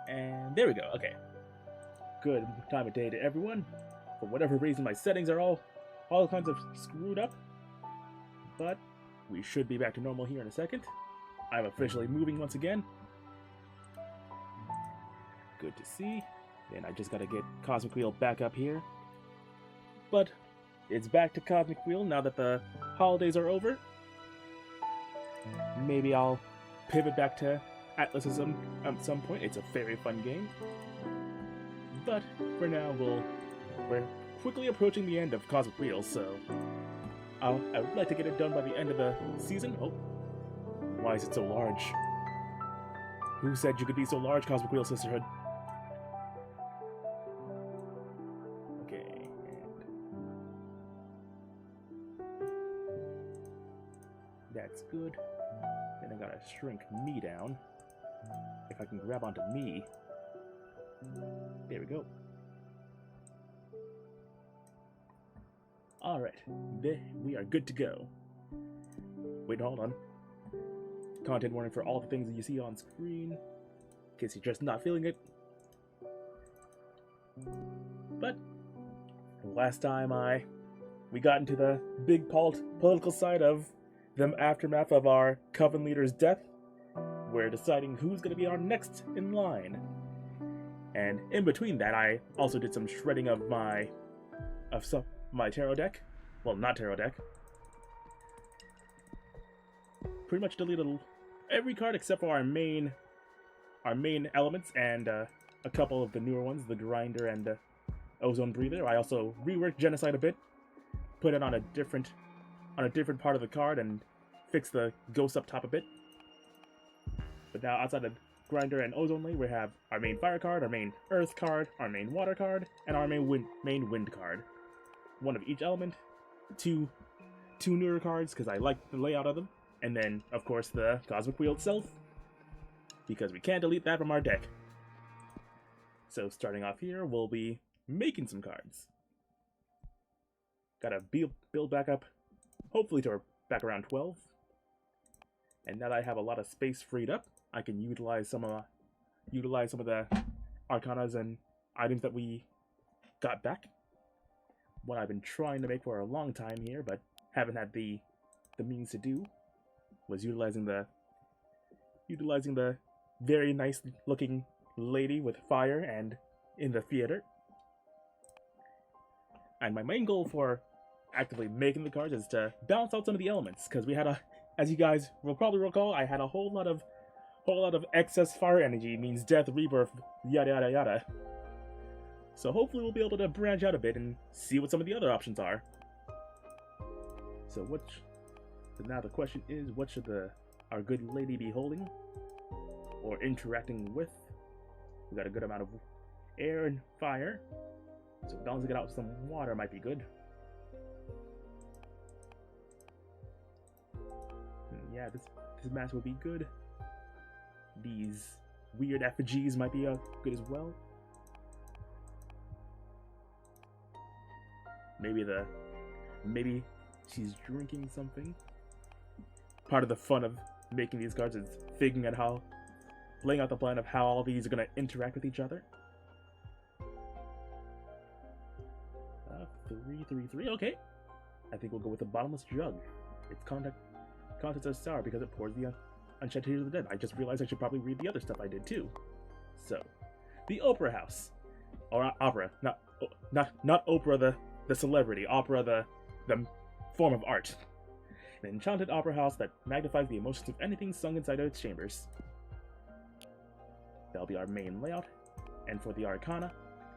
And there we go. Okay. Good time of day to everyone. For whatever reason, my settings are all kinds of screwed up. But we should be back to normal here in a second. I'm officially moving once again. Good to see. And I just gotta get Cosmic Wheel back up here. But it's back to Cosmic Wheel now that the holidays are over. Maybe I'll pivot back to Atlasism at some point. It's a very fun game. But for now, we're quickly approaching the end of Cosmic Wheel, so I would like to get it done by the end of the season. Oh, why is it so large? Who said you could be so large, Cosmic Wheel Sisterhood? Okay, and that's good. Then I gotta shrink me down. If I can grab onto me. There we go. Alright, we are good to go. Wait, hold on. Content warning for all the things that you see on screen, in case you're just not feeling it. But, last time we got into the big political side of the aftermath of our Coven leader's death. We're deciding who's going to be our next in line. And in between that, I also did some shredding of my tarot deck. Well, not tarot deck. Pretty much deleted every card except for our main elements and a couple of the newer ones, the Grinder and the Ozone Breather. I also reworked Genocide a bit, put it on a different part of the card, and fixed the ghosts up top a bit. But now, outside of Grinder and Ozone Lane, we have our main Fire card, our main Earth card, our main Water card, and our main Wind card. One of each element, two newer cards, because I like the layout of them, and then, of course, the Cosmic Wheel itself, because we can't delete that from our deck. So, starting off here, we'll be making some cards. Gotta build back up, hopefully to back around 12. And now that I have a lot of space freed up, I can utilize some of the Arcanas and items that we got back. What I've been trying to make for a long time here, but haven't had the means to do, was utilizing the very nice looking lady with fire and in the theater. And my main goal for actively making the cards is to balance out some of the elements, because we had as you guys will probably recall, I had a whole lot of excess fire energy, means death, rebirth, yada yada yada. So hopefully we'll be able to branch out a bit and see what some of the other options are. So now the question is, what should our good lady be holding or interacting with? We got a good amount of air and fire, so balancing it out with some water might be good. Yeah, this match would be good. These weird effigies might be good as well. Maybe she's drinking something. Part of the fun of making these cards is figuring out laying out the plan of how all these are going to interact with each other. 3/3/3. Okay. I think we'll go with the Bottomless Jug. Its contents are sour because it pours the Unshed Tears of the Dead. I just realized I should probably read the other stuff I did too. So, the Opera House, or opera, not Oprah the celebrity, opera the form of art. An enchanted opera house that magnifies the emotions of anything sung inside its chambers. That'll be our main layout. And for the Arcana,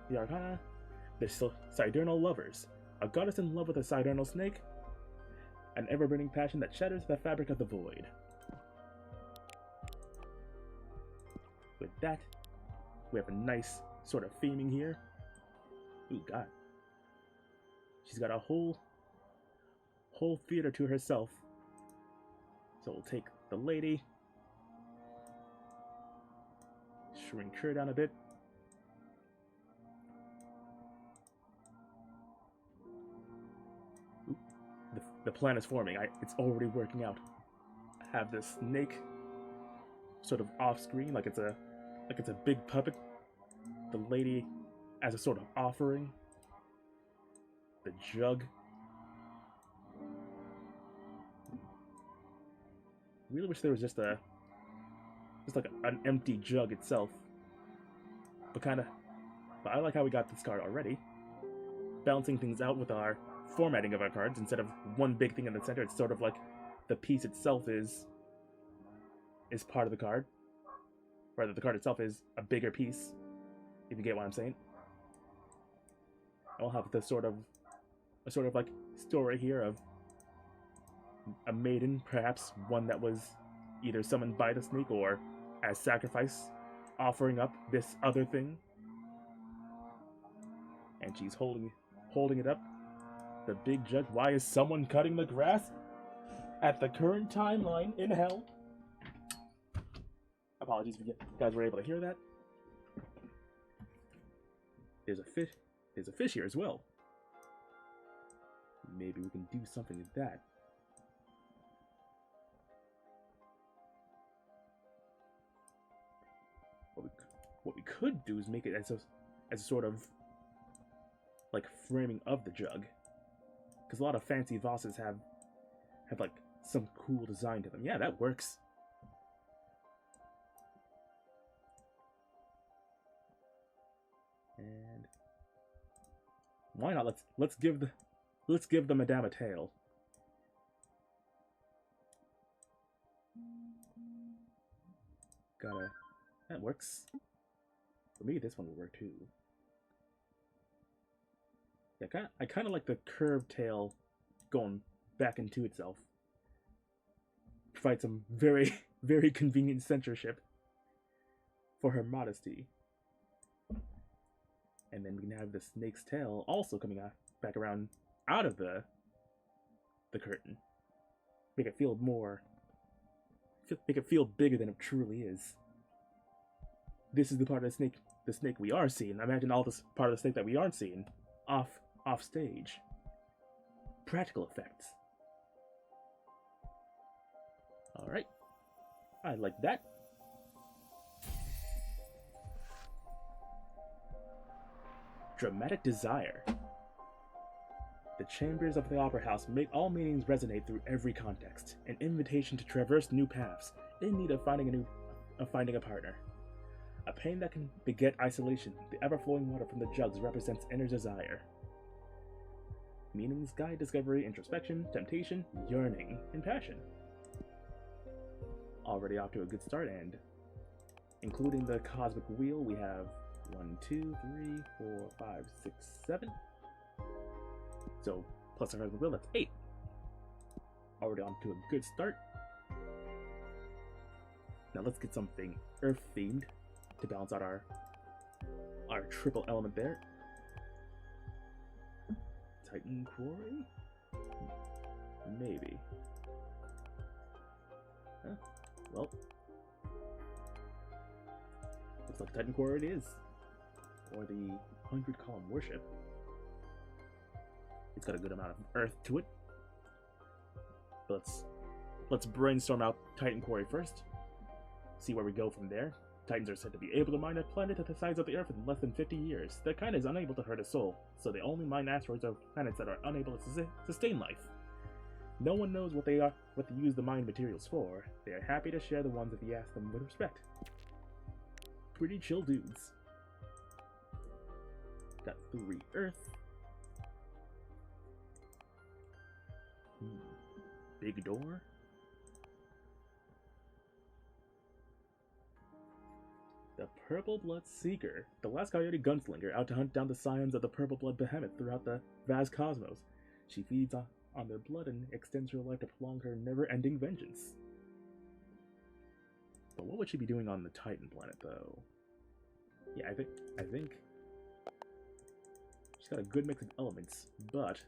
the Sidernal Lovers, a goddess in love with a Sidernal snake, an ever-burning passion that shatters the fabric of the void. With that, we have a nice sort of theming here. Ooh, God. She's got a whole theater to herself. So we'll take the lady, shrink her down a bit. Oop, the plan is forming. It's already working out. I have this snake sort of off screen, like it's a big puppet. The lady as a sort of offering. The jug. Really wish there was just like an empty jug itself. But I like how we got this card already. Balancing things out with our formatting of our cards. Instead of one big thing in the center, it's sort of like the piece itself is part of the card. Rather, the card itself is a bigger piece, if you get what I'm saying. I'll have a sort of like story here of a maiden, perhaps one that was either summoned by the snake or as sacrifice, offering up this other thing. And she's holding it up. The big jug. Why is someone cutting the grass at the current timeline in hell? Apologies if you guys were able to hear that. There's a fish. There's a fish here as well. Maybe we can do something with that. What we could do is make it as a sort of like framing of the jug, because a lot of fancy vases have like some cool design to them. Yeah, that works. And why not? Let's give the madame a tail. That works. For me, this one will work too. Yeah, I kind of like the curved tail going back into itself. Provide some very, very convenient censorship for her modesty. And then we can have the snake's tail also coming back around out of the curtain. Make it feel bigger than it truly is. This is the part of the snake we are seeing. Imagine all this part of the snake that we aren't seeing off stage. Practical effects. All right, I like that. Dramatic desire. The chambers of the opera house make all meanings resonate through every context. An invitation to traverse new paths, in need of finding a partner. A pain that can beget isolation. The ever-flowing water from the jugs represents inner desire. Meanings guide discovery, introspection, temptation, yearning, and passion. Already off to a good start, and including the cosmic wheel, we have 1, 2, 3, 4, 5, 6, 7. So, plus our cosmic wheel, that's 8. Already on to a good start. Now let's get something earth-themed to balance out our triple element there. Titan Quarry? Maybe. Huh? Well, looks like Titan Quarry it is. Or the 100 Column Worship. It's got a good amount of earth to it. But let's brainstorm out Titan Quarry first. See where we go from there. Titans are said to be able to mine a planet at the size of the Earth in less than 50 years. Their kind is unable to hurt a soul, so they only mine asteroids or planets that are unable to sustain life. No one knows what they use the mined materials for. They are happy to share the ones if you ask them with respect. Pretty chill dudes. Got 3 Earth. Big door. The Purple Blood Seeker, the last coyote gunslinger out to hunt down the scions of the Purple Blood Behemoth throughout the vast cosmos. She feeds on their blood and extends her life to prolong her never-ending vengeance. But what would she be doing on the Titan planet, though? Yeah, I think She's got a good mix of elements, but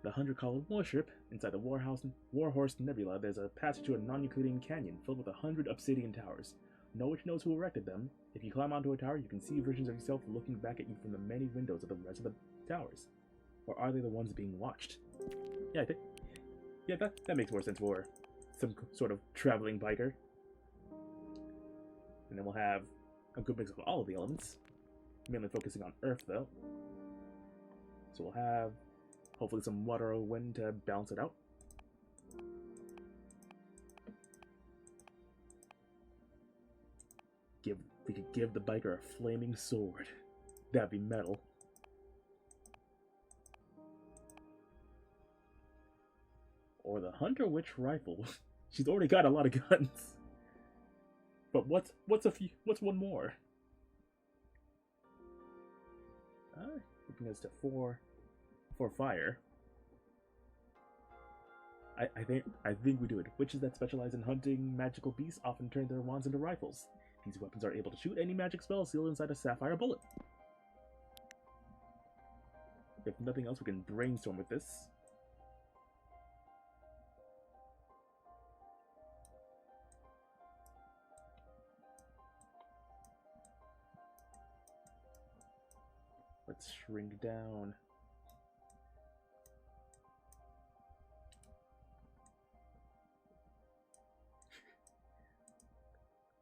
the 100-column warship inside the Warhorse Nebula, there's a passage to a non-Euclidean canyon filled with 100 obsidian towers. No one knows who erected them. If you climb onto a tower, you can see versions of yourself looking back at you from the many windows of the rest of the towers. Or are they the ones being watched? Yeah, that makes more sense for some sort of traveling biker. And then we'll have a good mix of all of the elements, mainly focusing on Earth, though. So we'll have hopefully some water or wind to balance it out. We could give the biker a flaming sword. That'd be metal. Or the Hunter Witch rifle. She's already got a lot of guns. But what's one more? Taking us to four fire. I think we do it. Witches that specialize in hunting magical beasts often turn their wands into rifles. These weapons are able to shoot any magic spell sealed inside a sapphire bullet. If nothing else, we can brainstorm with this. Let's shrink down.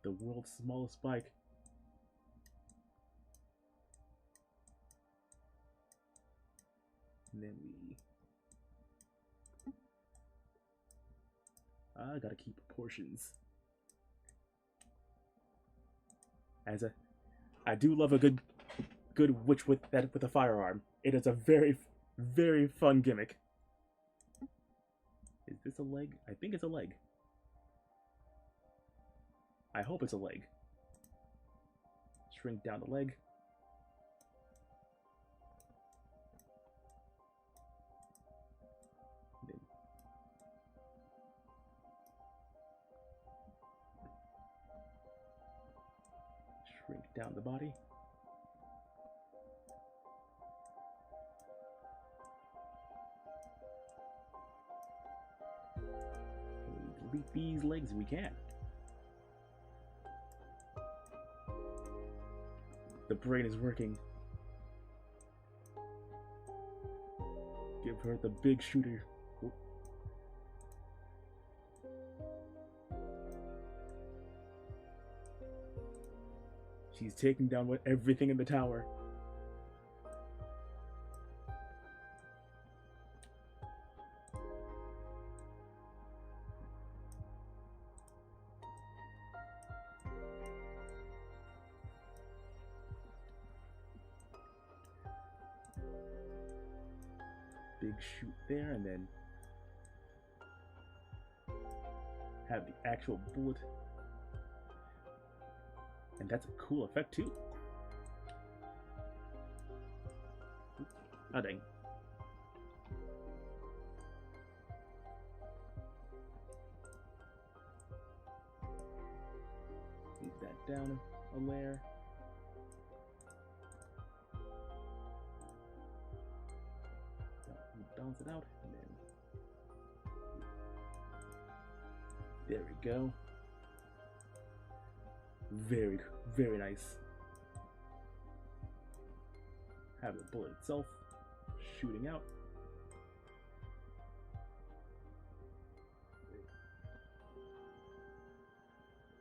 The world's smallest bike. And then I gotta keep portions. I do love a good witch with a firearm. It is a very, very fun gimmick. Is this a leg? I think it's a leg. I hope it's a leg. Shrink down the leg. Then shrink down the body. Delete these legs if we can. The brain is working. Give her the big shooter. Oop. She's taking down everything in the tower. Big shoot there, and then have the actual bullet. And that's a cool effect too. Oh dang. Move that down a layer. Balance it out, and then there we go. Very, very nice. Have the bullet itself shooting out.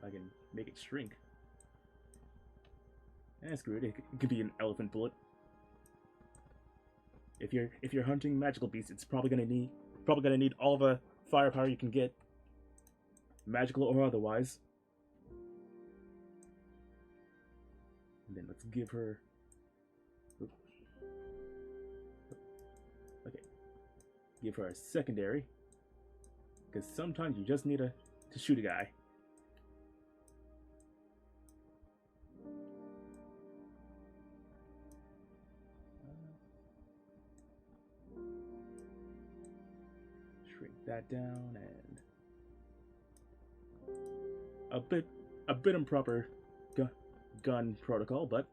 I can make it shrink. Screw it. It could be an elephant bullet. If you're hunting magical beasts, it's probably gonna need all the firepower you can get, magical or otherwise. And then let's give her. Okay, give her a secondary, because sometimes you just need to shoot a guy. That down, and a bit improper gun protocol, but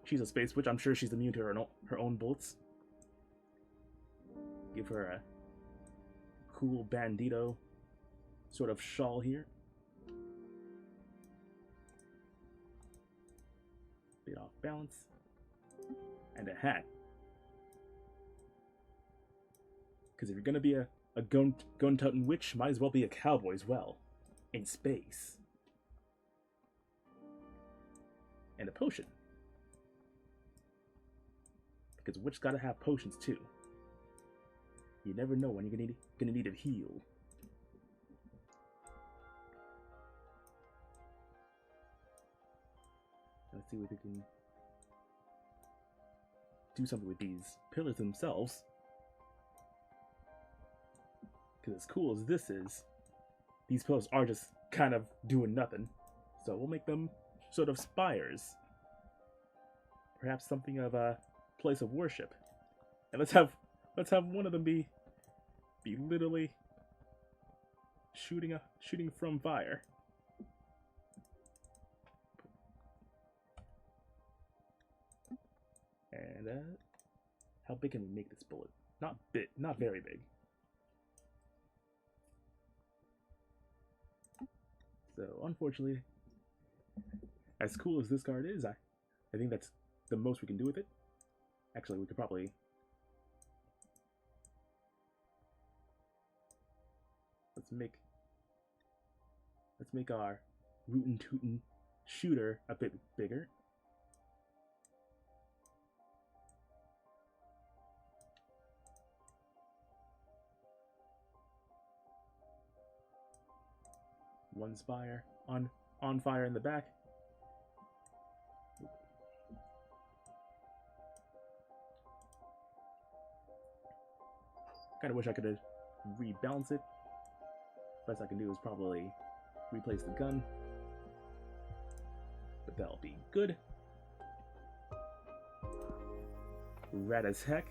She's a space witch. I'm sure she's immune to her own bullets. Give her a cool bandito sort of shawl here. Bit off balance. And a hat. Because if you're going to be a gun-toting witch, might as well be a cowboy as well. In space. And a potion. Because a witch gotta have potions too. You never know when you're gonna need to heal. Let's see if we can do something with these pillars themselves. Because as cool as this is, these pillars are just kind of doing nothing. So we'll make them sort of spires. Perhaps something of a place of worship. And let's have one of them be literally shooting from fire. And how big can we make this bullet? Not big, not very big. So unfortunately, as cool as this card is, I think that's the most we can do with it. Actually, we could probably let's make our rootin' tootin' shooter a bit bigger. One spire on fire in the back. Kind of wish I could rebalance it. Best I can do is probably replace the gun, but that'll be good. Rad as heck.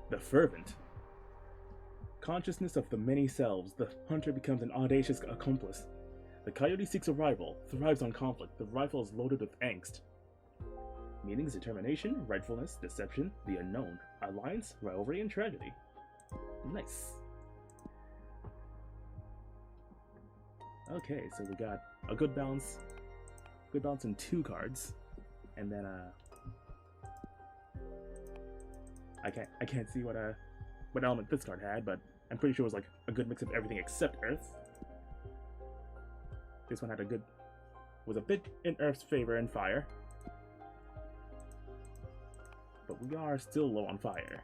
The Fervent. Consciousness of the many selves, the hunter becomes an audacious accomplice. The coyote seeks a rival, thrives on conflict. The rifle is loaded with angst. Meanings: determination, rightfulness, deception, the unknown, alliance, rivalry, and tragedy. Nice. Okay, so we got a good balance in 2 cards, and then I can't see what element this card had, but I'm pretty sure it was like a good mix of everything except Earth. This one was a bit in Earth's favor and fire. But we are still low on fire.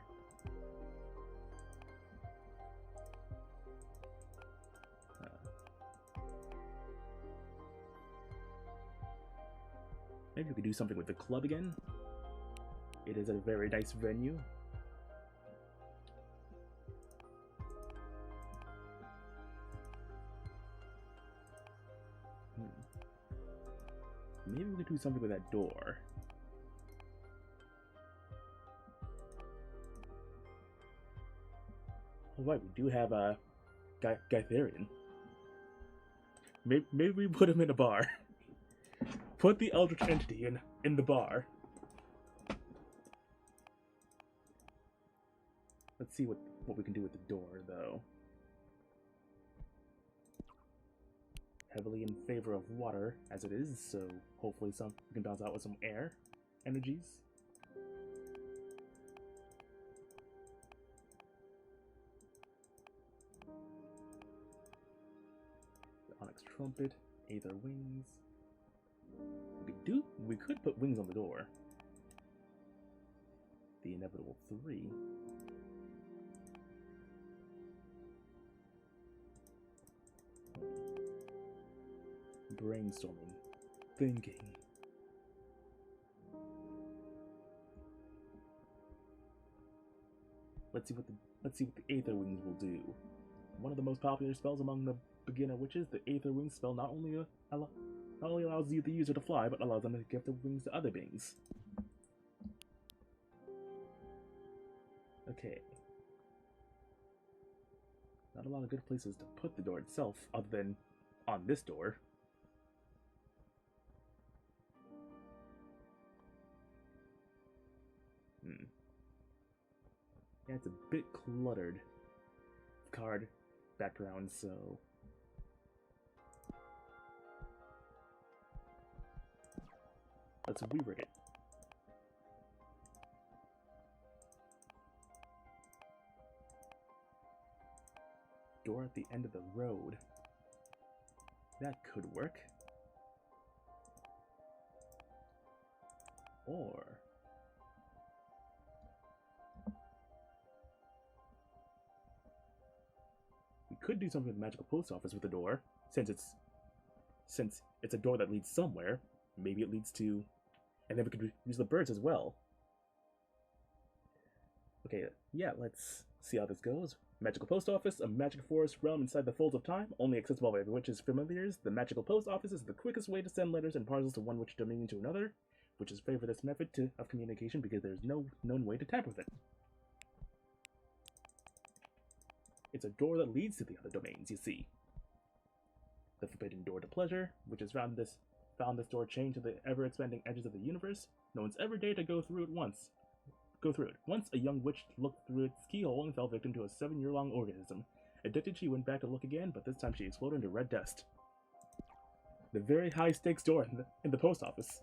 Maybe we could do something with the club again. It is a very nice venue. Maybe we could do something with that door. Alright, we do have a Gytherian. Maybe we put him in a bar. Put the Eldritch Entity in the bar. Let's see what we can do with the door, though. Heavily in favor of water, as it is, so hopefully we can bounce out with some air energies. The Onyx Trumpet, Aether Wings. We could put wings on the door. The Inevitable 3. Brainstorming, thinking. Let's see what the Aether Wings will do. One of the most popular spells among the beginner witches, the Aether Wings spell not only allows the user to fly, but allows them to give the wings to other beings. Okay. Not a lot of good places to put the door itself, other than on this door. Yeah, it's a bit cluttered. Card background, so let's rework it. Door at the end of the road. That could work. Or we could do something with the magical post office with the door, since it's a door that leads somewhere. Maybe it leads to, and then we could use the birds as well. Okay, yeah, let's see how this goes. Magical post office, a magic forest realm inside the folds of time, only accessible by the witch's familiars. The magical post office is the quickest way to send letters and parcels to one witch domain to another. Witches favor this method of communication because there's no known way to tamper with it. It's a door that leads to the other domains, you see. The forbidden door to pleasure, which has found this door chained to the ever-expanding edges of the universe. No one's ever dared to go through it. Once a young witch looked through its keyhole and fell victim to a 7-year-long organism. Addicted, she went back to look again, but this time she exploded into red dust. The very high-stakes door in the post office.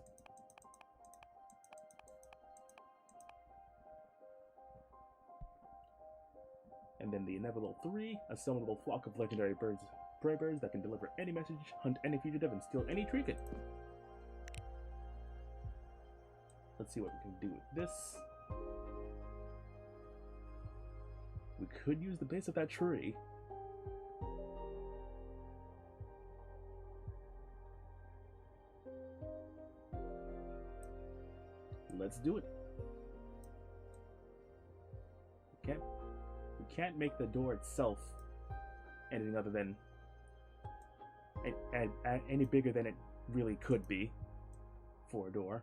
And then the inevitable 3, a summonable flock of legendary prey birds that can deliver any message, hunt any fugitive, and steal any trinket. Let's see what we can do with this. We could use the base of that tree. Let's do it. We can't make the door itself anything other than any bigger than it really could be for a door.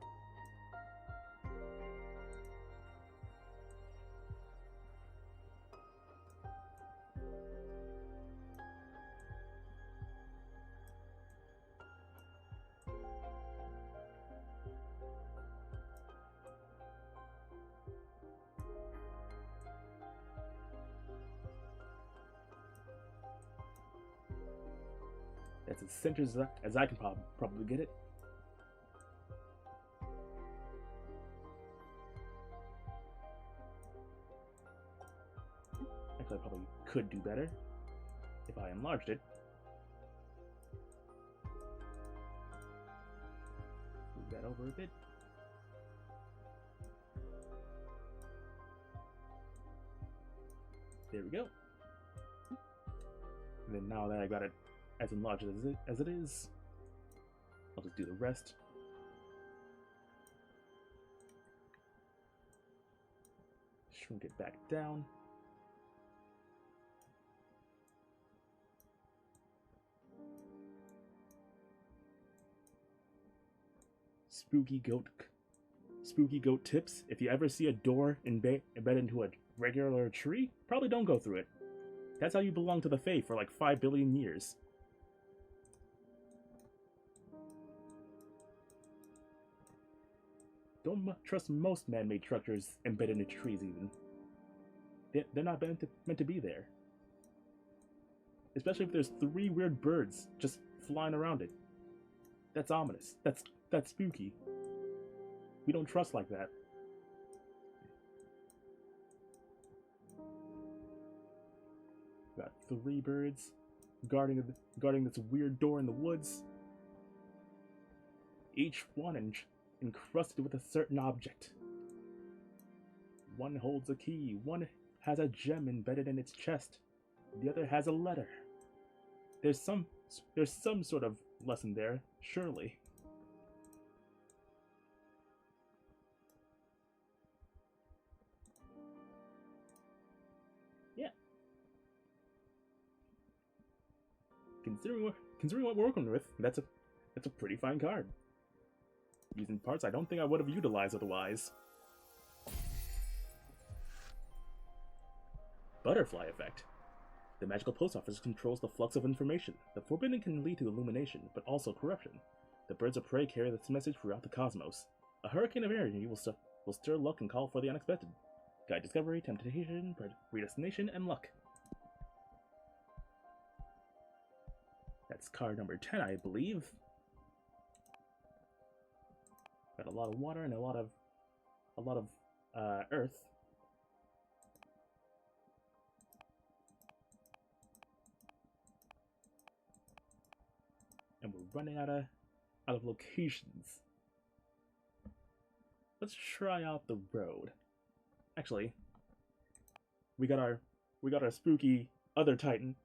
That's as centered as I can probably get it. Actually, I probably could do better if I enlarged it. Move that over a bit. There we go. And then now that I got it as enlarged as it is, I'll just do the rest. Shrink it back down. Spooky goat tips. If you ever see a door embedded into a regular tree, probably don't go through it. That's how you belong to the Fae for like 5 billion years. Don't trust most man-made structures embedded into trees, even. They're not meant to be there. Especially if there's 3 weird birds just flying around it. That's ominous. That's spooky. We don't trust like that. Got 3 birds guarding this weird door in the woods. Each one encrusted with a certain object. One holds a key, one has a gem embedded in its chest, the other has a letter. There's some sort of lesson there, surely. Yeah. Considering what we're working with, that's a pretty fine card. Using parts I don't think I would have utilized otherwise. Butterfly effect. The magical post office controls the flux of information. The forbidden can lead to illumination, but also corruption. The birds of prey carry this message throughout the cosmos. A hurricane of energy will stir luck and call for the unexpected. Guide discovery, temptation, predestination, and luck. That's card number 10, I believe. Got a lot of water and a lot of earth. And we're running out of locations. Let's try out the road. Actually, we got our spooky other Titan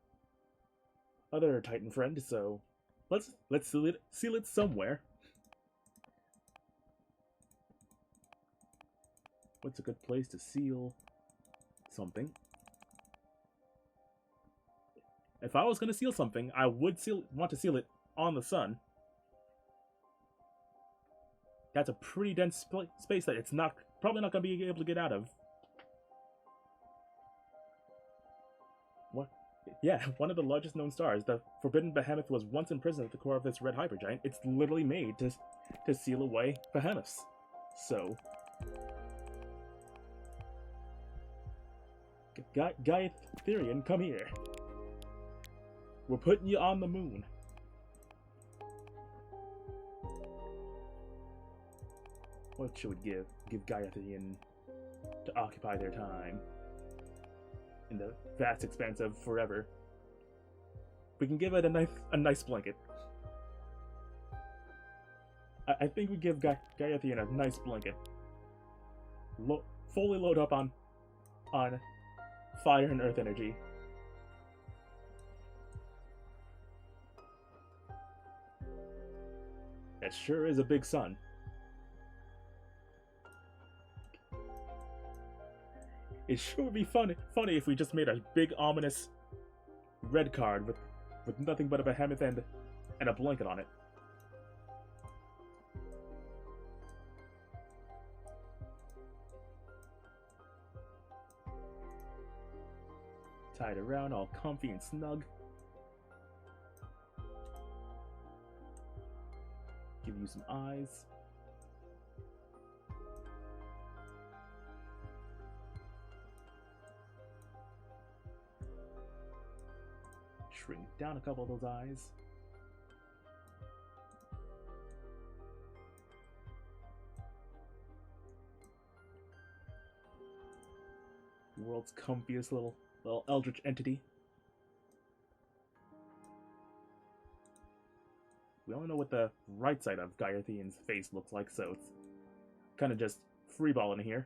friend, so let's seal it somewhere. What's a good place to seal something? If I was gonna seal something, I would want to seal it on the sun. That's a pretty dense space that it's probably not gonna be able to get out of. What? Yeah, one of the largest known stars, the Forbidden Behemoth, was once imprisoned at the core of this red hypergiant. It's literally made to seal away behemoths. So, Gaetherian, come here. We're putting you on the moon. What should we give Gaetherian to occupy their time in the vast expanse of forever? We can give it a nice blanket. I think we give Gaetherian a nice blanket. Fully load up on fire and earth energy. That sure is a big sun. It sure would be funny if we just made a big ominous red card with nothing but a behemoth and a blanket on it. Tied around, all comfy and snug. Give you some eyes. Shrink down a couple of those eyes. World's comfiest little eldritch entity. We only know what the right side of Gaetherian's face looks like, so it's kind of just freeballing here.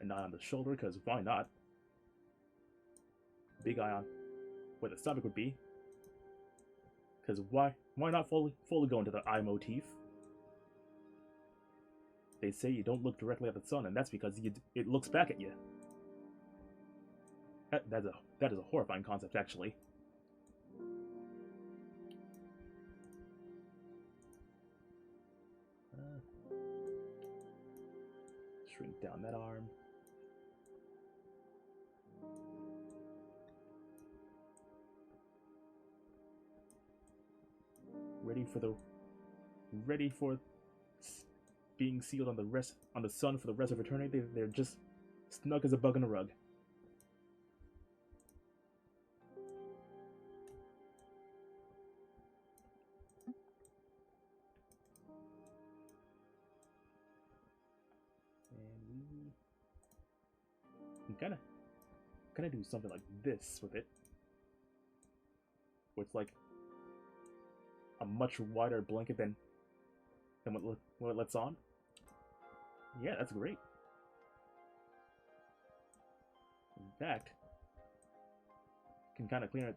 And not on the shoulder, because why not? Big eye on where the stomach would be. Because why not fully go into the eye motif? They say you don't look directly at the sun, and that's because it looks back at you. That is a horrifying concept, actually. Shrink down that arm. Ready for being sealed on the sun for the rest of eternity. They're just snug as a bug in a rug. And we can kind of do something like this with it, where it's like a much wider blanket than what it lets on. Yeah, that's great. In fact, can kind of clear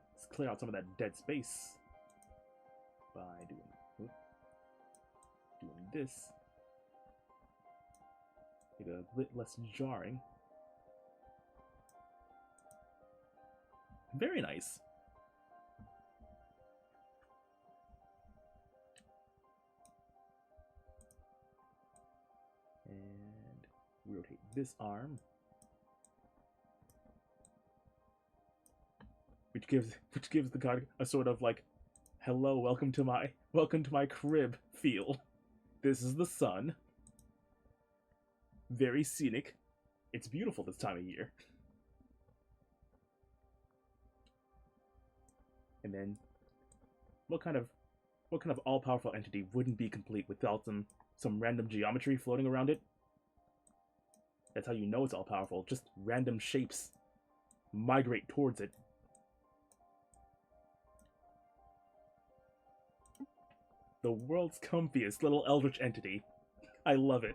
out some of that dead space by doing this. Make it a bit less jarring. Very nice. And rotate this arm, which gives the card a sort of like, hello, welcome to my crib feel. This is the sun. Very scenic. It's beautiful this time of year. And then, what kind of all-powerful entity wouldn't be complete without some random geometry floating around it? That's how you know it's all-powerful. Just random shapes migrate towards it. The world's comfiest little eldritch entity. I love it.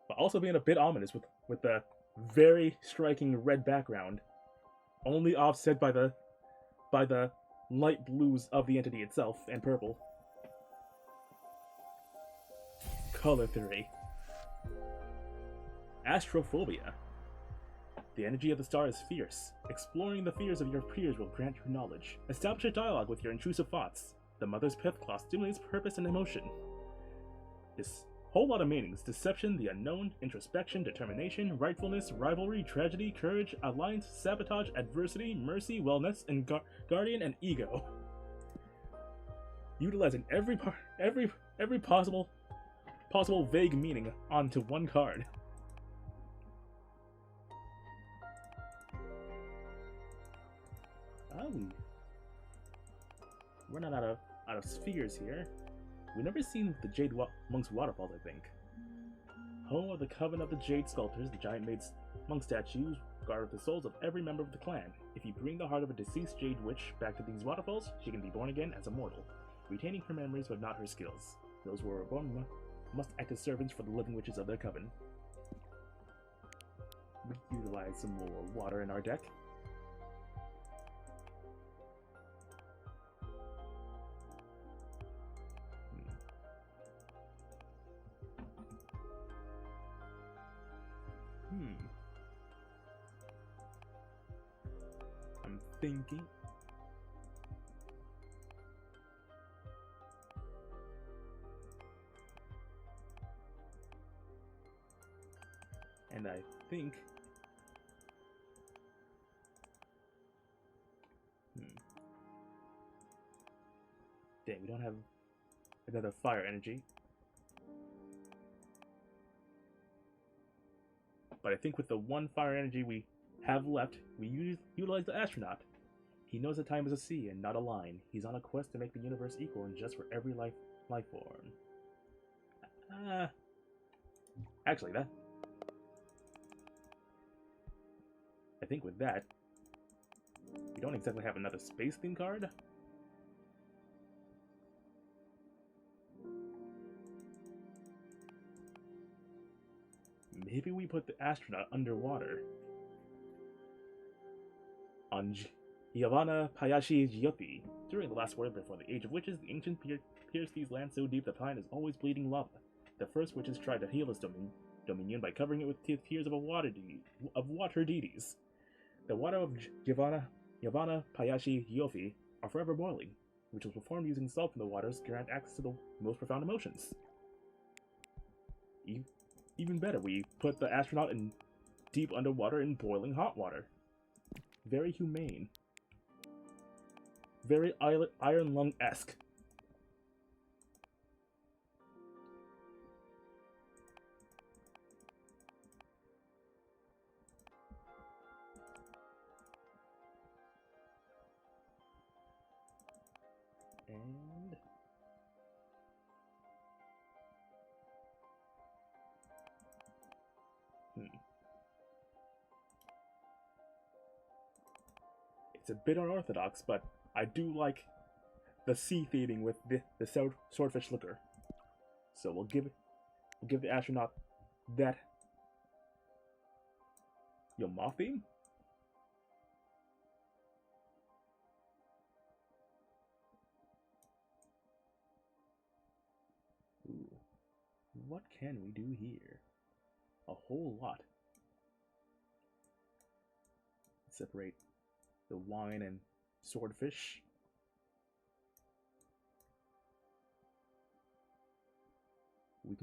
But also being a bit ominous with the very striking red background, only offset by the light blues of the entity itself and purple. Color theory. Astrophobia. The energy of the star is fierce. Exploring the fears of your peers will grant you knowledge. Establish a dialogue with your intrusive thoughts. The mother's pith claw stimulates purpose and emotion. This whole lot of meanings: deception, the unknown, introspection, determination, rightfulness, rivalry, tragedy, courage, alliance, sabotage, adversity, mercy, wellness, and guardian and ego. Utilizing every possible vague meaning onto one card. We're not out of spheres here. We've never seen the Jade Monk's waterfalls, I think. Home of the Coven of the Jade Sculptors, the giant monk statues guard the souls of every member of the clan. If you bring the heart of a deceased Jade Witch back to these waterfalls, she can be born again as a mortal, retaining her memories but not her skills. Those who are born must act as servants for the living witches of their coven. We utilize some more water in our deck. I'm thinking. And I think. Dang, we don't have another fire energy. But I think with the one fire energy we have left, we utilize the astronaut. He knows that time is a sea and not a line. He's on a quest to make the universe equal and just for every life form. Actually, I think with that, we don't exactly have another space theme card. Maybe we put the astronaut underwater. On Giovanna Payashi Giotti. During the last war before the Age of Witches, the ancient pierced these lands so deep the planet is always bleeding lava. The first witches tried to heal this dominion by covering it with tears of water deities. The water of Giovanna Payashi Giotti are forever boiling. Rituals performed using salt from the waters grant access to the most profound emotions. Even better, we put the astronaut in deep underwater in boiling hot water. Very humane. Very Iron Lung-esque. And it's a bit unorthodox, but I do like the sea theming with the swordfish liquor. So we'll give the astronaut that Yoma theme. Ooh. What can we do here? A whole lot. Separate the wine and swordfish. We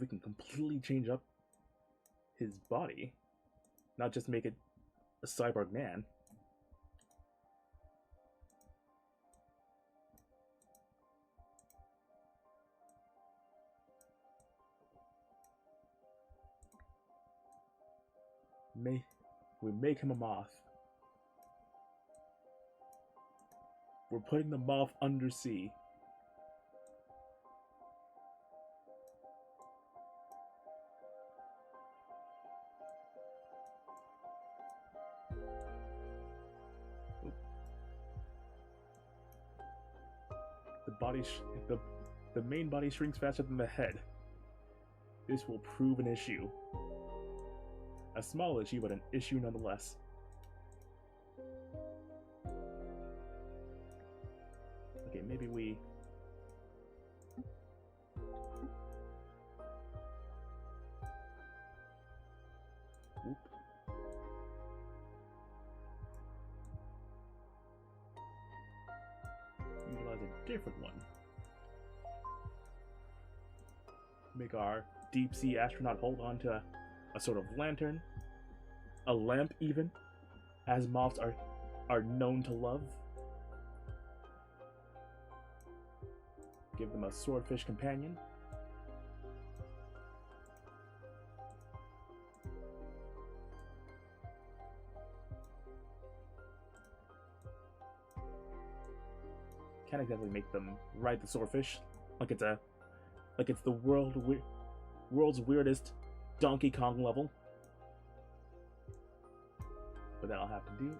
can completely change up his body, not just make it a cyborg man. We make him a moth. We're putting the moth undersea. The main body shrinks faster than the head. This will prove an issue. A small issue, but an issue nonetheless. Okay, maybe we... Whoop. Utilize a different one. Make our deep sea astronaut hold on to a sort of lantern, a lamp even, as moths are known to love. Give them a swordfish companion. Can't exactly make them ride the swordfish like it's the world's weirdest Donkey Kong level. But that'll have to do.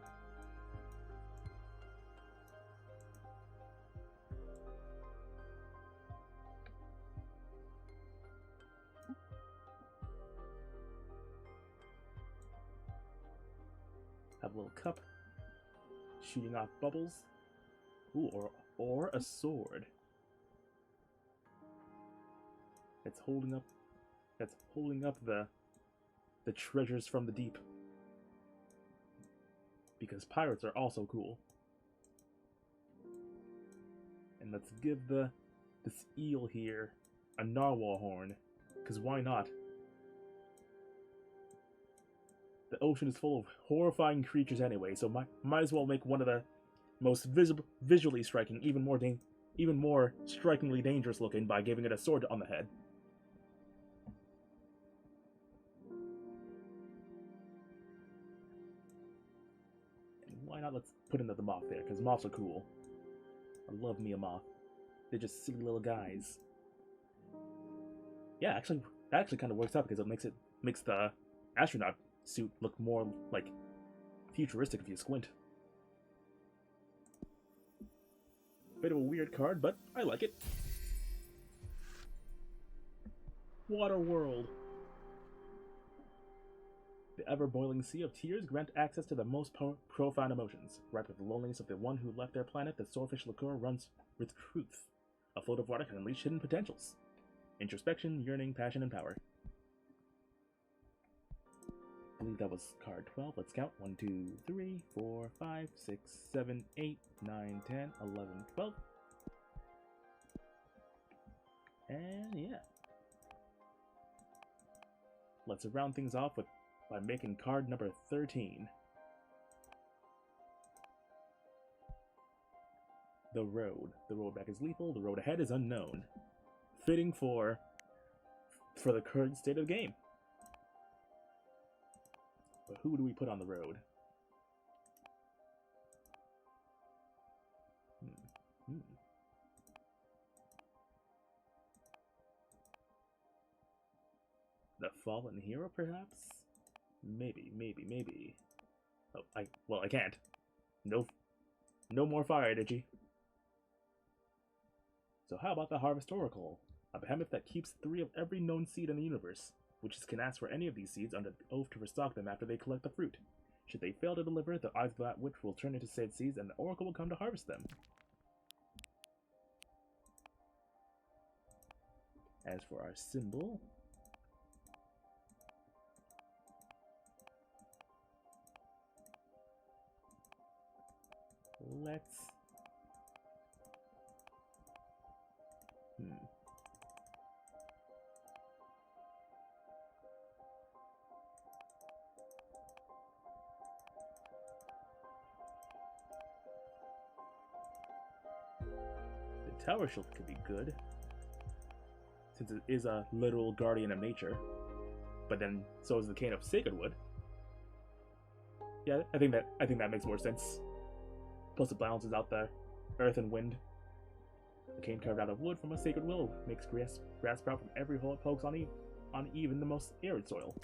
Have a little cup shooting off bubbles. Ooh, or a sword. That's holding up the treasures from the deep. Because pirates are also cool. And let's give this eel here a narwhal horn, because why not? The ocean is full of horrifying creatures anyway, so might as well make one of the most visually striking, even more strikingly dangerous looking by giving it a sword on the head. Why not let's put another moth there, because moths are cool. I love me a moth. They're just silly little guys. Yeah, actually, that actually kind of works out because it makes the astronaut suit look more like futuristic if you squint. Bit of a weird card, but I like it. Water World. The ever-boiling sea of tears grant access to the most profound emotions. Wrapped with the loneliness of the one who left their planet, the swordfish liqueur runs with truth. A float of water can unleash hidden potentials. Introspection, yearning, passion, and power. I believe that was card 12. Let's count. 1, 2, 3, 4, 5, 6, 7, 8, 9, 10, 11, 12. And yeah. Let's round things off by making card number 13. The road. The road back is lethal, the road ahead is unknown. Fitting for the current state of the game. But who do we put on the road? The fallen hero, perhaps? Maybe. Oh, I can't. No more fire energy. So how about the Harvest Oracle? A behemoth that keeps 3 of every known seed in the universe. Witches can ask for any of these seeds under the oath to restock them after they collect the fruit. Should they fail to deliver, the eyes of that witch will turn into said seeds and the Oracle will come to harvest them. As for our symbol... let's... The Tower Shield could be good, since it is a literal guardian of nature, but then so is the Cane of Sacred Wood. Yeah, I think that makes more sense. Plus, it balances out the earth and wind. A cane carved out of wood from a sacred willow makes grass sprout from every hole it pokes on even the most arid soil.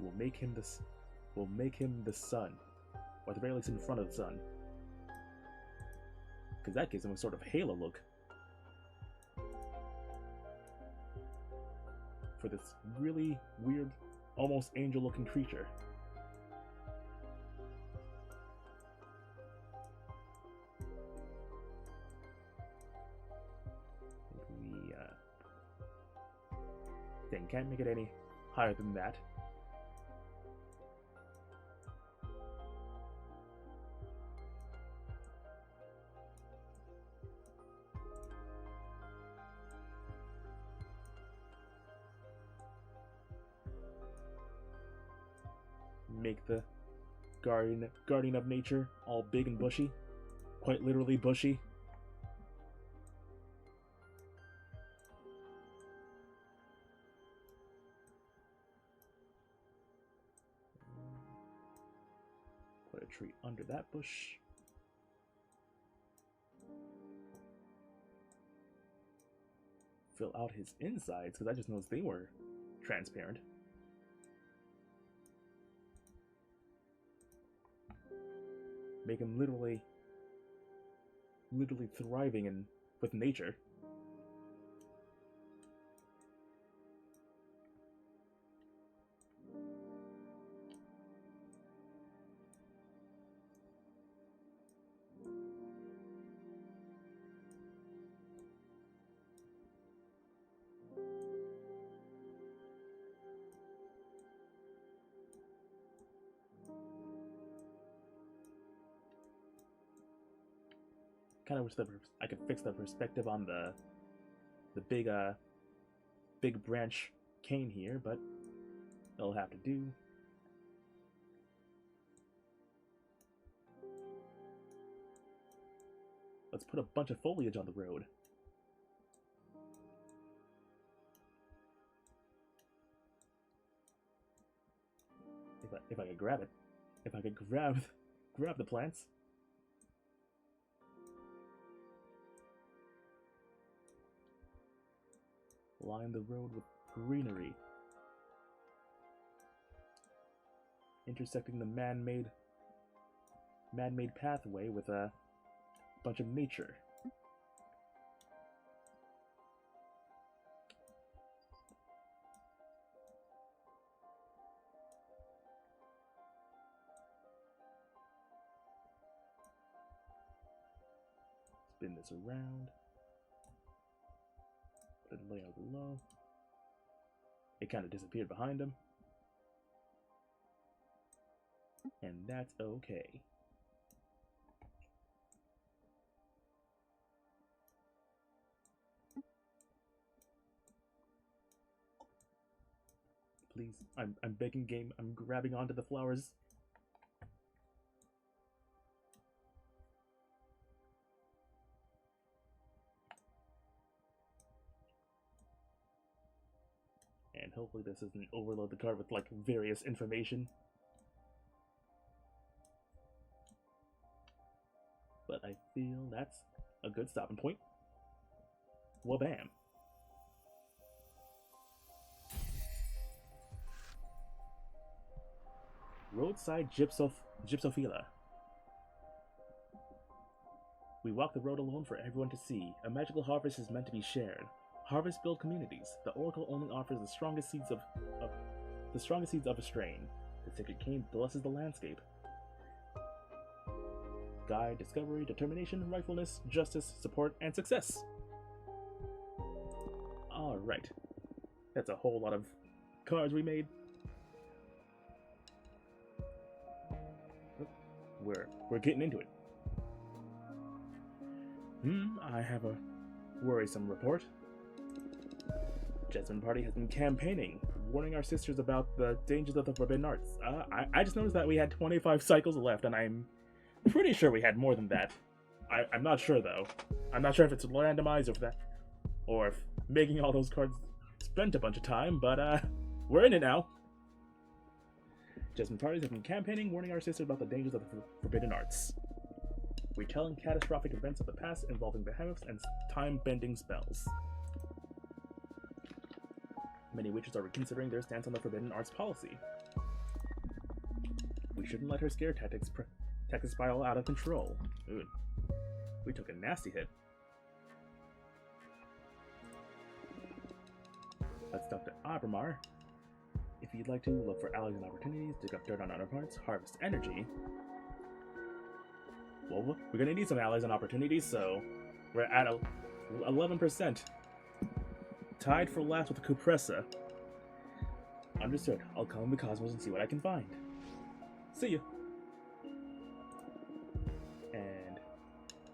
We'll make him the sun, or at the very least in front of the sun, because that gives him a sort of halo look for this really weird, almost angel-looking creature. We then can't make it any higher than that. Make the guardian of nature all big and bushy, quite literally bushy. Put a tree under that bush. Fill out his insides, because I just noticed they were transparent. Make him literally thriving with nature. Kind of wish that I could fix the perspective on the big branch cane here, but it'll have to do. Let's put a bunch of foliage on the road. If I could grab it, if I could grab the plants. Line the road with greenery, intersecting the man-made pathway with a bunch of nature. Spin this around. Put a layer below. It kind of disappeared behind him. And that's okay. Please, I'm begging game. I'm grabbing onto the flowers. And hopefully this doesn't overload the card with, like, various information. But I feel that's a good stopping point. Wabam. Roadside Gypsophila. We walk the road alone for everyone to see. A magical harvest is meant to be shared. Harvest build communities. The Oracle only offers the strongest seeds of a strain. The sacred cane blesses the landscape. Guide, discovery, determination, rightfulness, justice, support, and success. Alright. That's a whole lot of cards we made. We're getting into it. I have a worrisome report. Jessamine Party has been campaigning, warning our sisters about the dangers of the forbidden arts. I just noticed that we had 25 cycles left, and I'm Pretty sure we had more than that. I'm not sure though. I'm not sure if it's randomized or if making all those cards spent a bunch of time, but we're in it now. Jasmine parties have been campaigning, warning our sisters about the dangers of the forbidden arts, retelling catastrophic events of the past involving behemoths and time-bending spells. Many witches are reconsidering their stance on the forbidden arts policy. We shouldn't let her scare tactics spiral out of control. Ooh. We took a nasty hit. Let's talk to Abramar. If you'd like to look for allies and opportunities, dig up dirt on other parts, harvest energy. Well, we're gonna need some allies and opportunities, so we're at 11%. Tied for last with the Cupressa. Understood. I'll comb the cosmos and see what I can find. See you. And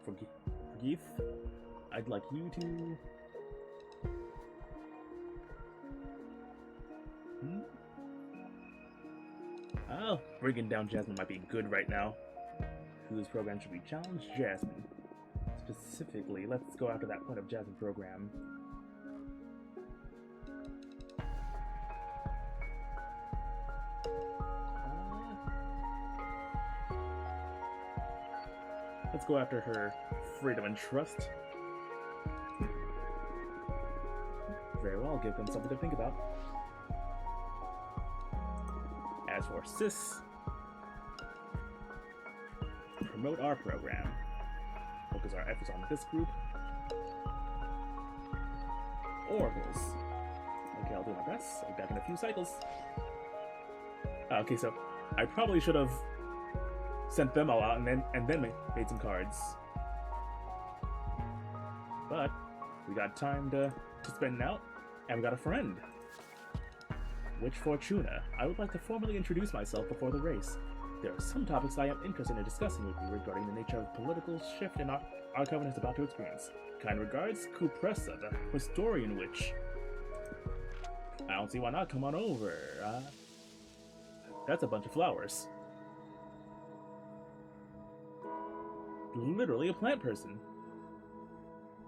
for Geef, I'd like you to... Oh, bringing down Jasmine might be good right now. Whose program should we challenge? Jasmine. Specifically, let's go after that point of Jasmine program. Let's go after her freedom and trust. Very well, give them something to think about. As for Sis, promote our program. Focus our efforts on this group. Oracles. Okay, I'll do my best. I'll be back in a few cycles. Okay, so I probably should have sent them all out and then made some cards. But we got time to spend out, and we got a friend. Witch Fortuna. I would like to formally introduce myself before the race. There are some topics I am interested in discussing with you regarding the nature of the political shift in our Coven is about to experience. Kind regards, Cupressa, the historian witch. I don't see why not. Come on over. That's a bunch of flowers. Literally a plant person.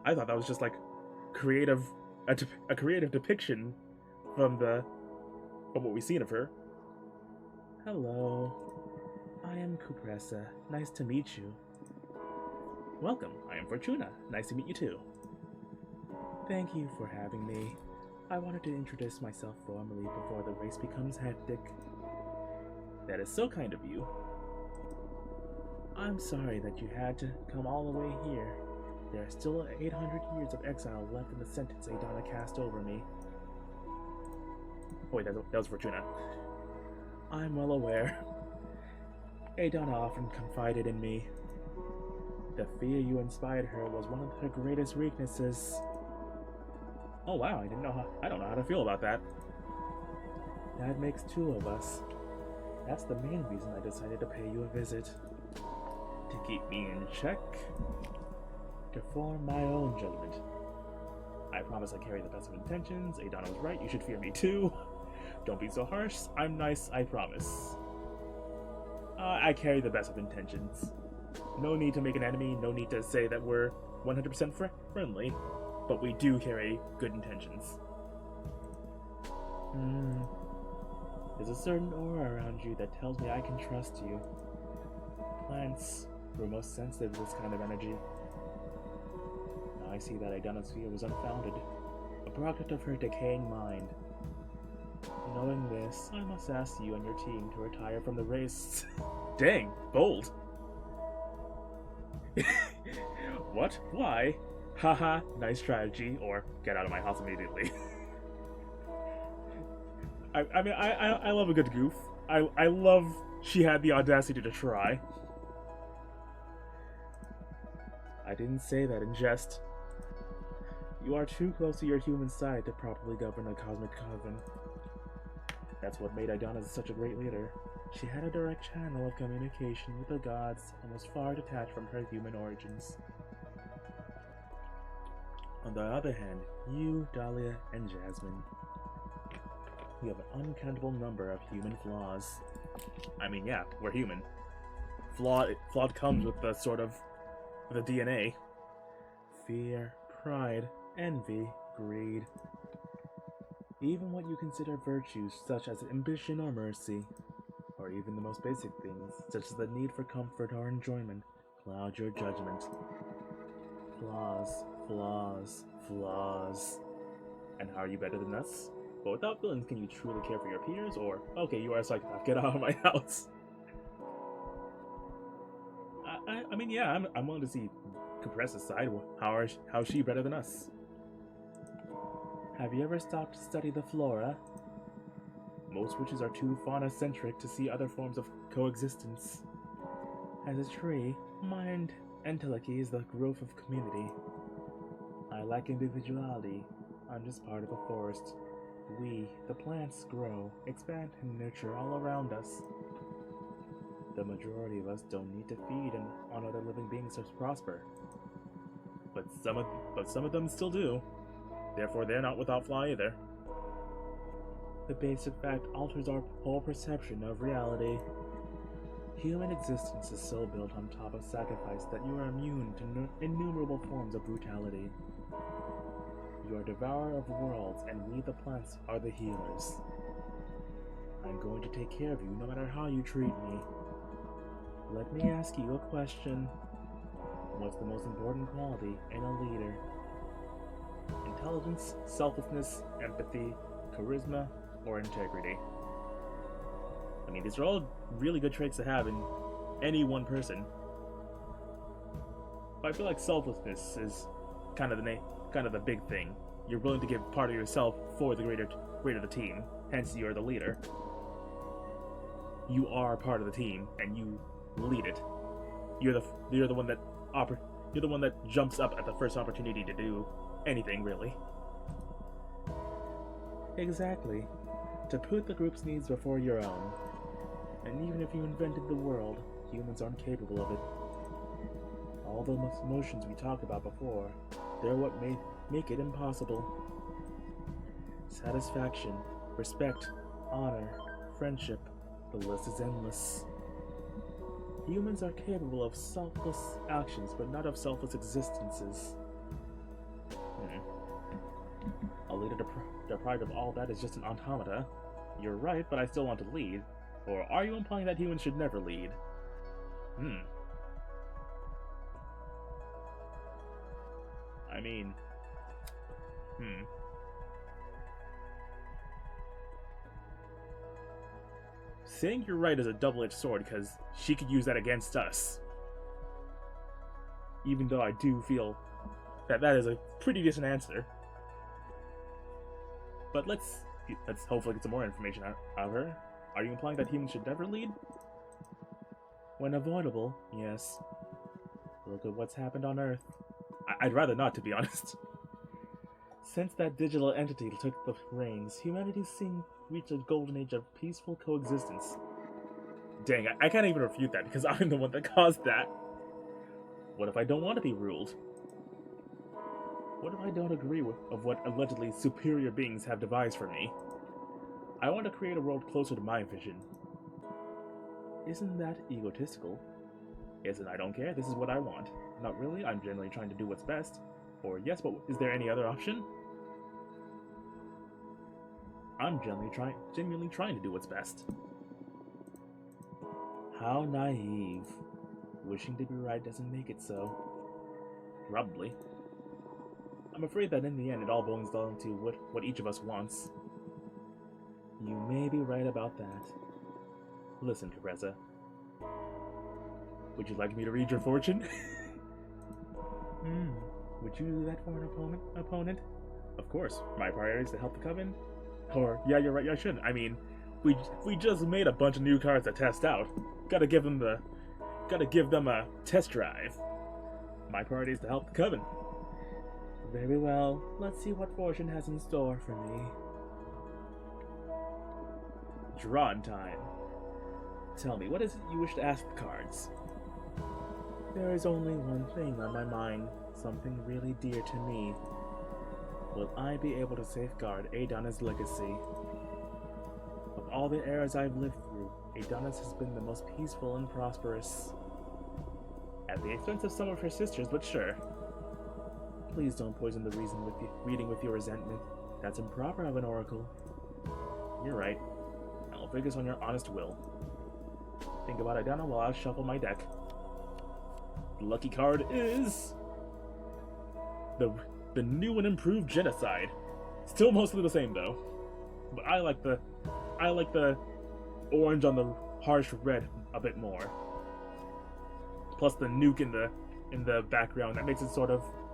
I thought that was just like a creative depiction from what we've seen of her. Hello, I am Cupressa. Nice to meet you. Welcome, I am Fortuna. Nice to meet you too. Thank you for having me. I wanted to introduce myself formally before the race becomes hectic. That is so kind of you. I'm sorry that you had to come all the way here. There are still 800 years of exile left in the sentence Adana cast over me. Oh, wait, that was Fortuna. I'm well aware. Adana often confided in me. The fear you inspired her was one of her greatest weaknesses. Oh wow, I don't know how to feel about that. That makes two of us. That's the main reason I decided to pay you a visit. To keep me in check. To form my own judgment. I promise I carry the best of intentions. Adana was right, you should fear me too. Don't be so harsh. I'm nice, I promise. I carry the best of intentions. No need to make an enemy, no need to say that we're 100% friendly, but we do carry good intentions. There's a certain aura around you that tells me I can trust you. Plants were most sensitive to this kind of energy. Now I see that Adana's fear was unfounded, a product of her decaying mind. Knowing this, I must ask you and your team to retire from the race. Dang, bold. What? Why? Haha, nice strategy, or get out of my house immediately. I mean, I love a good goof. I love she had the audacity to try. I didn't say that in jest. You are too close to your human side to properly govern a cosmic coven. That's what made Adana such a great leader. She had a direct channel of communication with the gods and was far detached from her human origins. On the other hand, you, Dahlia, and Jasmine, you have an uncountable number of human flaws. I mean, yeah, we're human. Flawed comes with the sort of the DNA. Fear, pride, envy, greed. Even what you consider virtues such as ambition or mercy, or even the most basic things, such as the need for comfort or enjoyment, cloud your judgment. Flaws, flaws, flaws. And how are you better than us? But without villains, can you truly care for your peers? Or, okay, you are a psychopath, get out of my house. I mean, yeah, I'm willing to see Compressa's side. How's she better than us? Have you ever stopped to study the flora? Most witches are too fauna-centric to see other forms of coexistence. As a tree, mind entelechy is the growth of community. I lack individuality. I'm just part of a forest. We, the plants, grow, expand, and nurture all around us. The majority of us don't need to feed on other living beings to prosper. But some of them still do. Therefore, they're not without flaw either. The basic fact alters our whole perception of reality. Human existence is so built on top of sacrifice that you are immune to innumerable forms of brutality. You are devourer of worlds, and we the plants are the healers. I'm going to take care of you no matter how you treat me. Let me ask you a question. What's the most important quality in a leader? Intelligence, selflessness, empathy, charisma, or integrity? I mean, these are all really good traits to have in any one person. But I feel like selflessness is kind of the big thing. You're willing to give part of yourself for the greater the team. Hence, you are the leader. You are part of the team, and you lead it. You're the one that jumps up at the first opportunity to do anything, really. Exactly. To put the group's needs before your own. And even if you invented the world, humans aren't capable of it. All those emotions we talked about before, they're what make it impossible. Satisfaction, respect, honor, friendship, the list is endless. Humans are capable of selfless actions, but not of selfless existences. A leader deprived of all that is just an automata. You're right, but I still want to lead. Or are you implying that humans should never lead? I mean... Saying you're right is a double-edged sword, because she could use that against us. Even though I do feel that is a pretty decent answer. But let's hopefully get some more information out of her. Are you implying that humans should never lead? When avoidable, yes. Look at what's happened on Earth. I'd rather not, to be honest. Since that digital entity took the reins, humanity's reached a golden age of peaceful coexistence. Dang, I can't even refute that because I'm the one that caused that. What if I don't want to be ruled? What if I don't agree with what allegedly superior beings have devised for me? I want to create a world closer to my vision. Isn't that egotistical? Isn't I don't care, this is what I want. Not really, I'm generally trying to do what's best. Or yes, but is there any other option? I'm genuinely trying to do what's best. How naive. Wishing to be right doesn't make it so. Probably. I'm afraid that in the end it all boils down to what each of us wants. You may be right about that. Listen, Compressa. Would you like me to read your fortune? Would you do that for an opponent? Of course. My priority is to help the Coven. Or, yeah, you're right, I shouldn't. I mean, we just made a bunch of new cards to test out. Gotta give them a test drive. My priority is to help the Coven. Very well. Let's see what fortune has in store for me. Drawn time. Tell me, what is it you wish to ask the cards? There is only one thing on my mind, something really dear to me. Will I be able to safeguard Adona's legacy? Of all the eras I've lived through, Adona's has been the most peaceful and prosperous. at the expense of some of her sisters, but sure. Please don't poison the reading with your resentment. That's improper of an oracle. You're right. I'll focus on your honest will. Think about Idana while I shuffle my deck. The lucky card is the new and improved Genocide. Still mostly the same though, but I like the orange on the harsh red a bit more. Plus the nuke in the background that makes it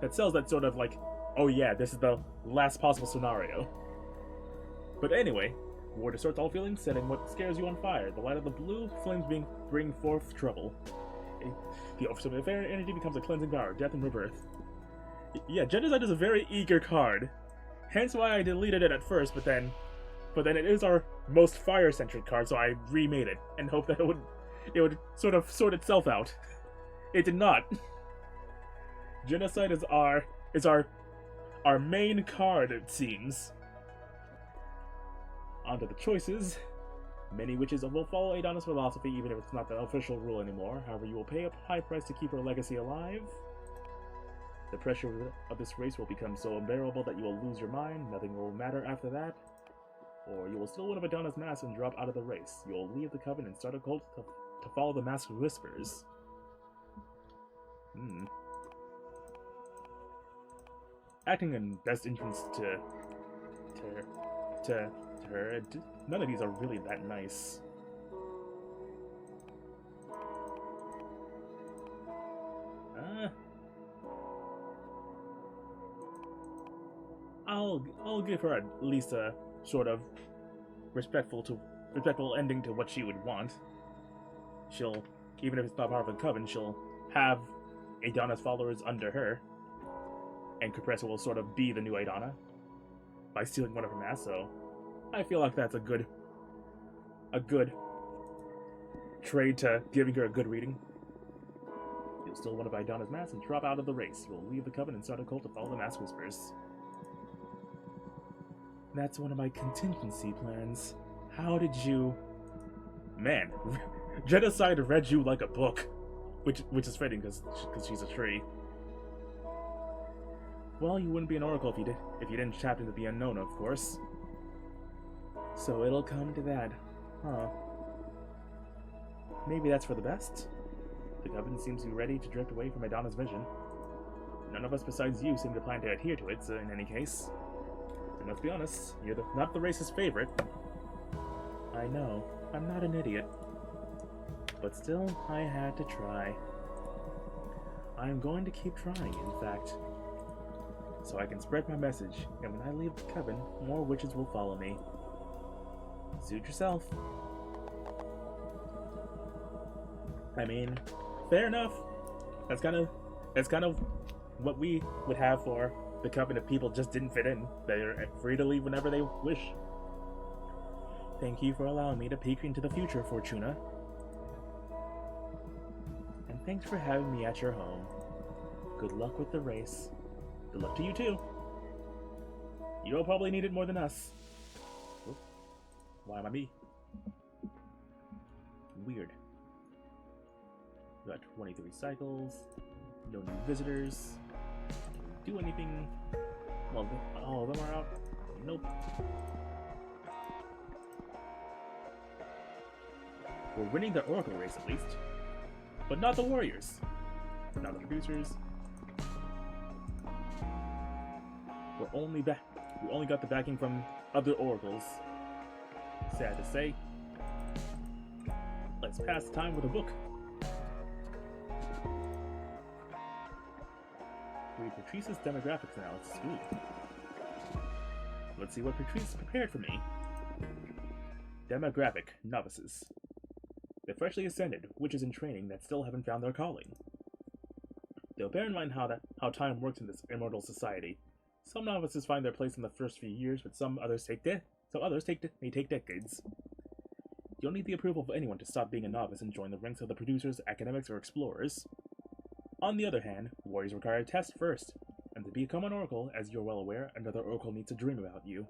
that sells that sort of like, oh yeah, this is the last possible scenario. But anyway, war distorts all feelings, setting what scares you on fire. The light of the blue flames bring forth trouble. The overflow of air energy becomes a cleansing power, death and rebirth. Yeah, Genocide is a very eager card. Hence why I deleted it at first, but then it is our most fire-centric card, so I remade it and hoped that it would sort of sort itself out. It did not. Genocide is our main card, it seems. Onto the choices. Many witches will follow Idana's philosophy, even if it's not the official rule anymore. However, you will pay a high price to keep her legacy alive. The pressure of this race will become so unbearable that you will lose your mind. Nothing will matter after that. Or you will steal one of Idana's masks and drop out of the race. You will leave the Coven and start a cult to follow the Masked Whispers. Acting in best interest to her, none of these are really that nice. I'll give her at least a sort of respectful ending to what she would want. She'll, even if it's not part of the Coven, she'll have Idana's followers under her, and Compressor will sort of be the new Idana by stealing one of her masks. So I feel like that's a good trade to giving her a good reading. You'll steal one of Idana's masks and drop out of the race. You'll leave the Coven and start a cult to follow the Masked Whispers. That's one of my contingency plans. How did you... Man, Genocide read you like a book. Which is fitting, because she's a tree. Well, you wouldn't be an oracle if you didn't tap into the unknown, of course. So it'll come to that, huh? Maybe that's for the best? The Coven seems to be ready to drift away from Idana's vision. None of us besides you seem to plan to adhere to it, so in any case. And let's be honest, you're not the race's favorite. I know, I'm not an idiot. But still, I had to try. I'm going to keep trying, in fact. So I can spread my message, and when I leave the Coven, more witches will follow me. Suit yourself. I mean, fair enough. That's kind of what we would have for the Coven if people just didn't fit in. They're free to leave whenever they wish. Thank you for allowing me to peek into the future, Fortuna. And thanks for having me at your home. Good luck with the race. Good luck to you too. You'll probably need it more than us. Oop. Why am I me? Weird. We got 23 cycles. No new visitors. Do anything? Well, all of them are out. Nope. We're winning the Oracle race at least. But not the Warriors. Not the producers. We only got the backing from other Oracles. Sad to say. Let's pass the time with a book. Read Patrice's demographics analysis. Ooh. Let's see what Patrice prepared for me. Demographic: novices. The freshly ascended, witches in training that still haven't found their calling. Though bear in mind how time works in this immortal society. Some novices find their place in the first few years, but some others may take decades. You'll need the approval of anyone to stop being a novice and join the ranks of the producers, academics, or explorers. On the other hand, warriors require a test first, and to become an oracle, as you're well aware, another oracle needs to dream about you.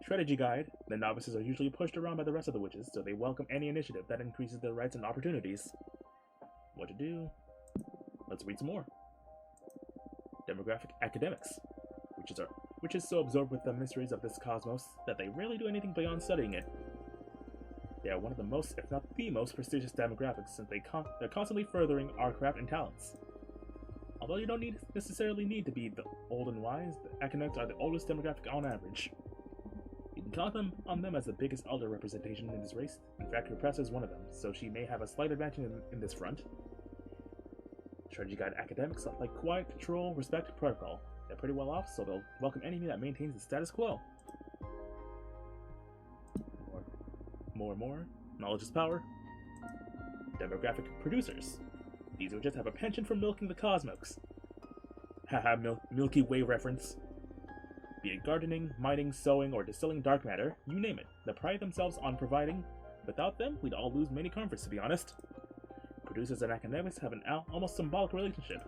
Strategy guide: the novices are usually pushed around by the rest of the witches, so they welcome any initiative that increases their rights and opportunities. What to do? Let's read some more. Demographic academics, which is so absorbed with the mysteries of this cosmos that they rarely do anything beyond studying it. They are one of the most, if not the most, prestigious demographics since they're constantly furthering our craft and talents. Although you don't necessarily need to be the old and wise, the academics are the oldest demographic on average. You can count on them as the biggest elder representation in this race. In fact, your press is one of them, so she may have a slight advantage in this front. Strategy Guide academics like quiet, control, respect, protocol. They're pretty well off, so they'll welcome anything that maintains the status quo. More. Knowledge is power. Demographic producers. These would just have a penchant for milking the cosmos. Haha, Milky Way reference. Be it gardening, mining, sewing, or distilling dark matter, you name it. They pride themselves on providing. Without them, we'd all lose many comforts, to be honest. Producers and academics have an almost symbolic relationship.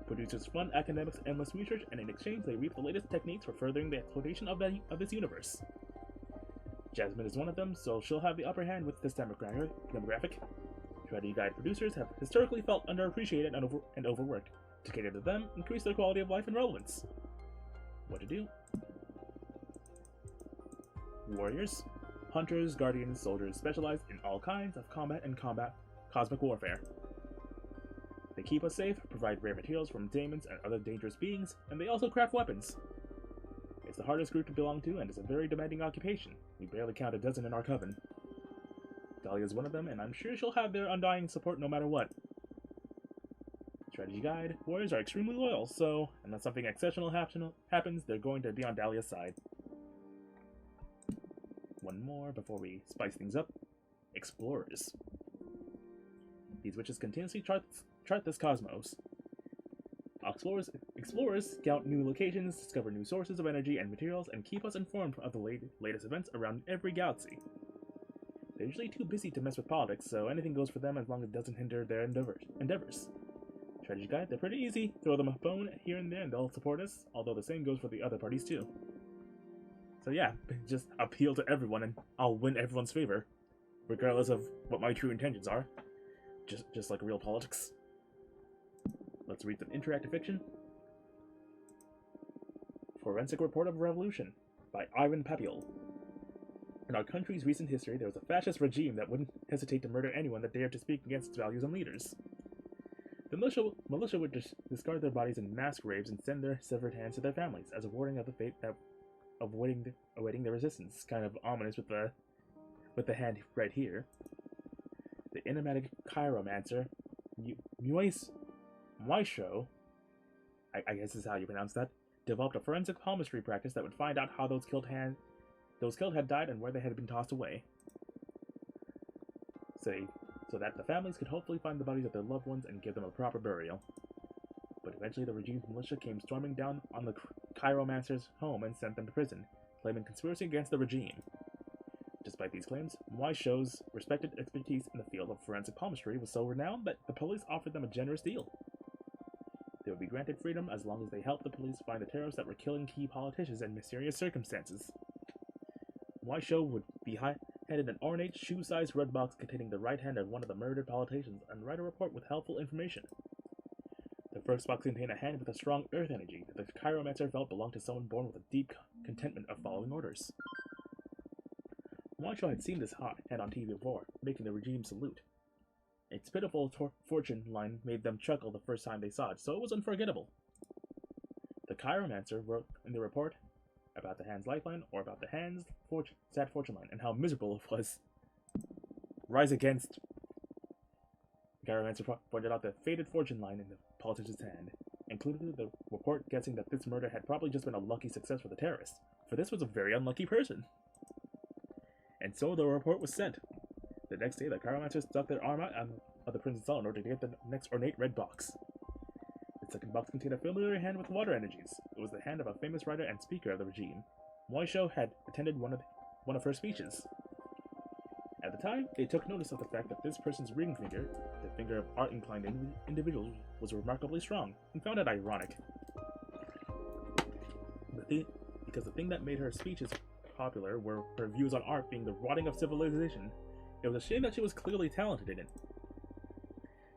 Producers fund academics' endless research, and in exchange they reap the latest techniques for furthering the exploitation of this universe. Jasmine is one of them, so she'll have the upper hand with this demographic. Strategy Guide producers have historically felt underappreciated and overworked. To cater to them, increase their quality of life and relevance. What to do? Warriors, hunters, guardians, soldiers specialized in all kinds of combat and cosmic warfare. They keep us safe, provide rare materials from daemons and other dangerous beings, and they also craft weapons. It's the hardest group to belong to, and it's a very demanding occupation. We barely count a dozen in our coven. Dahlia's one of them, and I'm sure she'll have their undying support no matter what. Strategy Guide, warriors are extremely loyal, so unless something exceptional happens, they're going to be on Dahlia's side. One more before we spice things up. Explorers. These witches continuously chart this cosmos. Explorers scout new locations, discover new sources of energy and materials, and keep us informed of the latest events around every galaxy. They're usually too busy to mess with politics, so anything goes for them as long as it doesn't hinder their endeavors. Strategy Guide, they're pretty easy. Throw them a bone here and there and they'll support us, although the same goes for the other parties too. So yeah, just appeal to everyone and I'll win everyone's favor, regardless of what my true intentions are. Just like real politics. Let's read some interactive fiction. Forensic Report of a Revolution by Ivan Papiol. In our country's recent history, there was a fascist regime that wouldn't hesitate to murder anyone that dared to speak against its values and leaders. The militia would discard their bodies in mass graves and send their severed hands to their families as a warning of the fate of awaiting their resistance. Kind of ominous with the hand right here. The enigmatic chiromancer, Moisho, I guess is how you pronounce that, developed a forensic palmistry practice that would find out how those killed had died and where they had been tossed away. So that the families could hopefully find the bodies of their loved ones and give them a proper burial. But eventually the regime's militia came storming down on the chiromancer's home and sent them to prison, claiming conspiracy against the regime. Despite these claims, Moisho's respected expertise in the field of forensic palmistry was so renowned that the police offered them a generous deal. They would be granted freedom as long as they helped the police find the terrorists that were killing key politicians in mysterious circumstances. Moisho would be headed an ornate, shoe-sized red box containing the right hand of one of the murdered politicians and write a report with helpful information. The first box contained a hand with a strong earth energy that the chiromancer felt belonged to someone born with a deep contentment of following orders. Moisho had seen this hand on TV before, making the regime salute. Its pitiful fortune line made them chuckle the first time they saw it, so it was unforgettable. The chiromancer wrote in the report about the hand's lifeline, or about the hand's sad fortune line, and how miserable it was. Rise against. The chiromancer pointed out the faded fortune line in the politician's hand, including the report guessing that this murder had probably just been a lucky success for the terrorists, for this was a very unlucky person. And so the report was sent. The next day, the chiromancers stuck their arm out of the prison cell in order to get the next ornate red box. The second box contained a familiar hand with water energies. It was the hand of a famous writer and speaker of the regime. Moisho had attended one of her speeches. At the time, they took notice of the fact that this person's ring finger, the finger of art-inclined individuals, was remarkably strong, and found it ironic. Because the thing that made her speeches popular were her views on art being the rotting of civilization. It was a shame that she was clearly talented in it.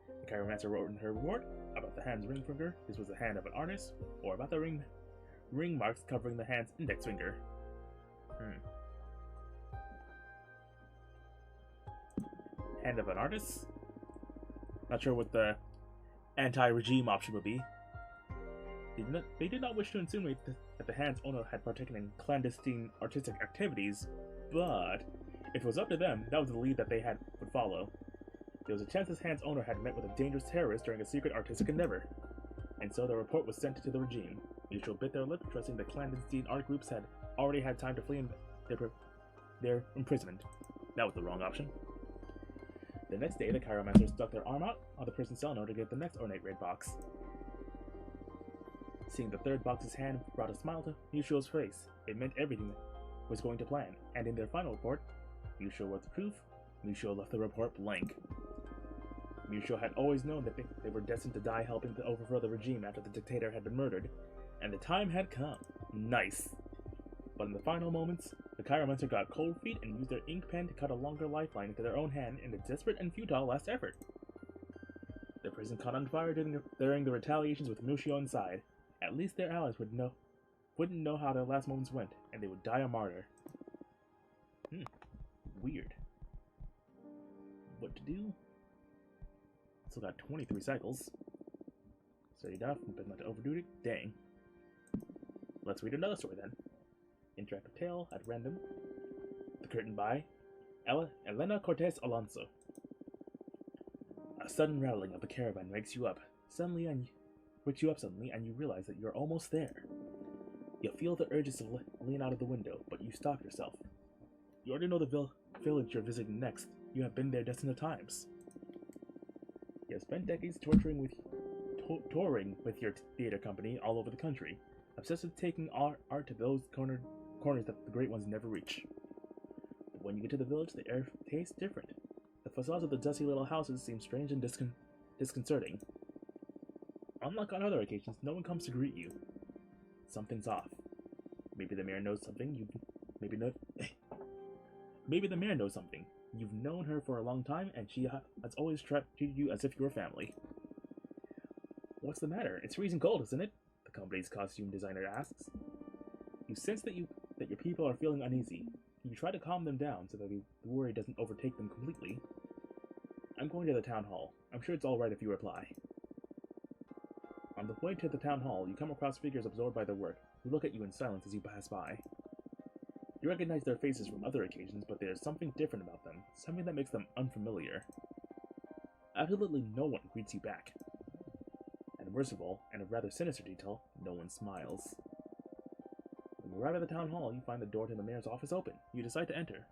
The chiromancer wrote in her report, About the hand's ring finger, this was the hand of an artist, or about the ring marks covering the hand's index finger. Hand of an artist? Not sure what the anti-regime option would be. They did not wish to insinuate that the hand's owner had partaken in clandestine artistic activities, but if it was up to them, that was the lead that they would follow. There was a chance this hand's owner had met with a dangerous terrorist during a secret artistic endeavor, and so the report was sent to the regime. Mutual bit their lip, trusting the clandestine art groups had already had time to flee their imprisonment. That was the wrong option. The next day, the chiromancers stuck their arm out on the prison cell in order to get the next ornate red box. Seeing the third box's hand brought a smile to Mutual's face. It meant everything was going to plan, and in their final report, Mutual wrote the proof. Mutual left the report blank. Mutual had always known that they were destined to die helping to overthrow the regime after the dictator had been murdered, and the time had come. Nice. But in the final moments, the chiromancer got cold feet and used their ink pen to cut a longer lifeline into their own hand in a desperate and futile last effort. The prison caught on fire during the retaliations with Mutual inside. At least their allies wouldn't know how their last moments went, and they would die a martyr. Weird. What to do? Still got 23 cycles. Steady enough, but not to overdo it. Dang. Let's read another story then. Interactive tale at random. The curtain by Elena Cortez Alonso. A sudden rattling of the caravan wakes you up suddenly, and you realize that you're almost there. You feel the urges to lean out of the window, but you stop yourself. You already know the village you're visiting next. You have been there dozens of times. You have spent decades touring with your theater company all over the country, obsessed with taking art to those corners that the great ones never reach. But when you get to the village, the air tastes different. The facades of the dusty little houses seem strange and disconcerting. Unlike on other occasions, no one comes to greet you. Something's off. Maybe the mayor knows something Maybe the mayor knows something. You've known her for a long time, and she has always treated you as if you were family. What's the matter? It's freezing cold, isn't it? The company's costume designer asks. You sense that your people are feeling uneasy. You try to calm them down so that the worry doesn't overtake them completely. I'm going to the town hall. I'm sure it's alright if you reply. On the way to the town hall, you come across figures absorbed by their work, who look at you in silence as you pass by. You recognize their faces from other occasions, but there is something different about them, something that makes them unfamiliar. Absolutely no one greets you back. And worst of all, and a rather sinister detail, no one smiles. When you arrive at the town hall, you find the door to the mayor's office open. You decide to enter.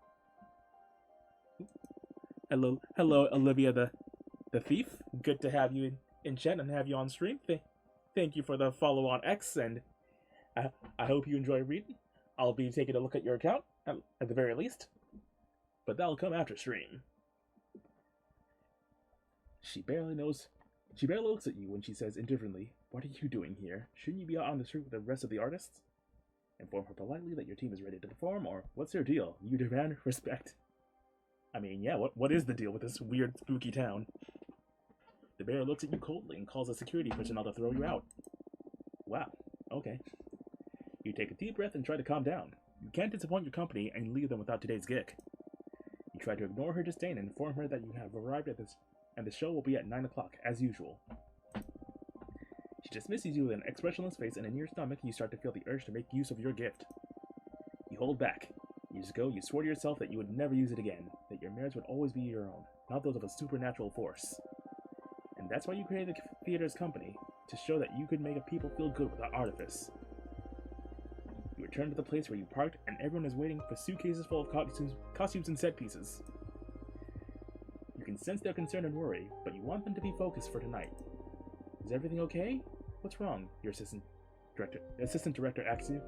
Hello, Olivia the thief. Good to have you in chat and have you on stream. Thank you for the follow on X, and I hope you enjoy reading. I'll be taking a look at your account, at the very least. But that'll come after stream. She barely looks at you when she says indifferently, "What are you doing here? Shouldn't you be out on the street with the rest of the artists?" Inform her politely that your team is ready to perform, or what's your deal? You demand respect. I mean, yeah, what is the deal with this weird, spooky town? The bear looks at you coldly and calls a security personnel to throw you out. Wow, okay. You take a deep breath and try to calm down. You can't disappoint your company and leave them without today's gig. You try to ignore her disdain and inform her that you have arrived at this, and the show will be at 9 o'clock, as usual. She dismisses you with an expressionless face, and in your stomach you start to feel the urge to make use of your gift. You hold back. Years ago, you swore to yourself that you would never use it again, that your merits would always be your own, not those of a supernatural force. And that's why you created the theater's company, to show that you could make people feel good without artifice. You return to the place where you parked, and everyone is waiting for suitcases full of costumes and set pieces. You can sense their concern and worry, but you want them to be focused for tonight. Is everything okay? What's wrong? Your assistant director asks you.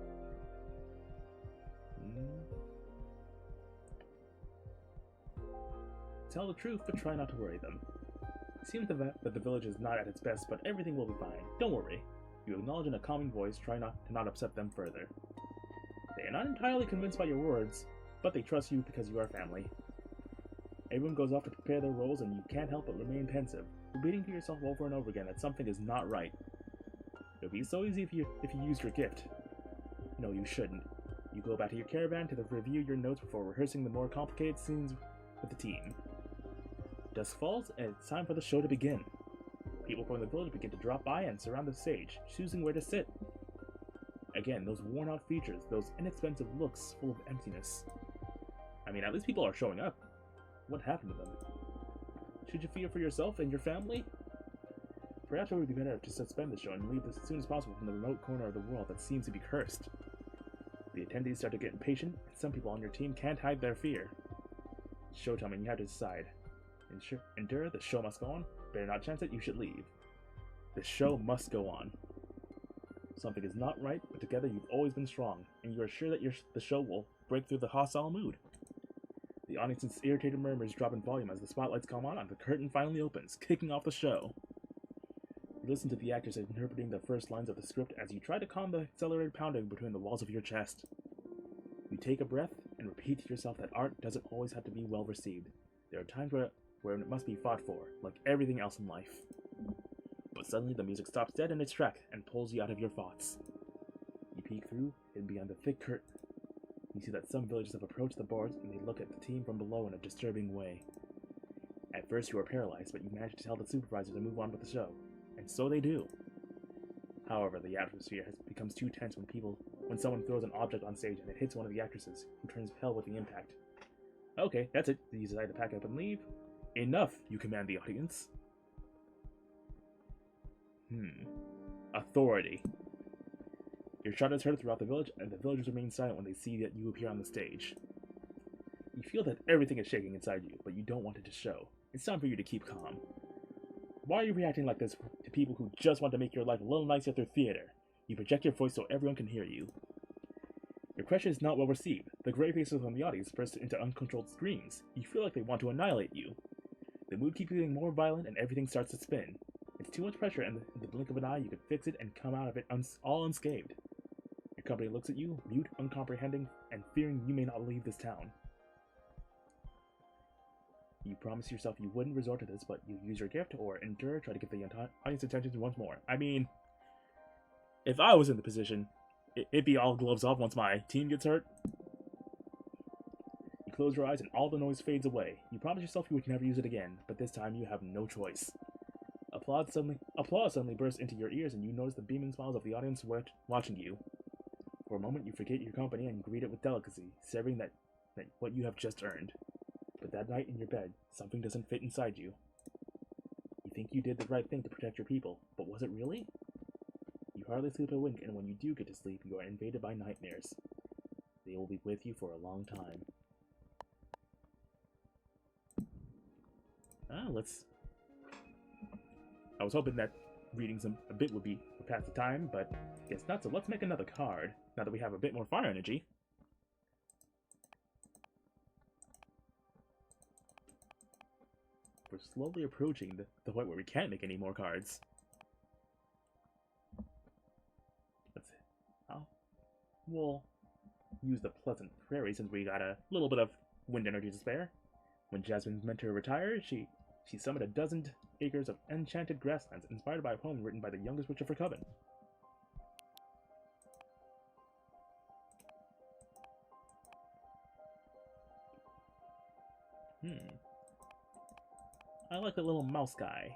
Tell the truth, but try not to worry them. It seems that the village is not at its best, but everything will be fine. Don't worry. You acknowledge in a calming voice, try to not upset them further. They are not entirely convinced by your words, but they trust you because you are family. Everyone goes off to prepare their roles, and you can't help but remain pensive. repeating to yourself over and over again that something is not right. It would be so easy if you used your gift. No, you shouldn't. You go back to your caravan to review your notes before rehearsing the more complicated scenes with the team. Dusk falls, and it's time for the show to begin. People from the village begin to drop by and surround the stage, choosing where to sit. Again, those worn-out features, those inexpensive looks full of emptiness. I mean, at least people are showing up. What happened to them? Should you fear for yourself and your family? Perhaps it would be better to suspend the show and leave as soon as possible from the remote corner of the world that seems to be cursed. The attendees start to get impatient, and some people on your team can't hide their fear. It's showtime and you have to decide. Endure, the show must go on. Better not chance it, you should leave. The show must go on. Something is not right, but together you've always been strong, and you are sure that the show will break through the hostile mood. The audience's irritated murmurs drop in volume as the spotlights come on and the curtain finally opens, kicking off the show. You listen to the actors interpreting the first lines of the script as you try to calm the accelerated pounding between the walls of your chest. You take a breath and repeat to yourself that art doesn't always have to be well received. There are times where it must be fought for, like everything else in life. But suddenly the music stops dead in its track and pulls you out of your thoughts. You peek through, and beyond the thick curtain, you see that some villagers have approached the boards and they look at the team from below in a disturbing way. At first you are paralyzed, but you manage to tell the supervisor to move on with the show. And so they do. However, the atmosphere becomes too tense when someone throws an object on stage and it hits one of the actresses, who turns pale with the impact. Okay, that's it. You decide to pack up and leave. Enough, you command the audience. Authority. Your shout is heard throughout the village, and the villagers remain silent when they see that you appear on the stage. You feel that everything is shaking inside you, but you don't want it to show. It's time for you to keep calm. Why are you reacting like this to people who just want to make your life a little nicer through theater? You project your voice so everyone can hear you. Your question is not well received. The gray faces from the audience burst into uncontrolled screams. You feel like they want to annihilate you. The mood keeps getting more violent and everything starts to spin. It's too much pressure, and in the blink of an eye you could fix it and come out of it all unscathed. Your company looks at you, mute, uncomprehending, and fearing you may not leave this town. You promise yourself you wouldn't resort to this, but you use your gift or endure, try to get the audience attention once more. I mean, if I was in the position, it'd be all gloves off once my team gets hurt. You close your eyes and all the noise fades away. You promise yourself you would never use it again, but this time you have no choice. Applause suddenly bursts into your ears, and you notice the beaming smiles of the audience watching you. For a moment, you forget your company and greet it with delicacy, savoring that what you have just earned. But that night in your bed, something doesn't fit inside you. You think you did the right thing to protect your people, but was it really? You hardly sleep a wink, and when you do get to sleep, you are invaded by nightmares. They will be with you for a long time. I was hoping that reading a bit would pass the time, but guess not, so let's make another card, now that we have a bit more fire energy. We're slowly approaching the point where we can't make any more cards. Let's see. We'll use the Pleasant Prairie since we got a little bit of wind energy to spare. When Jasmine's meant to retire, she summoned a dozen acres of enchanted grasslands inspired by a poem written by the youngest witch of her coven. I like the little mouse guy.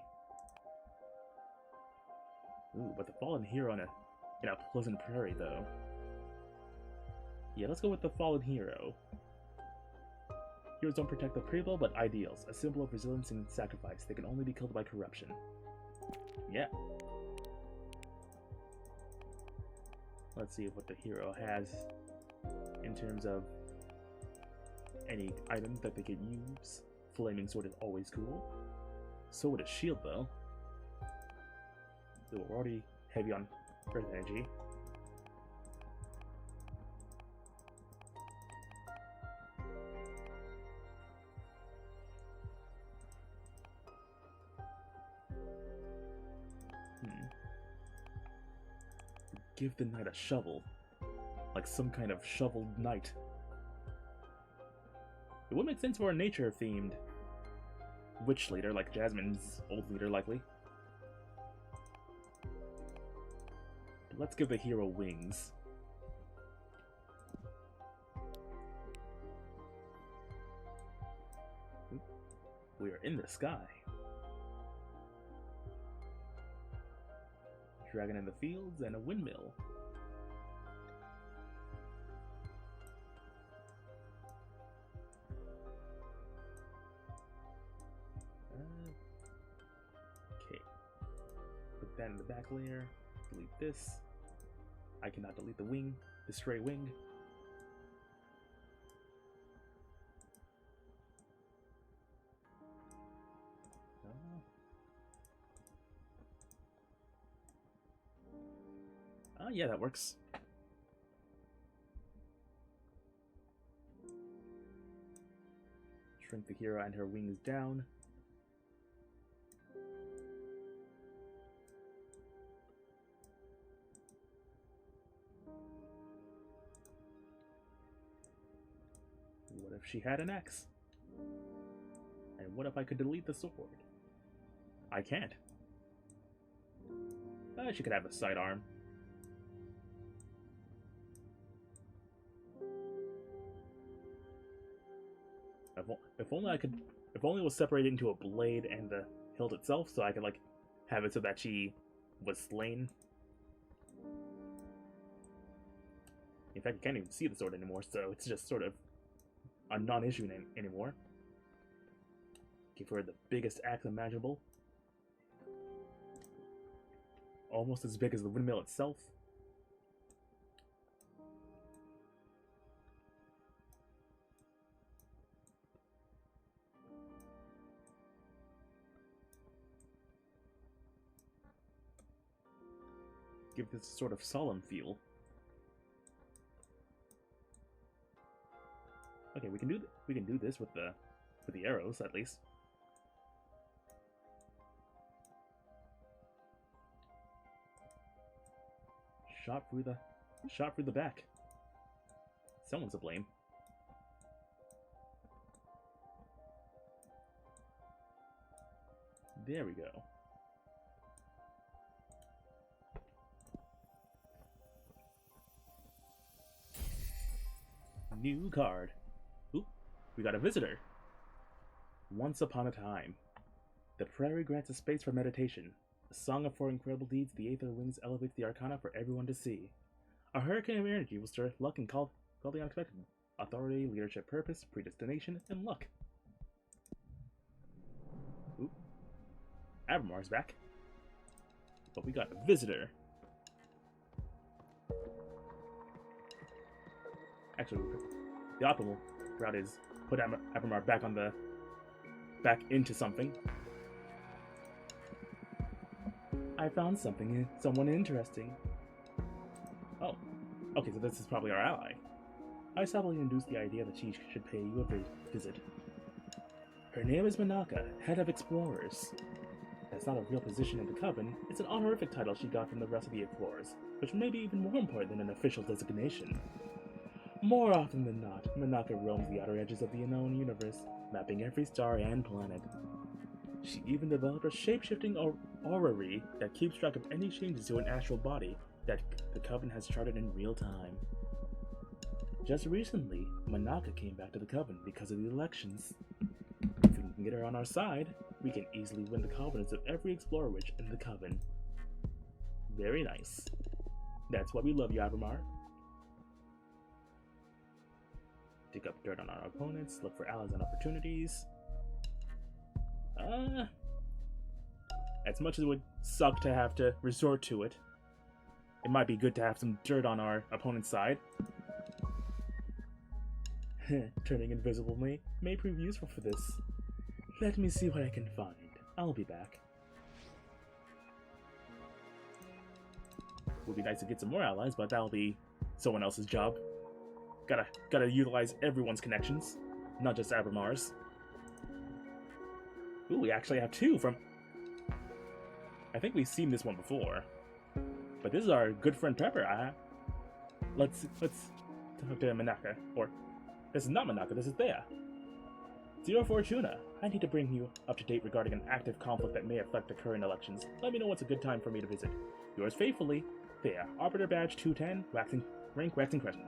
Ooh, but the fallen hero in a Pleasant Prairie, though. Yeah, let's go with the fallen hero. Heroes don't protect the people, but ideals. A symbol of resilience and sacrifice. They can only be killed by corruption. Yeah. Let's see what the hero has in terms of any item that they could use. Flaming sword is always cool. So would a shield, though. So we're already heavy on earth energy. Give the knight a shovel. Like some kind of shoveled knight. It would make sense for a nature-themed witch leader, like Jasmine's old leader, likely. But let's give the hero wings. We are in the sky. Dragon in the fields and a windmill. Okay. Put that in the back layer. Delete this. I cannot delete the wing, the stray wing. Yeah, that works. Shrink the hero and her wings down. What if she had an axe? And what if I could delete the sword? I can't. She could have a sidearm. If only I could. If only it was separated into a blade and the hilt itself, so I could like have it so that she was slain. In fact, you can't even see the sword anymore, so it's just sort of a non-issue anymore. Give her the biggest axe imaginable. Almost as big as the windmill itself. Give this sort of solemn feel. Okay, we can do this with the arrows at least. Shot through the back. Someone's to blame. There we go. New card. Oop, we got a visitor. Once upon a time. The prairie grants a space for meditation. A song of four incredible deeds, the Aether Wings elevates the arcana for everyone to see. A hurricane of energy will stir luck and call the unexpected. Authority, leadership, purpose, predestination, and luck. Oop. Abramar's back. But we got a visitor. Actually, the optimal route is put Abramar back into something. I found someone interesting. Oh, okay, so this is probably our ally. I subtly induced the idea that she should pay you a visit. Her name is Manaka, head of explorers. That's not a real position in the Coven, it's an honorific title she got from the rest of the explorers, which may be even more important than an official designation. More often than not, Manaka roams the outer edges of the unknown universe, mapping every star and planet. She even developed a shape-shifting orrery that keeps track of any changes to an astral body that the Coven has charted in real time. Just recently, Manaka came back to the Coven because of the elections. If we can get her on our side, we can easily win the confidence of every explorer witch in the Coven. Very nice. That's why we love you, Abramar. Dig up dirt on our opponents, look for allies and opportunities. As much as it would suck to have to resort to it, it might be good to have some dirt on our opponent's side. Turning invisible may prove useful for this. Let me see what I can find. I'll be back. Would be nice to get some more allies, but that'll be someone else's job. Gotta utilize everyone's connections, not just Abramar's. Ooh, we actually have two from... I think we've seen this one before. But this is our good friend Pepper. Let's talk to Manaka. Or, this is not Manaka, this is Thea. Zero Fortuna, I need to bring you up to date regarding an active conflict that may affect the current elections. Let me know what's a good time for me to visit. Yours faithfully, Thea, Arbiter Badge 210, Rank Waxing Crescent.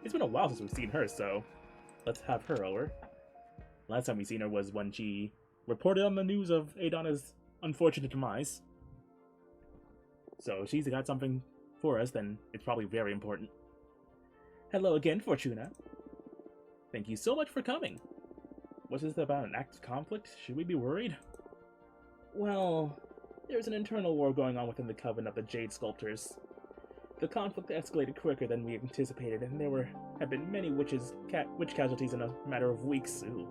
It's been a while since we've seen her, so let's have her over. Last time we seen her was when she reported on the news of Adana's unfortunate demise. So if she's got something for us, then it's probably very important. Hello again, Fortuna. Thank you so much for coming. What's this about, an active conflict? Should we be worried? Well, there's an internal war going on within the Coven of the Jade Sculptors. The conflict escalated quicker than we anticipated, and there have been many witch casualties in a matter of weeks. Ooh.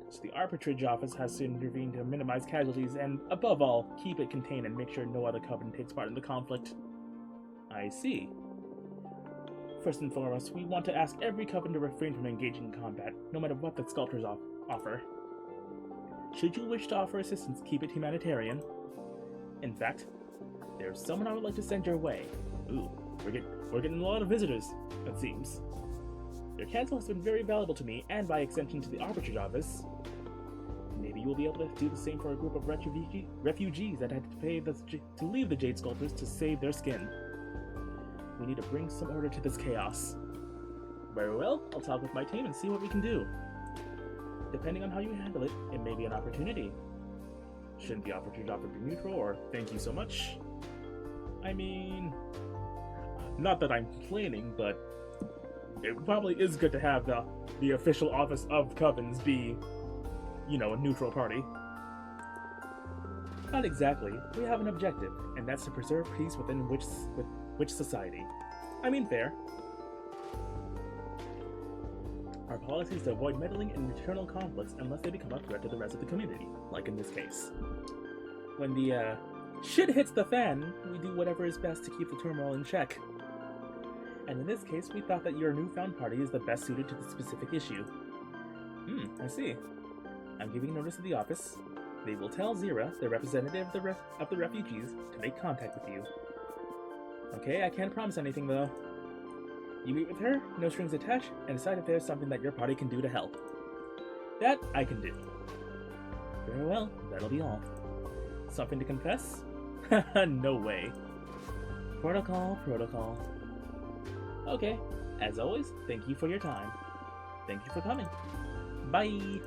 So the Arbitrage Office has to intervene to minimize casualties and, above all, keep it contained and make sure no other Coven takes part in the conflict. I see. First and foremost, we want to ask every Coven to refrain from engaging in combat, no matter what the sculptors offer. Should you wish to offer assistance, keep it humanitarian. In fact, there's someone I would like to send your way. Ooh, we're getting a lot of visitors, it seems. Your counsel has been very valuable to me, and by extension to the Arbitrage Office. Maybe you will be able to do the same for a group of refugees that had to pay to leave the Jade Sculptors to save their skin. We need to bring some order to this chaos. Very well, I'll talk with my team and see what we can do. Depending on how you handle it, it may be an opportunity. Shouldn't the Arbitrage offer be neutral, or thank you so much? I mean, not that I'm complaining, but it probably is good to have the official office of Covens be, you know, a neutral party. Not exactly. We have an objective, and that's to preserve peace within which society. I mean, fair. Our policy is to avoid meddling in internal conflicts unless they become a threat to the rest of the community, like in this case. When the shit hits the fan, we do whatever is best to keep the turmoil in check. And in this case, we thought that your newfound party is the best suited to the specific issue. I see. I'm giving notice to the office. They will tell Zira, the representative of the refugees, to make contact with you. Okay, I can't promise anything though. You meet with her, no strings attached, and decide if there's something that your party can do to help. That I can do. Very well, that'll be all. Something to confess? No way. Protocol. Okay, as always, thank you for your time. Thank you for coming. Bye!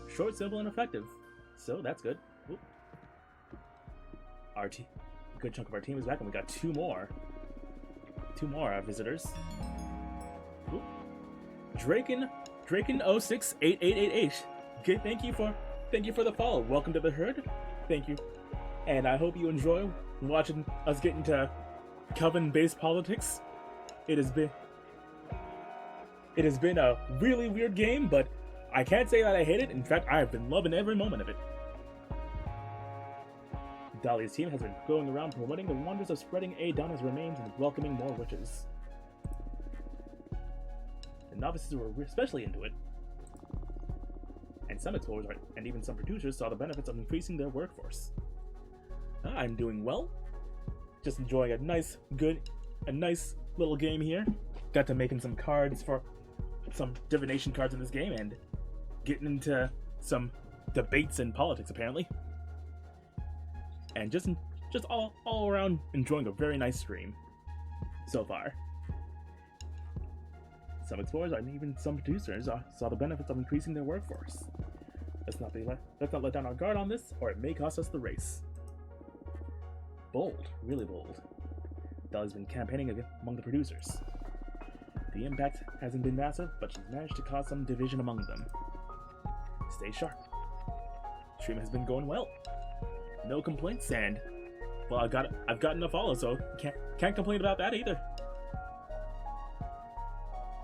Short, simple, and effective. So, that's good. Oop. A good chunk of our team is back, and we got two more visitors. Oop. Draken 068888. Okay, thank you for the follow. Welcome to the herd. Thank you. And I hope you enjoy watching us get into Coven-based politics. It has been a really weird game, but I can't say that I hate it. In fact, I have been loving every moment of it. Dahlia's team has been going around promoting the wonders of spreading Adana's remains and welcoming more witches. The novices were especially into it. And some explorers and even some producers saw the benefits of increasing their workforce. I'm doing well. Just enjoying a nice little game here. Got to making some cards for some divination cards in this game and getting into some debates and politics apparently. And just all around enjoying a very nice stream so far. Some explorers and even some producers saw the benefits of increasing their workforce. Let's not let down our guard on this, or it may cost us the race. Bold, really bold. Dolly's been campaigning among the producers. The impact hasn't been massive, but she's managed to cause some division among them. Stay sharp. Stream has been going well. No complaints, and well, I've got enough follows, so can't complain about that either.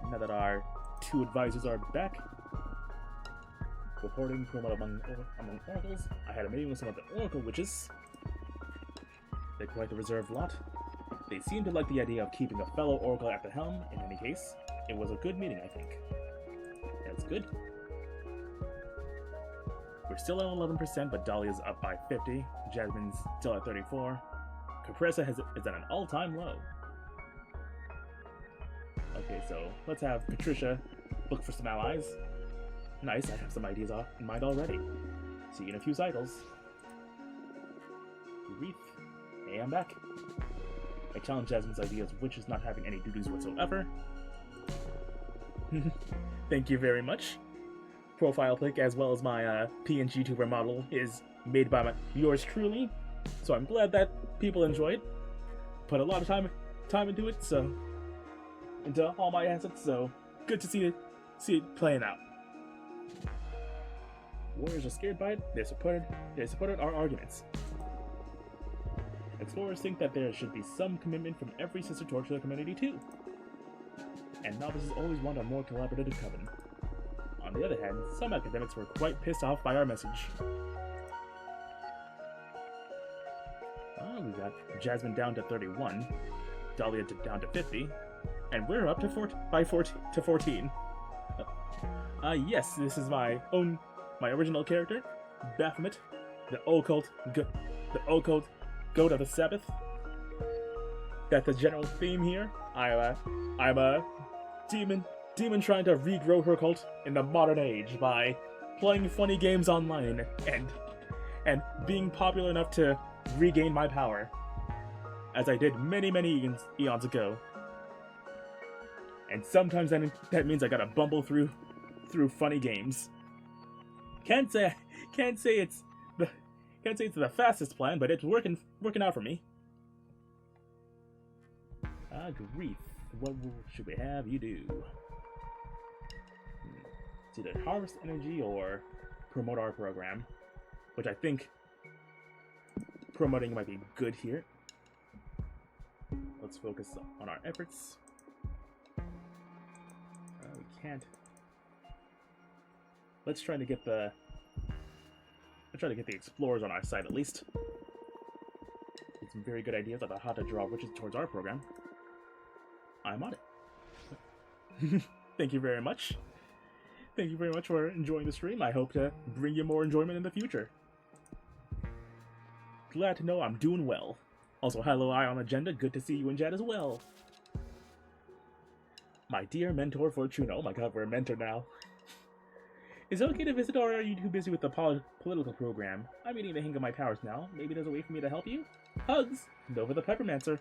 Now that our two advisors are back, reporting from among oracles, I had a meeting with some of the oracle witches. They're quite the reserved lot. They seem to like the idea of keeping a fellow oracle at the helm. In any case, it was a good meeting, I think. That's good. We're still at 11%, but Dahlia's up by 50. Jasmine's still at 34. Capressa is at an all-time low. Okay, so let's have Patricia look for some allies. Nice, I have some ideas in mind already. See you in a few cycles. Wreath. Hey, I'm back. I challenge Jasmine's ideas of witches not having any duties whatsoever. Thank you very much. Profile pic as well as my PNG tuber model is made by yours truly, so I'm glad that people enjoy it. Put a lot of time into it, so into all my assets, so good to see it playing out. Warriors are scared by it. They supported our arguments. Explorers think that there should be some commitment from every sister torture community too. And novices always want a more collaborative coven. On the other hand, some academics were quite pissed off by our message. We got Jasmine down to 31, Dahlia down to 50, and we're up to 14. Yes, this is my original character, Baphomet, the occult goat of the Sabbath. That's the general theme here. I'm a demon trying to regrow her cult in the modern age by playing funny games online and being popular enough to regain my power, as I did many eons ago. And sometimes that means I gotta bumble through funny games. Can't say it's the fastest plan, but it's working out for me. Grief. What should we have you do? It's either harvest energy or promote our program, which I think promoting might be good here. Let's focus on our efforts. We can't. Let's try to get the explorers on our side at least. Get some very good ideas about how to draw witches towards our program. I'm on it. Thank you very much. Thank you very much for enjoying the stream. I hope to bring you more enjoyment in the future. Glad to know I'm doing well. Also, hello, Ion Agenda. Good to see you in chat as well. My dear mentor Fortuna. Oh my god, we're a mentor now. Is it okay to visit, or are you too busy with the political program? I'm eating the hang of my powers now. Maybe there's a way for me to help you? Hugs! Nova the Peppermancer.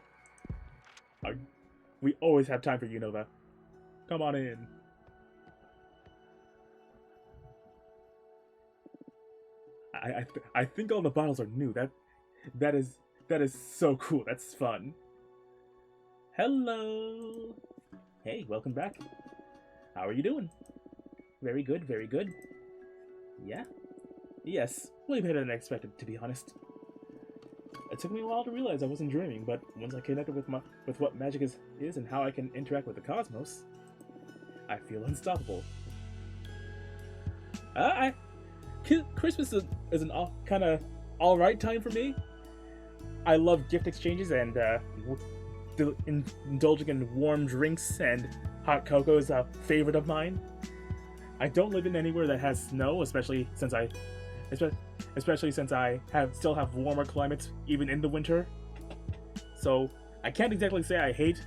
We always have time for you, Nova. Come on in. I think all the bottles are new. That is so cool. That's fun. Hello. Hey, welcome back. How are you doing? Very good, very good. Yeah? Yes, way better than I expected, to be honest. It took me a while to realize I wasn't dreaming, but once I connected with what magic is and how I can interact with the cosmos, I feel unstoppable. Christmas is an kind of alright time for me. I love gift exchanges and indulging in warm drinks, and hot cocoa is a favorite of mine. I don't live in anywhere that has snow, especially since I still have warmer climates even in the winter. So I can't exactly say I hate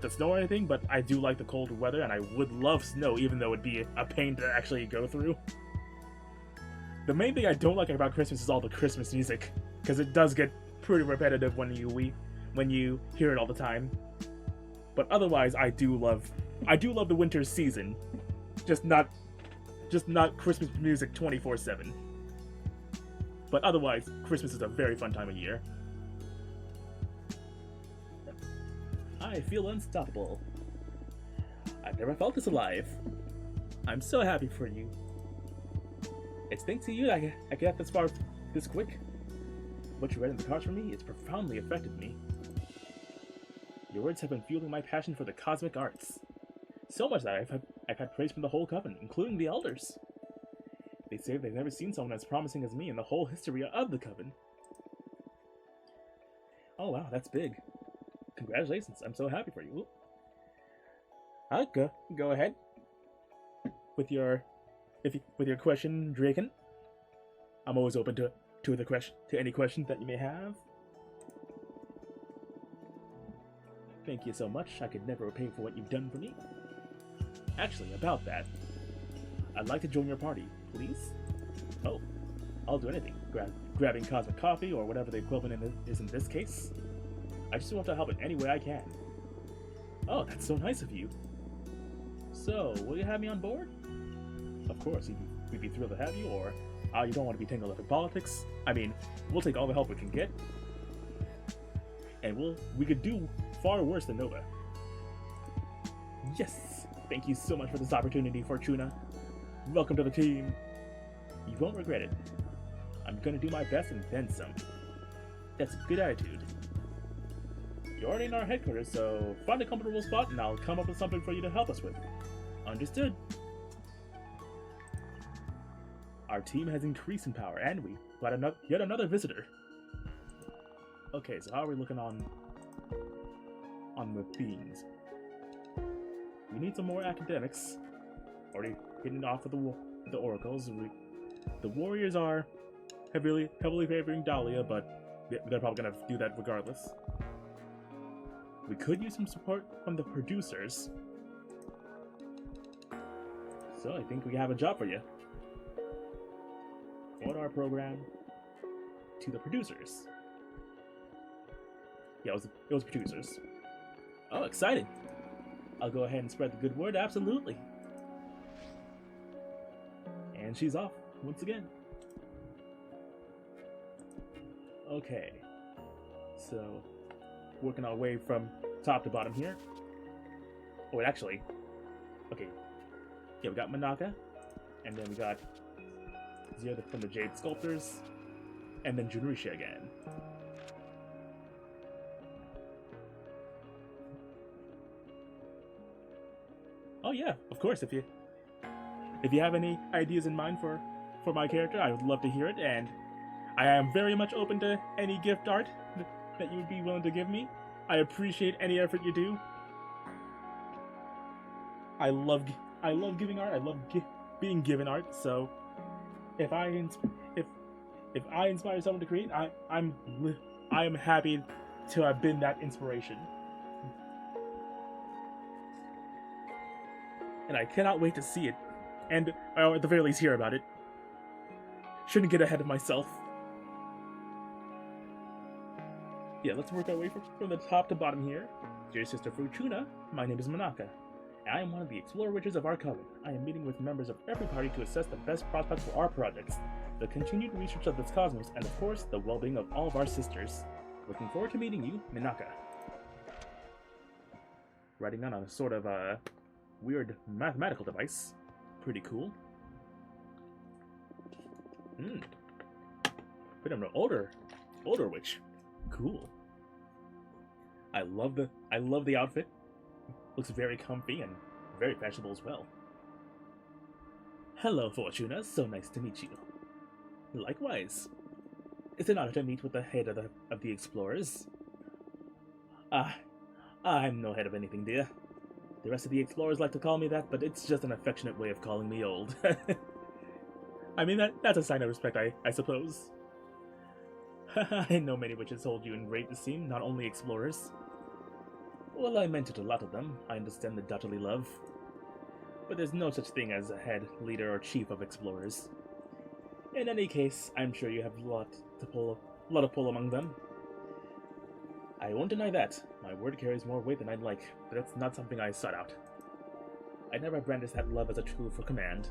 the snow or anything, but I do like the cold weather, and I would love snow, even though it'd be a pain to actually go through. The main thing I don't like about Christmas is all the Christmas music, because it does get pretty repetitive when you hear it all the time. But otherwise, I do love the winter season, just not Christmas music 24/7. But otherwise, Christmas is a very fun time of year. I feel unstoppable. I've never felt this alive. I'm so happy for you. It's thanks to you that I got this far this quick. What you read in the cards for me has profoundly affected me. Your words have been fueling my passion for the cosmic arts. So much that I've had praise from the whole Coven, including the elders. They say they've never seen someone as promising as me in the whole history of the Coven. Oh wow, that's big. Congratulations, I'm so happy for you. Go ahead with your question, Draken. I'm always open to any questions that you may have. Thank you so much. I could never repay for what you've done for me. Actually, about that, I'd like to join your party, please? Oh, I'll do anything. Grabbing cosmic coffee or whatever the equivalent is in this case. I just want to help in any way I can. Oh, that's so nice of you. So, will you have me on board? Of course, we'd be thrilled to have you, or you don't want to be tangled up in politics. I mean, we'll take all the help we can get. And we could do far worse than Nova. Yes! Thank you so much for this opportunity, Fortuna. Welcome to the team. You won't regret it. I'm gonna do my best and then some. That's a good attitude. You're already in our headquarters, so find a comfortable spot and I'll come up with something for you to help us with. Understood. Our team has increased in power, and we got yet another visitor. Okay, so how are we looking on the beings? We need some more academics. Already hitting off with the oracles. The warriors are heavily favoring Dahlia, but they're probably gonna do that regardless. We could use some support from the producers. So I think we have a job for you. Forward our program to the producers. Yeah, it was producers. Oh, exciting! I'll go ahead and spread the good word, absolutely. And she's off, once again. Okay. So, working our way from top to bottom here. Oh, wait, actually. Okay. Yeah, we got Manaka. And then we got Zia from the Jade Sculptors. And then Junurisha again. Oh yeah, of course. If you have any ideas in mind for my character, I would love to hear it, and I am very much open to any gift art that you would be willing to give me. I appreciate any effort you do. I love giving art. I love being given art. So if I inspire someone to create, I am happy to have been that inspiration. And I cannot wait to see it, and or at the very least hear about it. Shouldn't get ahead of myself. Yeah, let's work our way from the top to bottom here. Dear Sister Fortuna, my name is Manaka, and I am one of the Explorer Witches of our Coven. I am meeting with members of every party to assess the best prospects for our projects, the continued research of this cosmos, and of course, the well-being of all of our sisters. Looking forward to meeting you, Manaka. Writing down on a sort of, weird mathematical device. Pretty cool. Bit of an older witch. Cool. I love the outfit. Looks very comfy and very fashionable as well. Hello, Fortuna. So nice to meet you. Likewise. It's an honor to meet with the head of the Explorers. I'm no head of anything, dear. The rest of the Explorers like to call me that, but it's just an affectionate way of calling me old. I mean, that's a sign of respect, I suppose. I know many witches hold you in great esteem, not only Explorers. Well, I meant it a lot of them. I understand the daughterly love. But there's no such thing as a head, leader, or chief of Explorers. In any case, I'm sure you have a lot of pull among them. I won't deny that. My word carries more weight than I'd like, but that's not something I sought out. I never brandished that love as a tool for command.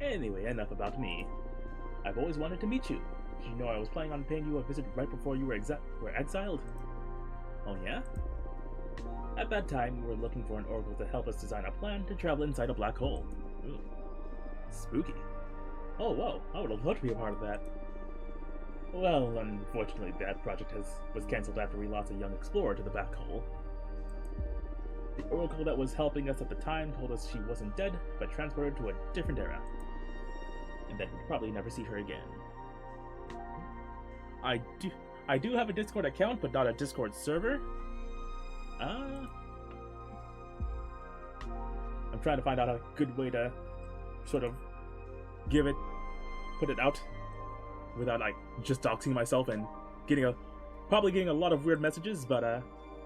Anyway, enough about me. I've always wanted to meet you. Did you know I was planning on paying you a visit right before you were exiled? Oh yeah? At that time, we were looking for an oracle to help us design a plan to travel inside a black hole. Ooh. Spooky. Oh whoa, I would have loved to be a part of that. Well, unfortunately, that project was cancelled after we lost a young explorer to the black hole. The oracle that was helping us at the time told us she wasn't dead, but transferred to a different era, and that we'd probably never see her again. I do have a Discord account, but not a Discord server. I'm trying to find out a good way to sort of put it out without like just doxing myself and probably getting a lot of weird messages. But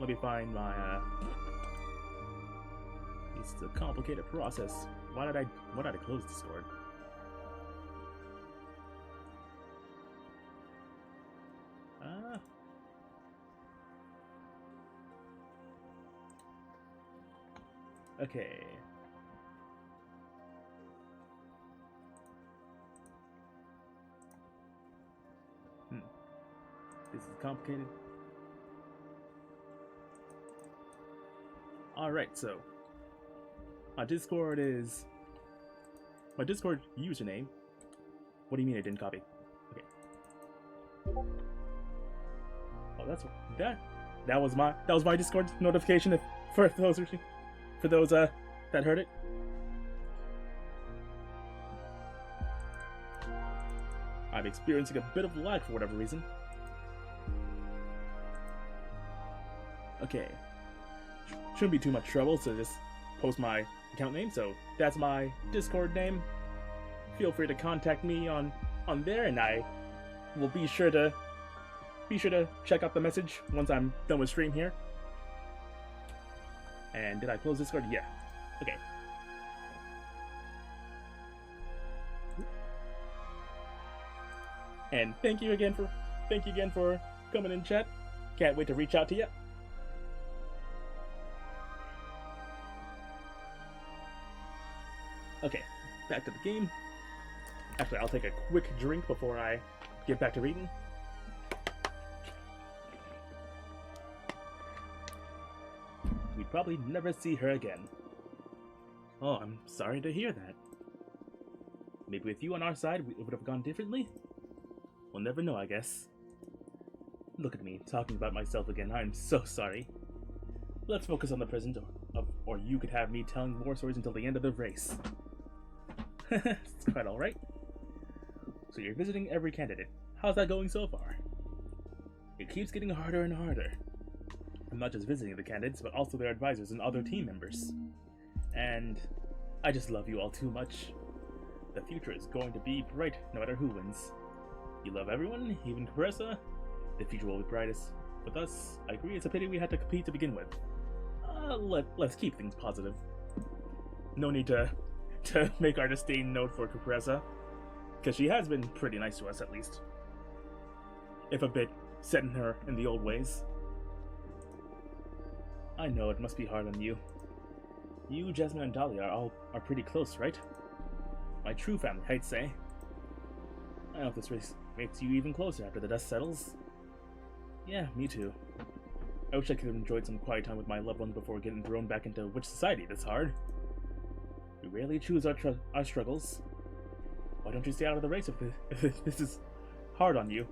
let me find my This is a complicated process. Why did I close Discord? Okay. This is complicated. Alright, so my Discord username. What do you mean I didn't copy? Okay. Oh, that was my Discord notification for those that heard it. I'm experiencing a bit of lag for whatever reason. Okay. Shouldn't be too much trouble to just post my account name, so that's my Discord name. Feel free to contact me on there, and I will be sure to check out the message once I'm done with stream here. And did I close Discord? Yeah. Okay. And thank you again for coming in, chat. Can't wait to reach out to you. Okay, back to the game. Actually, I'll take a quick drink before I get back to reading. We'd probably never see her again. Oh, I'm sorry to hear that. Maybe with you on our side, it would have gone differently? We'll never know, I guess. Look at me, talking about myself again. I'm so sorry. Let's focus on the present, or you could have me telling war stories until the end of the race. It's quite alright. So you're visiting every candidate. How's that going so far? It keeps getting harder and harder. I'm not just visiting the candidates, but also their advisors and other team members. And I just love you all too much. The future is going to be bright no matter who wins. You love everyone, even Carissa. The future will be brightest. With us, I agree it's a pity we had to compete to begin with. Let's keep things positive. No need to make our disdain note for Carissa, because she has been pretty nice to us at least. If a bit set in her in the old ways. I know it must be hard on you. You, Jasmine, and Dahlia are pretty close, right? My true family, I'd say. I hope this race makes you even closer after the dust settles. Yeah, me too. I wish I could have enjoyed some quiet time with my loved ones before getting thrown back into witch society this hard. We rarely choose our struggles. Why don't you stay out of the race if this is hard on you?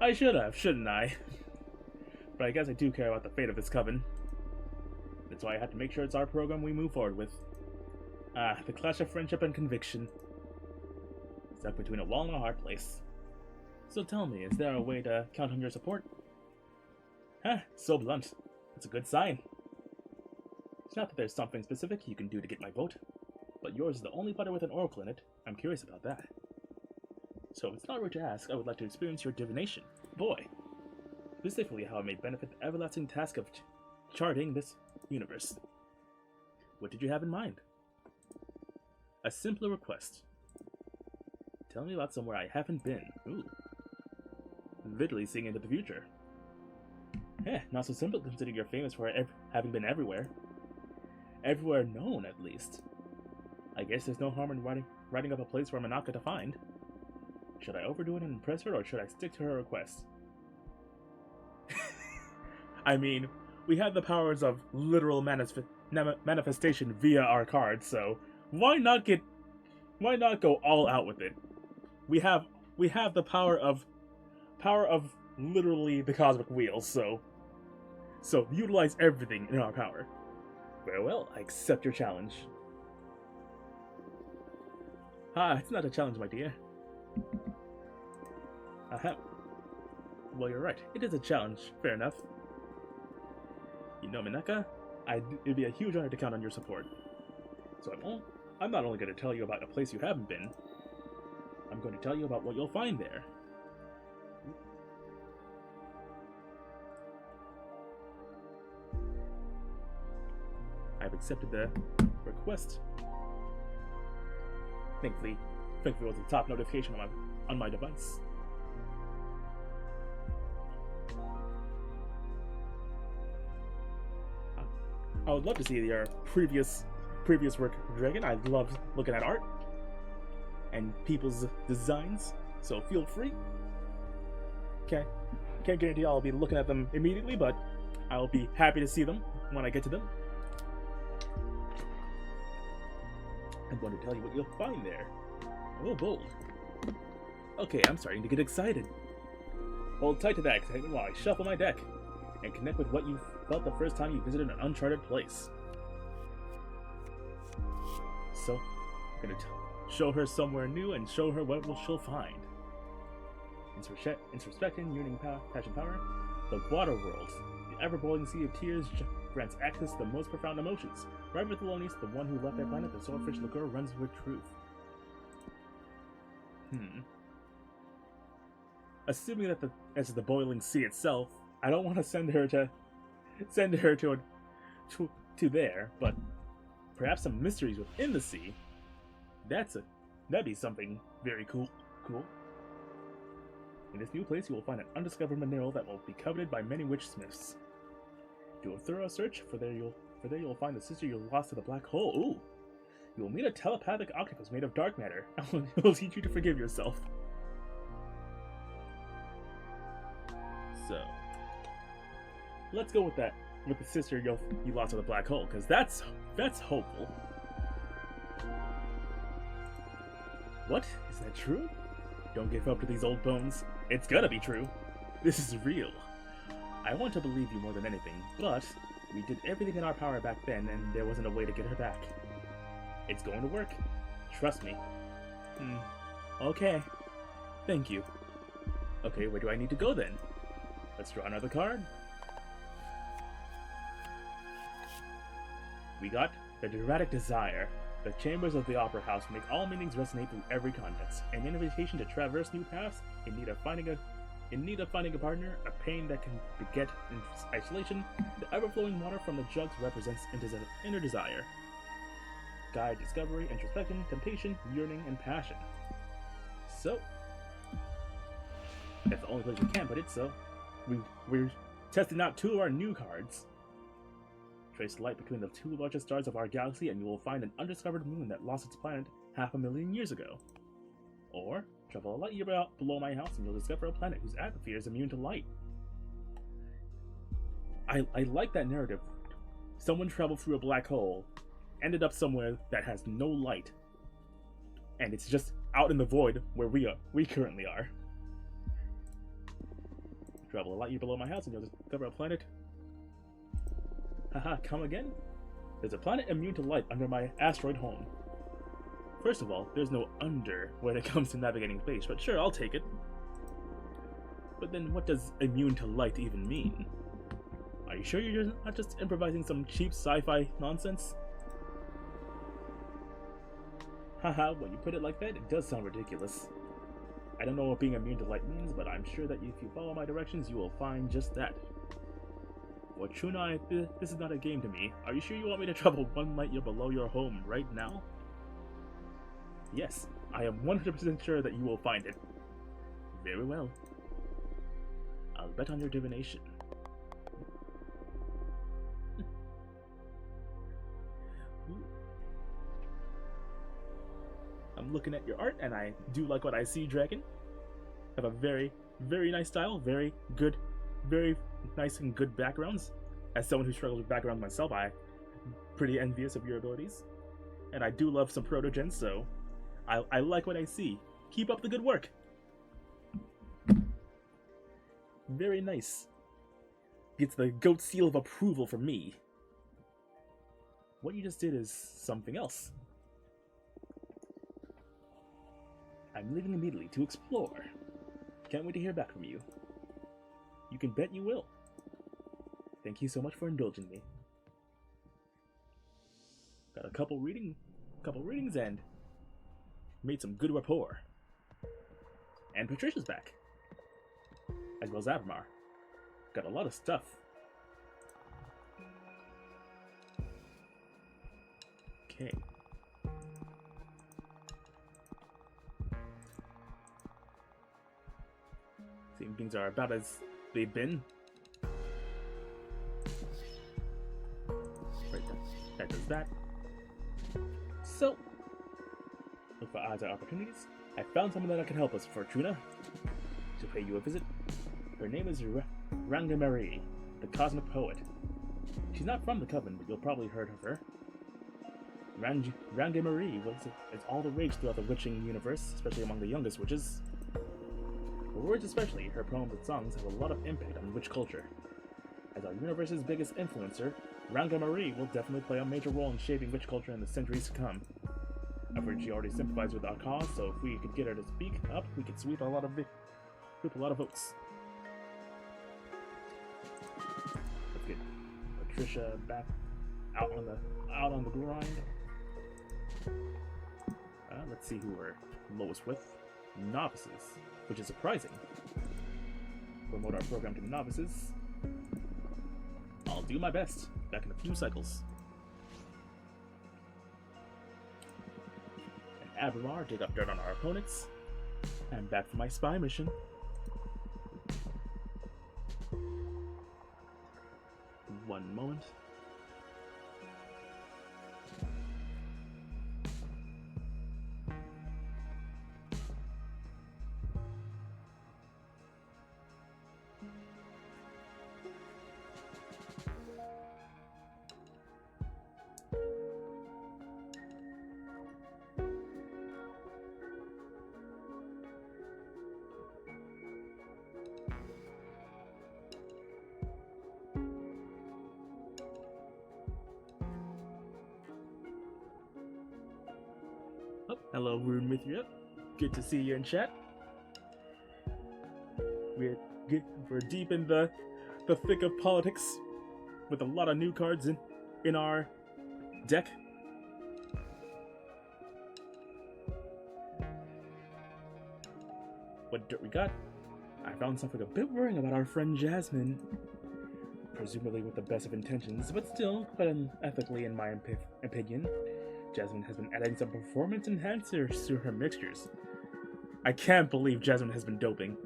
I should have, shouldn't I? But I guess I do care about the fate of this coven. That's why I have to make sure it's our program we move forward with. The clash of friendship and conviction. Stuck between a wall and a hard place. So tell me, is there a way to count on your support? So blunt. It's a good sign. It's not that there's something specific you can do to get my vote, but yours is the only butter with an oracle in it. I'm curious about that. So if it's not rude to ask, I would like to experience your divination. Boy! Specifically how it may benefit the everlasting task of charting this universe. What did you have in mind? A simpler request. Tell me about somewhere I haven't been. Ooh. Literally seeing into the future. Not so simple considering you're famous for having been everywhere. Everywhere known, at least. I guess there's no harm in writing up a place where I'm not going to find. Should I overdo it and impress her, or should I stick to her request? I mean, we have the powers of literal manifestation via our cards, so why not go all out with it? We have the power of literally the cosmic wheel, so utilize everything in our power. Very well, I accept your challenge. It's not a challenge, my dear. Well, you're right. It is a challenge. Fair enough. You know, Minaka, it'd be a huge honor to count on your support. So I'm not only going to tell you about a place you haven't been, I'm going to tell you about what you'll find there. accepted the request. Thankfully, it was a top notification on my device. I would love to see your previous work, Dragon. I love looking at art and people's designs, so feel free. Can't guarantee I'll be looking at them immediately, but I'll be happy to see them when I get to them. I'm going to tell you what you'll find there. Oh, bold. Okay, I'm starting to get excited. Hold tight to that excitement while I shuffle my deck and connect with what you felt the first time you visited an uncharted place. So, I'm gonna show her somewhere new and show her what she'll find. Introspection, yearning, passion, power. The water world, the ever-boiling sea of tears, grants access to the most profound emotions. Right with Thelonious, the one who left that planet, the swordfish liqueur runs with truth. Assuming that as the boiling sea itself, I don't want to send her to there, but perhaps some mysteries within the sea. That'd be something very cool. In this new place, you will find an undiscovered mineral that will be coveted by many witchsmiths. Do a thorough search, for there you'll find the sister you lost to the black hole. Ooh! You will meet a telepathic octopus made of dark matter. It will teach you to forgive yourself. So, let's go with that. With the sister you lost to the black hole, because that's hopeful. What? Is that true? Don't give up to these old bones. It's gonna be true. This is real. I want to believe you more than anything, but we did everything in our power back then, and there wasn't a way to get her back. It's going to work. Trust me. Okay. Thank you. Okay, where do I need to go then? Let's draw another card. We got the Dramatic Desire. The chambers of the Opera House make all meanings resonate through every contents. An invitation to traverse new paths, in need of finding a partner, a pain that can beget in isolation. The ever-flowing water from the jugs represents inner desire. Guide discovery, introspection, temptation, yearning, and passion. So, that's the only place we can put it, so we're testing out two of our new cards. Trace the light between the two largest stars of our galaxy and you will find an undiscovered moon that lost its planet 500,000 years ago. Or, travel a light year below my house and you'll discover a planet whose atmosphere is immune to light. I like that narrative. Someone traveled through a black hole, ended up somewhere that has no light, and it's just out in the void where we currently are. Travel a light year below my house and you'll discover a planet. Haha, come again? There's a planet immune to light under my asteroid home. First of all, there's no under when it comes to navigating space, but sure, I'll take it. But then what does immune to light even mean? Are you sure you're not just improvising some cheap sci-fi nonsense? Haha, when you put it like that, it does sound ridiculous. I don't know what being immune to light means, but I'm sure that if you follow my directions, you will find just that. Well, Chunai, this is not a game to me. Are you sure you want me to travel 1 light year below your home right now? Yes, I am 100% sure that you will find it. Very well. I'll bet on your divination. I'm looking at your art, and I do like what I see, Dragon. Have a very, very nice style, very good, very nice and good backgrounds. As someone who struggles with backgrounds myself, I'm pretty envious of your abilities. And I do love some proto-gens, so I like what I see. Keep up the good work. Very nice. Gets the goat seal of approval from me. What you just did is something else. I'm leaving immediately to explore. Can't wait to hear back from you. You can bet you will. Thank you so much for indulging me. Got a couple readings and made some good rapport. And Patricia's back. As well as Avamar. Got a lot of stuff. Okay. Seeing things are about as they've been. Right, that does that. So, look for odds or opportunities. I found someone that can help us, Fortuna, to pay you a visit. Her name is Ranga Marie, the cosmic poet. She's not from the Coven, but you'll probably heard of her. Ranga Marie is all the rage throughout the witching universe, especially among the youngest witches. Her words especially, her poems and songs have a lot of impact on witch culture. As our universe's biggest influencer, Ranga Marie will definitely play a major role in shaping witch culture in the centuries to come. I've heard she already sympathized with our cause, so if we could get her to speak up, we could sweep a lot of votes. Let's get Patricia back out on the grind. Let's see who we're lowest with. Novices, which is surprising. Promote our program to novices. I'll do my best. Back in a few cycles. And Abramar, dig up dirt on our opponents. I'm back for my spy mission. One moment. Oh, hello, Rune Mithria. Good to see you in chat. We're deep in the thick of politics with a lot of new cards in our deck. What dirt we got? I found something a bit worrying about our friend Jasmine. Presumably with the best of intentions, but still quite unethically in my opinion. Jasmine has been adding some performance enhancers to her mixtures. I can't believe Jasmine has been doping.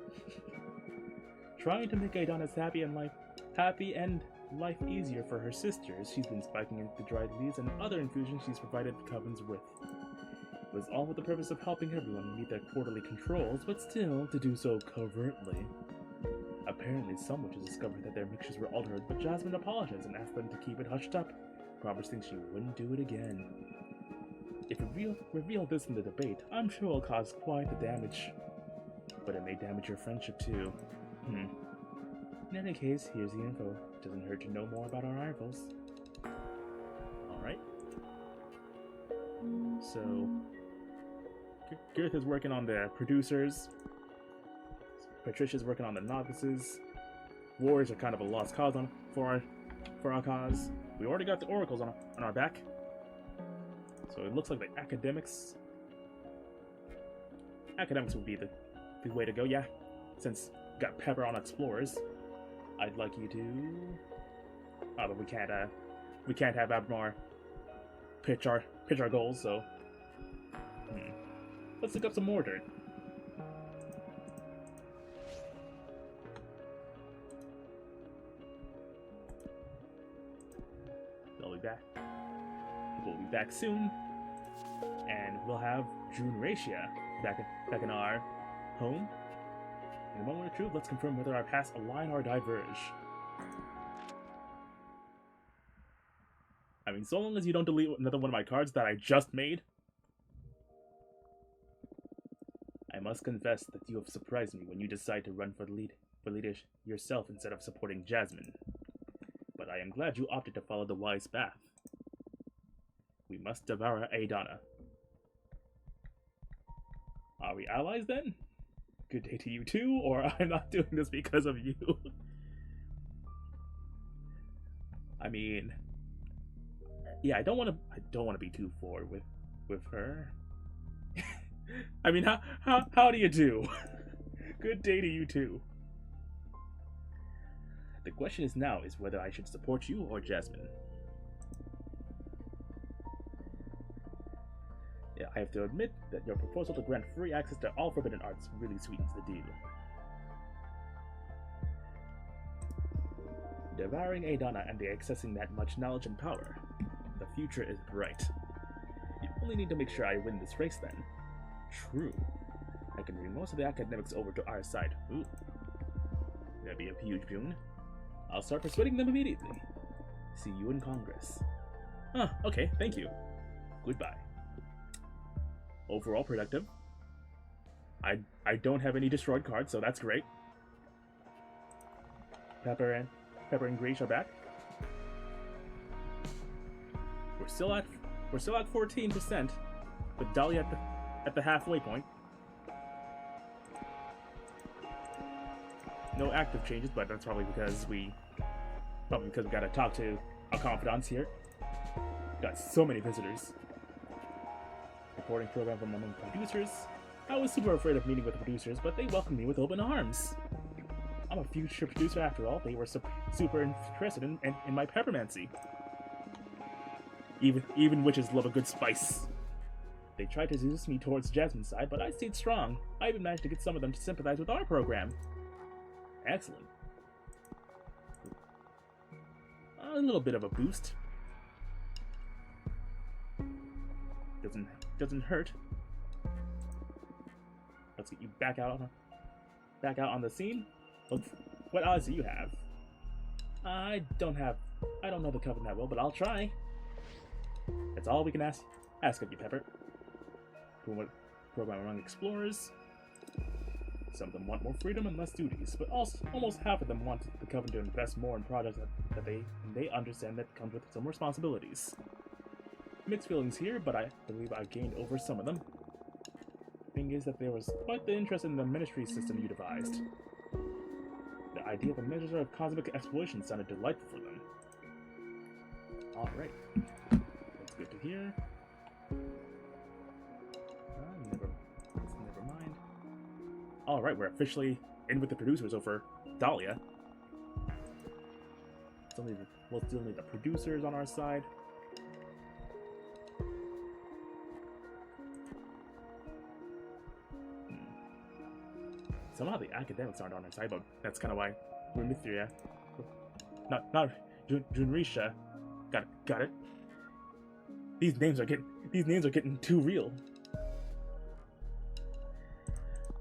Trying to make Adonis happy and life easier for her sisters, she's been spiking in the dried leaves and other infusions she's provided the Covens with. It was all with the purpose of helping everyone meet their quarterly controls, but still to do so covertly. Apparently, some witches discovered that their mixtures were altered, but Jasmine apologized and asked them to keep it hushed up, promising she wouldn't do it again. If we reveal this in the debate, I'm sure it'll cause quite the damage. But it may damage your friendship too. In any case, here's the info. Doesn't hurt to know more about our rivals. Alright. So, Girth is working on the producers. Patricia's working on the novices. Warriors are kind of a lost cause for our cause. We already got the oracles on our back. So it looks like the academics would be the way to go, yeah. Since we got Pepper on explorers, I'd like you to. Oh, but we can't have Abnar pitch our goals. So let's look up some more dirt. We'll be back soon, and we'll have June Ratia back in our home. In a moment of truth, let's confirm whether our paths align or diverge. I mean, so long as you don't delete another one of my cards that I just made. I must confess that you have surprised me when you decide to run for leadership yourself instead of supporting Jasmine. But I am glad you opted to follow the wise path. We must devour Adana. Are we allies then? Good day to you too, or I'm not doing this because of you. I mean, yeah, I don't want to be too forward with her. I mean, how do you do? Good day to you too. The question is now is whether I should support you or Jasmine. I have to admit that your proposal to grant free access to all forbidden arts really sweetens the deal. Devouring Adana and accessing that much knowledge and power. The future is bright. You only need to make sure I win this race then. True. I can bring most of the academics over to our side. Ooh. That'd be a huge boon. I'll start persuading them immediately. See you in Congress. Okay, thank you. Goodbye. Overall productive. I don't have any destroyed cards, so that's great. Pepper and Grace are back. We're still at 14%, with Dahlia at the halfway point. No active changes, but that's probably because we gotta talk to our confidants here. Got so many visitors. Reporting program from among producers. I was super afraid of meeting with the producers, but they welcomed me with open arms. I'm a future producer after all. They were super interested in my peppermancy. Even witches love a good spice. They tried to seduce me towards Jasmine's side, but I stayed strong. I even managed to get some of them to sympathize with our program. Excellent. A little bit of a boost. Doesn't hurt. Let's get you back out on the scene. What odds do you have? I don't know the Coven that well, but I'll try. That's all we can ask of you, Pepper. Program among explorers. Some of them want more freedom and less duties, but also almost half of them want the Coven to invest more in projects that they understand that comes with some responsibilities. Mixed feelings here, but I believe I gained over some of them. Thing is that there was quite the interest in the ministry system you devised. The idea of a measure of cosmic exploration sounded delightful for them. Alright. That's good to hear. Never mind. Alright, we're officially in with the producers over Dahlia. We'll still need the producers on our side. Somehow the academics aren't on our side, but that's kind of why we're Mithria. Not Junrisha. Got it. These names are getting too real.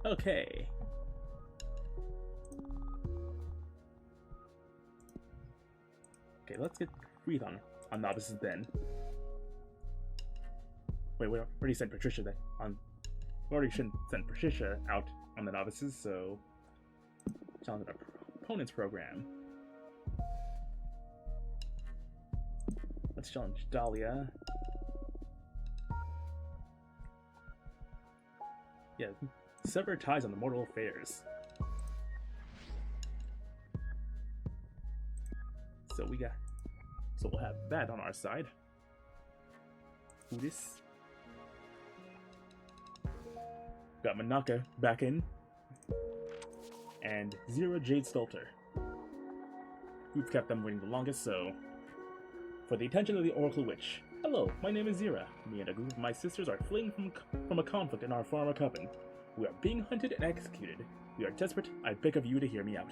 Okay. Okay, let's get breathe on novices then. Wait, we already sent Patricia on. We already shouldn't send Patricia out on the novices, so challenge our opponent's program. Let's challenge Dahlia. Yeah, sever ties on the mortal affairs. So we'll have that on our side. Udis. Got Manaka back in. And Zero Jade Sculptor. We've kept them waiting the longest, so... For the attention of the Oracle Witch. Hello, my name is Zira. Me and a group of my sisters are fleeing from a conflict in our former coven. We are being hunted and executed. We are desperate. I beg of you to hear me out.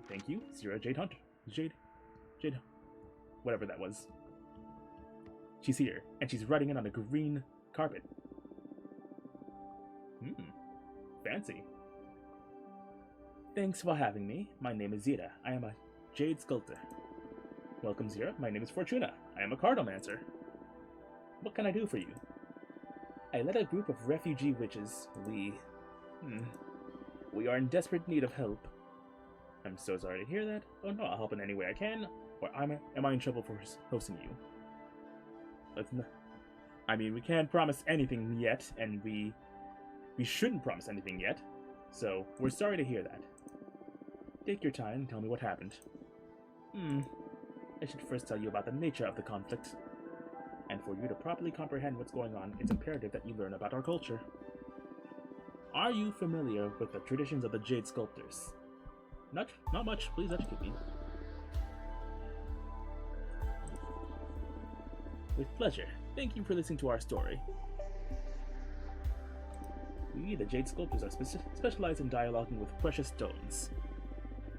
Thank you, Zira Jade Hunter. Jade... Whatever that was. She's here, and she's riding in on a green carpet. Fancy. Thanks for having me. My name is Zira. I am a Jade Sculptor. Welcome, Zira. My name is Fortuna. I am a cardomancer. What can I do for you? I led a group of refugee witches. We are in desperate need of help. I'm so sorry to hear that. Oh no, I'll help in any way I can. Or am I in trouble for hosting you? I mean, we can't promise anything yet, and we shouldn't promise anything yet. So, we're sorry to hear that. Take your time and tell me what happened. I should first tell you about the nature of the conflict. And for you to properly comprehend what's going on, it's imperative that you learn about our culture. Are you familiar with the traditions of the Jade Sculptors? Not much. Please educate me. With pleasure. Thank you for listening to our story. We, the Jade Sculptors, are specialized in dialoguing with precious stones.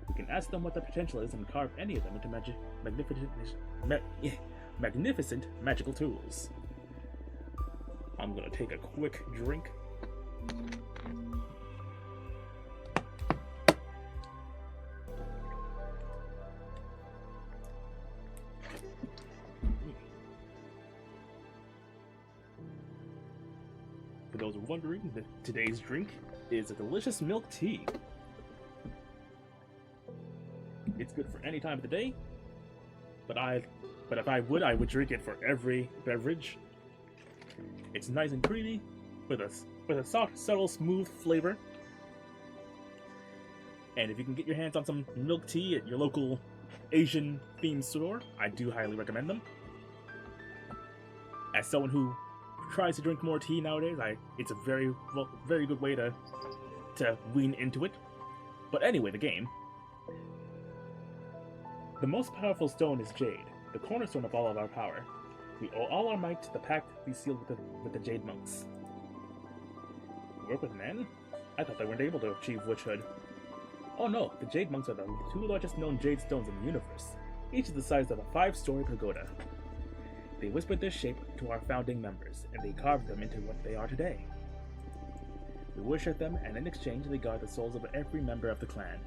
We can ask them what the potential is and carve any of them into magnificent magical tools. I'm gonna take a quick drink. For those wondering, today's drink is a delicious milk tea. It's good for any time of the day, but if I would drink it for every beverage. It's nice and creamy, with a soft, subtle, smooth flavor. And if you can get your hands on some milk tea at your local Asian-themed store, I do highly recommend them. As someone who tries to drink more tea nowadays, it's a very good way to wean into it. But anyway, the game. The most powerful stone is Jade, the cornerstone of all of our power. We owe all our might to the pact we sealed with the Jade Monks. Work with men? I thought they weren't able to achieve witchhood. Oh no, the Jade Monks are the two largest known Jade stones in the universe, each the size of a 5-story pagoda. They whispered their shape to our founding members, and they carved them into what they are today. We worship them, and in exchange they guard the souls of every member of the clan.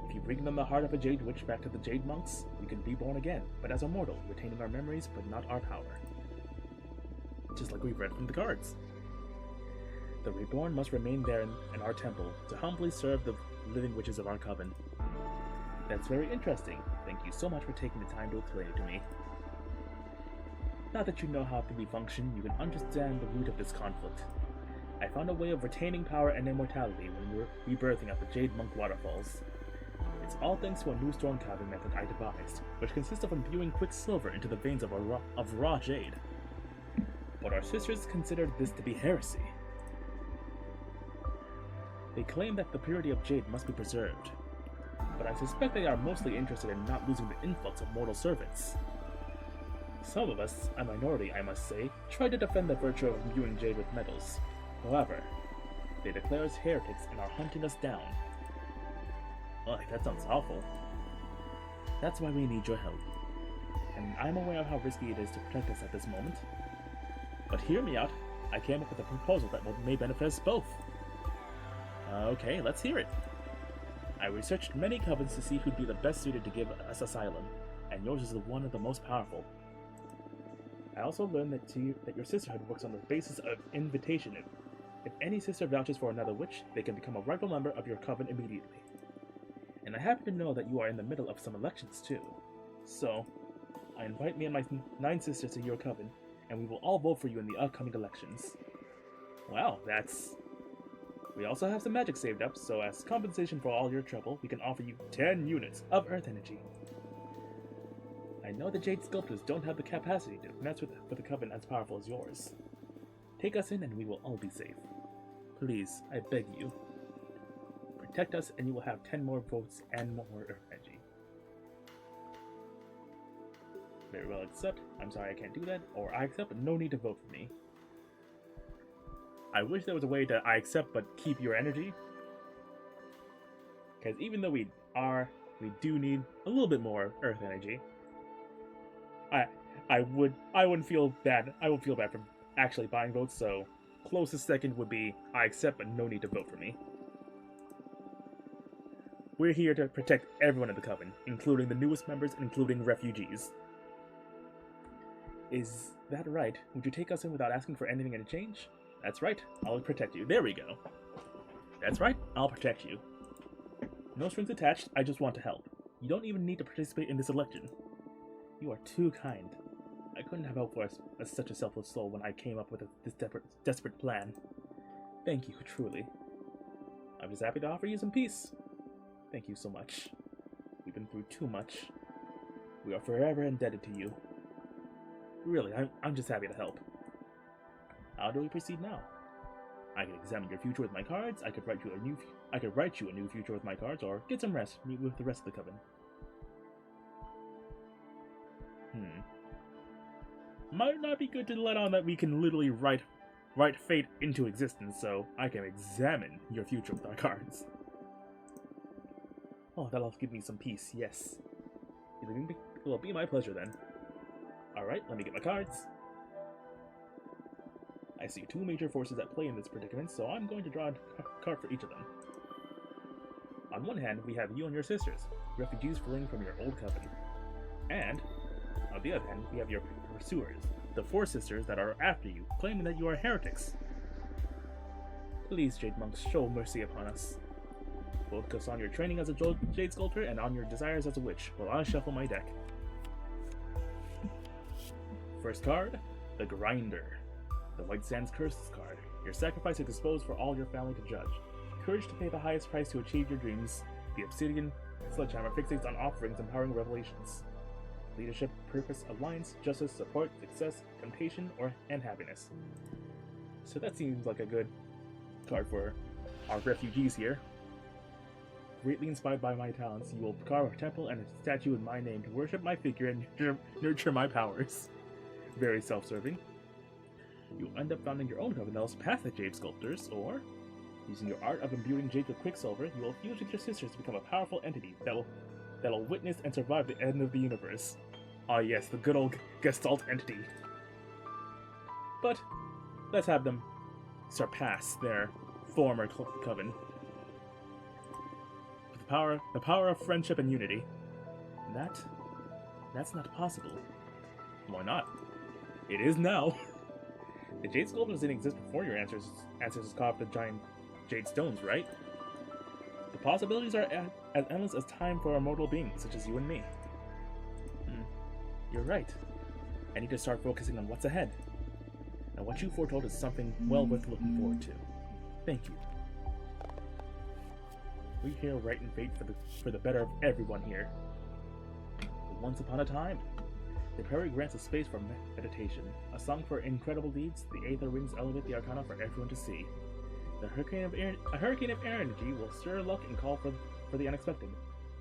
If you bring them the heart of a Jade Witch back to the Jade Monks, we can be born again, but as a mortal, retaining our memories but not our power. Just like we've read from the cards. The reborn must remain there in our temple to humbly serve the living witches of our coven. That's very interesting. Thank you so much for taking the time to explain it to me. Now that you know how we function, you can understand the root of this conflict. I found a way of retaining power and immortality when we were rebirthing at the Jade Monk Waterfalls. It's all thanks to a new storm carving method I devised, which consists of imbuing quicksilver into the veins of raw jade. But our sisters considered this to be heresy. They claim that the purity of jade must be preserved, but I suspect they are mostly interested in not losing the influx of mortal servants. Some of us, a minority I must say, try to defend the virtue of imbuing jade with metals. However, they declare us heretics and are hunting us down. Ugh, that sounds awful. That's why we need your help. And I'm aware of how risky it is to protect us at this moment. But hear me out. I came up with a proposal that may benefit us both. Okay, let's hear it. I researched many covens to see who'd be the best suited to give us asylum, and yours is one of the most powerful. I also learned that your sisterhood works on the basis of invitation. If any sister vouches for another witch, they can become a rightful member of your coven immediately. And I happen to know that you are in the middle of some elections too. So, I invite me and my 9 sisters to your coven, and we will all vote for you in the upcoming elections. Wow, We also have some magic saved up, so as compensation for all your trouble, we can offer you 10 units of earth energy. I know the Jade Sculptors don't have the capacity to mess with a coven as powerful as yours. Take us in and we will all be safe. Please, I beg you. Protect us and you will have 10 more votes and more earth energy. Very well, accept. I'm sorry I can't do that. Or I accept, but no need to vote for me. I wish there was a way to I accept but keep your energy. Because even though we do need a little bit more earth energy. I wouldn't feel bad. I would feel bad for actually buying votes, so closest second would be I accept but no need to vote for me. We're here to protect everyone in the coven, including the newest members and including refugees. Is that right? Would you take us in without asking for anything in exchange? That's right, I'll protect you. There we go. That's right, I'll protect you. No strings attached, I just want to help. You don't even need to participate in this election. You are too kind. I couldn't have hoped for such a selfless soul when I came up with this desperate plan. Thank you, truly. I'm just happy to offer you some peace. Thank you so much. We've been through too much. We are forever indebted to you. Really, I'm just happy to help. How do we proceed now? I can examine your future with my cards, I could write you a new future with my cards, or get some rest, meet with the rest of the coven. Might not be good to let on that we can literally write write fate into existence so I can examine your future with our cards. Oh, that'll give me some peace, yes. It will be my pleasure then. Alright, let me get my cards. I see two major forces at play in this predicament, so I'm going to draw a card for each of them. On one hand, we have you and your sisters, refugees fleeing from your old coven. And, on the other hand, we have your pursuers, the four sisters that are after you, claiming that you are heretics. Please, Jade Monks, show mercy upon us. Focus on your training as a Jade Sculptor and on your desires as a witch, while I shuffle my deck. First card, the Grinder. The White Sands Curses card. Your sacrifice is exposed for all your family to judge. Courage to pay the highest price to achieve your dreams. The Obsidian Sledgehammer fixates on offerings empowering revelations. Leadership, purpose, alliance, justice, support, success, temptation, and happiness. So that seems like a good card for our refugees here. Greatly inspired by my talents, you will carve a temple and a statue in my name to worship my figure and nurture my powers. Very self-serving. You'll end up founding your own coven that will path the Jade Sculptors, or, using your art of imbuing jade with quicksilver, you will fuse with your sisters to become a powerful entity that'll witness and survive the end of the universe. Ah yes, the good old Gestalt entity. But, let's have them surpass their former coven. With the power of friendship and unity. That's not possible. Why not? It is now. The Jade Sculptors didn't exist before your ancestors carved the giant jade stones, right? The possibilities are as endless as time for a mortal being, such as you and me. You're right. I need to start focusing on what's ahead. And what you foretold is something well worth looking forward to. Thank you. We here write in fate for the better of everyone here. Once upon a time, the prairie grants a space for meditation, a song for incredible deeds. The Aether Rings elevate the Arcana for everyone to see. A hurricane of air energy will stir luck and call for the unexpected.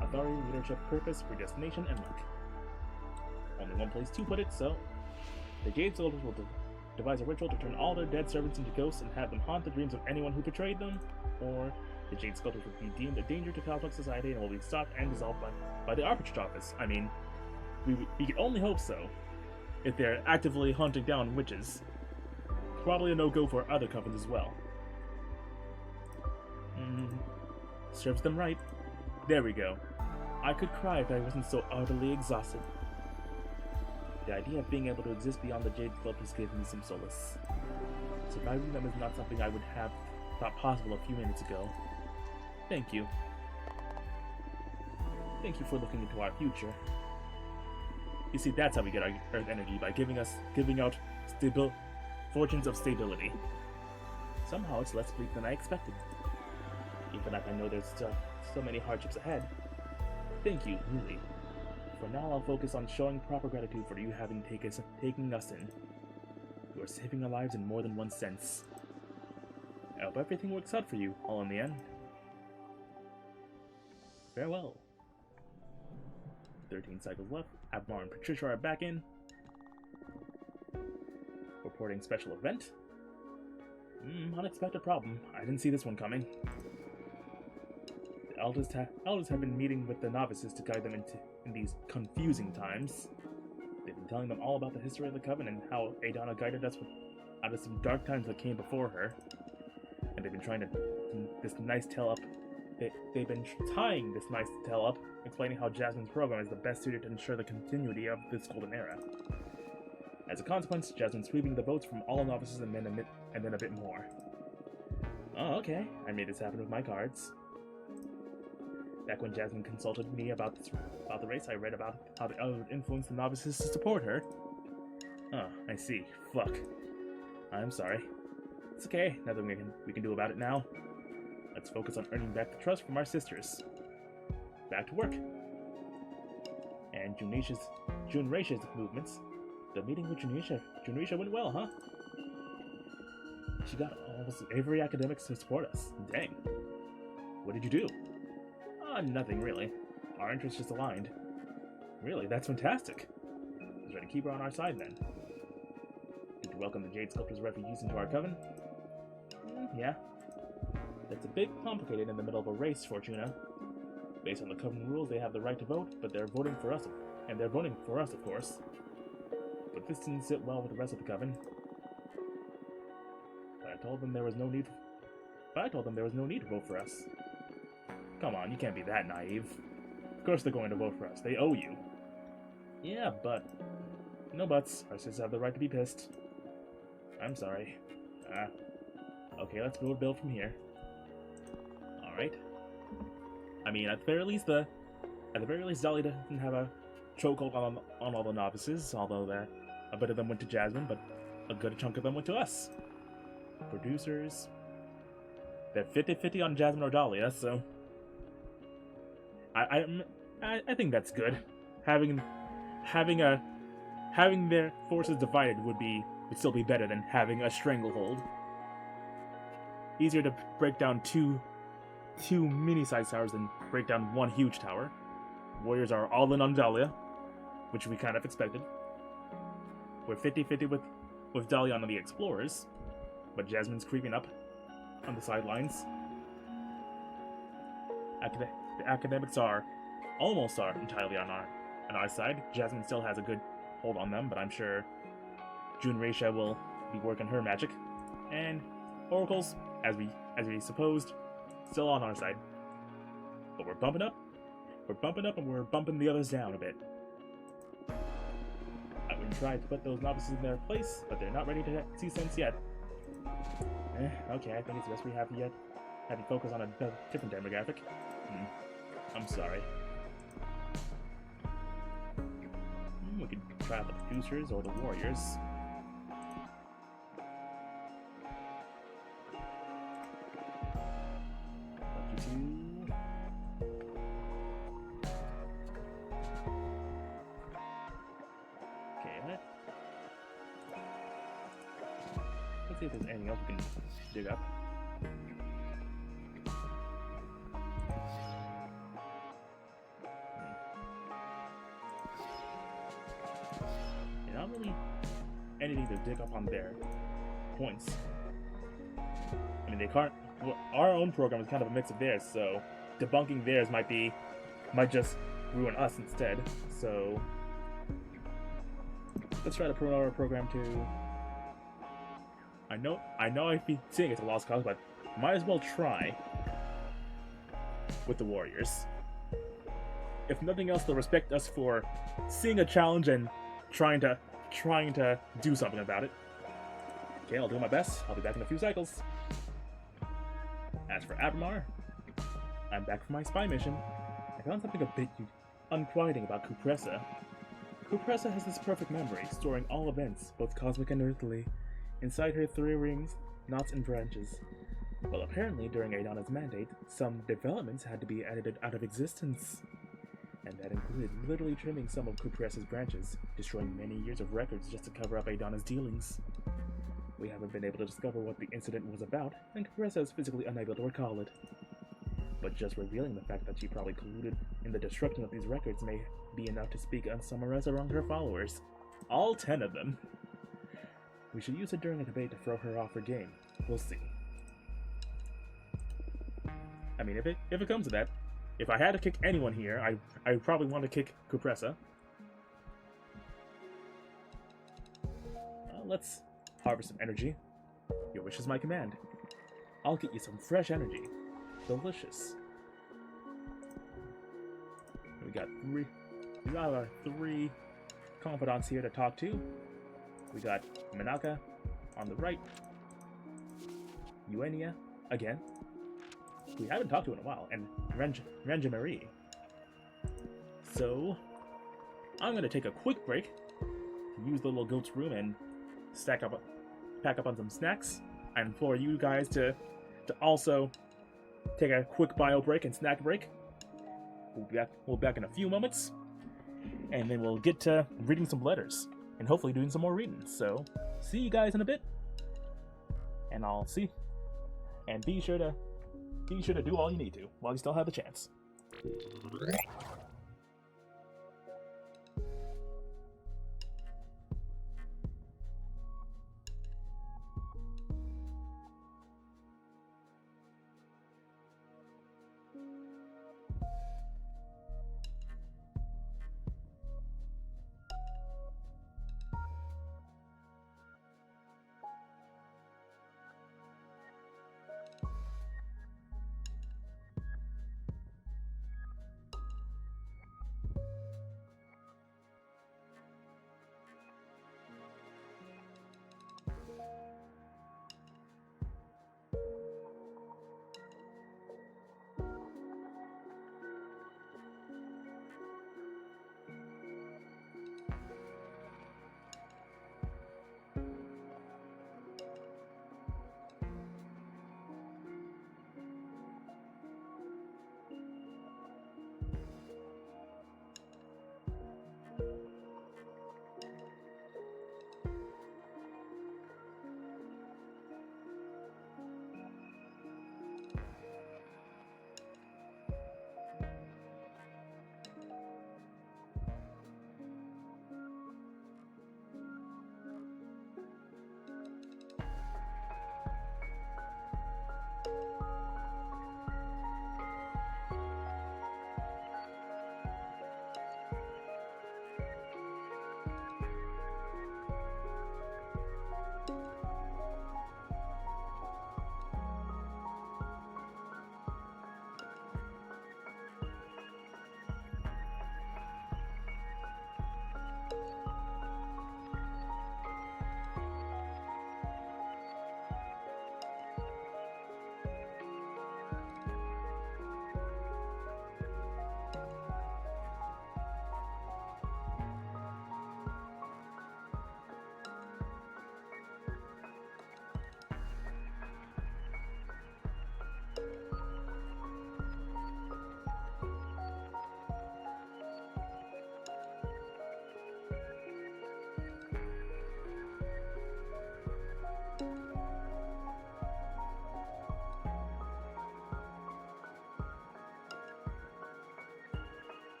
Authority, leadership, purpose, predestination, and luck. Only one place to put it, so the Jade Soldiers will devise a ritual to turn all their dead servants into ghosts and have them haunt the dreams of anyone who betrayed them, or the Jade Sculptors will be deemed a danger to Cosmic Society and will be stopped and dissolved by the Arbitrage Office. I mean, we can only hope so, if they're actively hunting down witches. Probably a no-go for other covens as well. Serves them right. There we go. I could cry if I wasn't so utterly exhausted. The idea of being able to exist beyond the Jade Sculptors gave me some solace. Surviving them is not something I would have thought possible a few minutes ago. Thank you. Thank you for looking into our future. You see, that's how we get our Earth energy, by giving out fortunes of stability. Somehow it's less bleak than I expected. Even if I know there's so many hardships ahead. Thank you, really. For now, I'll focus on showing proper gratitude for you having taken us in. You are saving our lives in more than one sense. I hope everything works out for you, all in the end. Farewell. 13 cycles left. Abmar and Patricia are back in. Reporting special event. Unexpected problem. I didn't see this one coming. The elders have been meeting with the novices to guide them in these confusing times. They've been telling them all about the history of the Coven and how Adana guided us out of some dark times that came before her. And they've been trying to this nice tale up. They've been tying this nice tale up, explaining how Jasmine's program is the best suited to ensure the continuity of this golden era. As a consequence, Jasmine's sweeping the votes from all novices and then a bit more. Oh, okay. I made this happen with my cards. Back when Jasmine consulted me about the race, I read about how the elder would influence the novices to support her. Oh, I see. Fuck. I'm sorry. It's okay. Nothing we can do about it now. Let's focus on earning back the trust from our sisters. Back to work. And Junraisha's movements. The meeting with Junraisha went well, huh? She got almost every academic to support us. Dang. What did you do? Nothing really. Our interests just aligned. Really? That's fantastic. Let's try to keep her on our side then. to welcome the Jade Sculptor's refugees into our coven? Yeah. It's a bit complicated in the middle of a race, Fortuna. Based on the coven rules, they have the right to vote, but they're voting for us, and they're voting for us, of course. But this didn't sit well with the rest of the coven. But I told them there was no need to vote for us. Come on, you can't be that naive. Of course they're going to vote for us. They owe you. Yeah, but... No buts. Our sisters have the right to be pissed. I'm sorry. Okay, let's build from here. Alright. I mean, at the very least, Dahlia doesn't have a chokehold on all the novices, although a bit of them went to Jasmine, but a good chunk of them went to us. Producers. They're 50-50 on Jasmine or Dahlia, so... I think that's good. Having their forces divided would still be better than having a stranglehold. Easier to break down two mini-sized towers than break down one huge tower. Warriors are all in on Dahlia, which we kind of expected. We're 50-50 with Dahlia on the explorers, but Jasmine's creeping up on the sidelines. The academics almost entirely on our side. Jasmine still has a good hold on them, but I'm sure June Raisha will be working her magic. And Oracles, as we supposed, still on our side. But we're bumping up, and we're bumping the others down a bit. I would try to put those novices in their place, but they're not ready to see sense yet. Okay, I think it's best we have you focus on a different demographic. I'm sorry. We could try out the producers or the warriors. Okay, let's see if there's anything else we can dig up. Not really anything to dig up on their points. I mean, they can't. Our own program is kind of a mix of theirs, so debunking theirs might just ruin us instead. So let's try to promote our program too. I know I'd be saying it's a lost cause, but might as well try with the warriors. If nothing else, they'll respect us for seeing a challenge and trying to do something about it. Okay, I'll do my best. I'll be back in a few cycles. As for Abramar, I'm back from my spy mission. I found something a bit unquieting about Cupressa. Cupressa has this perfect memory, storing all events, both cosmic and earthly, inside her 3 rings, knots, and branches. Well, apparently, during Adana's mandate, some developments had to be edited out of existence. And that included literally trimming some of Cupressa's branches, destroying many years of records just to cover up Adana's dealings. We haven't been able to discover what the incident was about, and Cupressa is physically unable to recall it. But just revealing the fact that she probably colluded in the destruction of these records may be enough to speak unsummarize among her followers. All 10 of them. We should use it during a debate to throw her off her game. We'll see. I mean, if it comes to that, if I had to kick anyone here, I would probably want to kick Cupressa. Let's harvest some energy. Your wish is my command. I'll get you some fresh energy. Delicious. We got our 3 confidants here to talk to. We got Manaka on the right. Eugenia again. We haven't talked to in a while, and Ranja Marie. So, I'm gonna take a quick break to use the little goat's room and pack up on some snacks. I implore you guys to also take a quick bio break and snack break. We'll be back in a few moments, and then we'll get to reading some letters and hopefully doing some more reading. So, see you guys in a bit, and I'll see. And be sure to do all you need to while you still have the chance.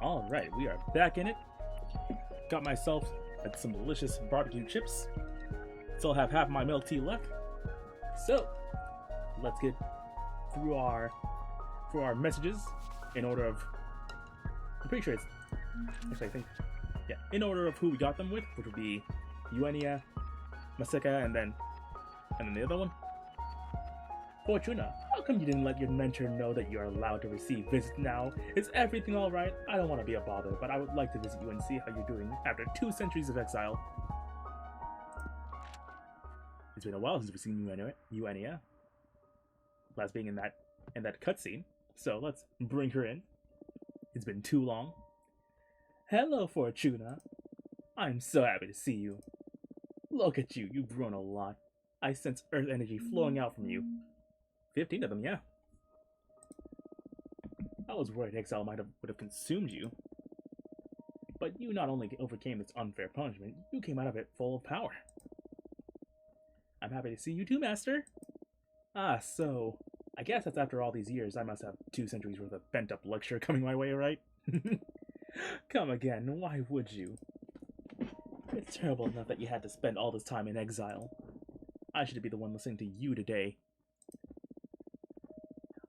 Alright, we are back in it. Got myself some delicious barbecue chips. Still have half my milk tea left. So, let's get through our messages in order of... I'm pretty sure it's... Actually, I think... Yeah, in order of who we got them with, which would be Uenia, Masika, and then the other one. Fortuna, how come you didn't let your mentor know that you are allowed to receive visits now? Is everything alright? I don't want to be a bother, but I would like to visit you and see how you're doing after 2 centuries of exile. It's been a while since we've seen Uenia. Last being in that cutscene. So let's bring her in. It's been too long. Hello, Fortuna. I'm so happy to see you. Look at you, you've grown a lot. I sense earth energy flowing out from you. 15 of them, yeah. I was worried exile would have consumed you. But you not only overcame this unfair punishment, you came out of it full of power. I'm happy to see you too, Master. Ah, so... I guess that's after all these years, I must have 2 centuries worth of pent-up lecture coming my way, right? Come again, why would you? It's terrible enough that you had to spend all this time in exile. I should be the one listening to you today.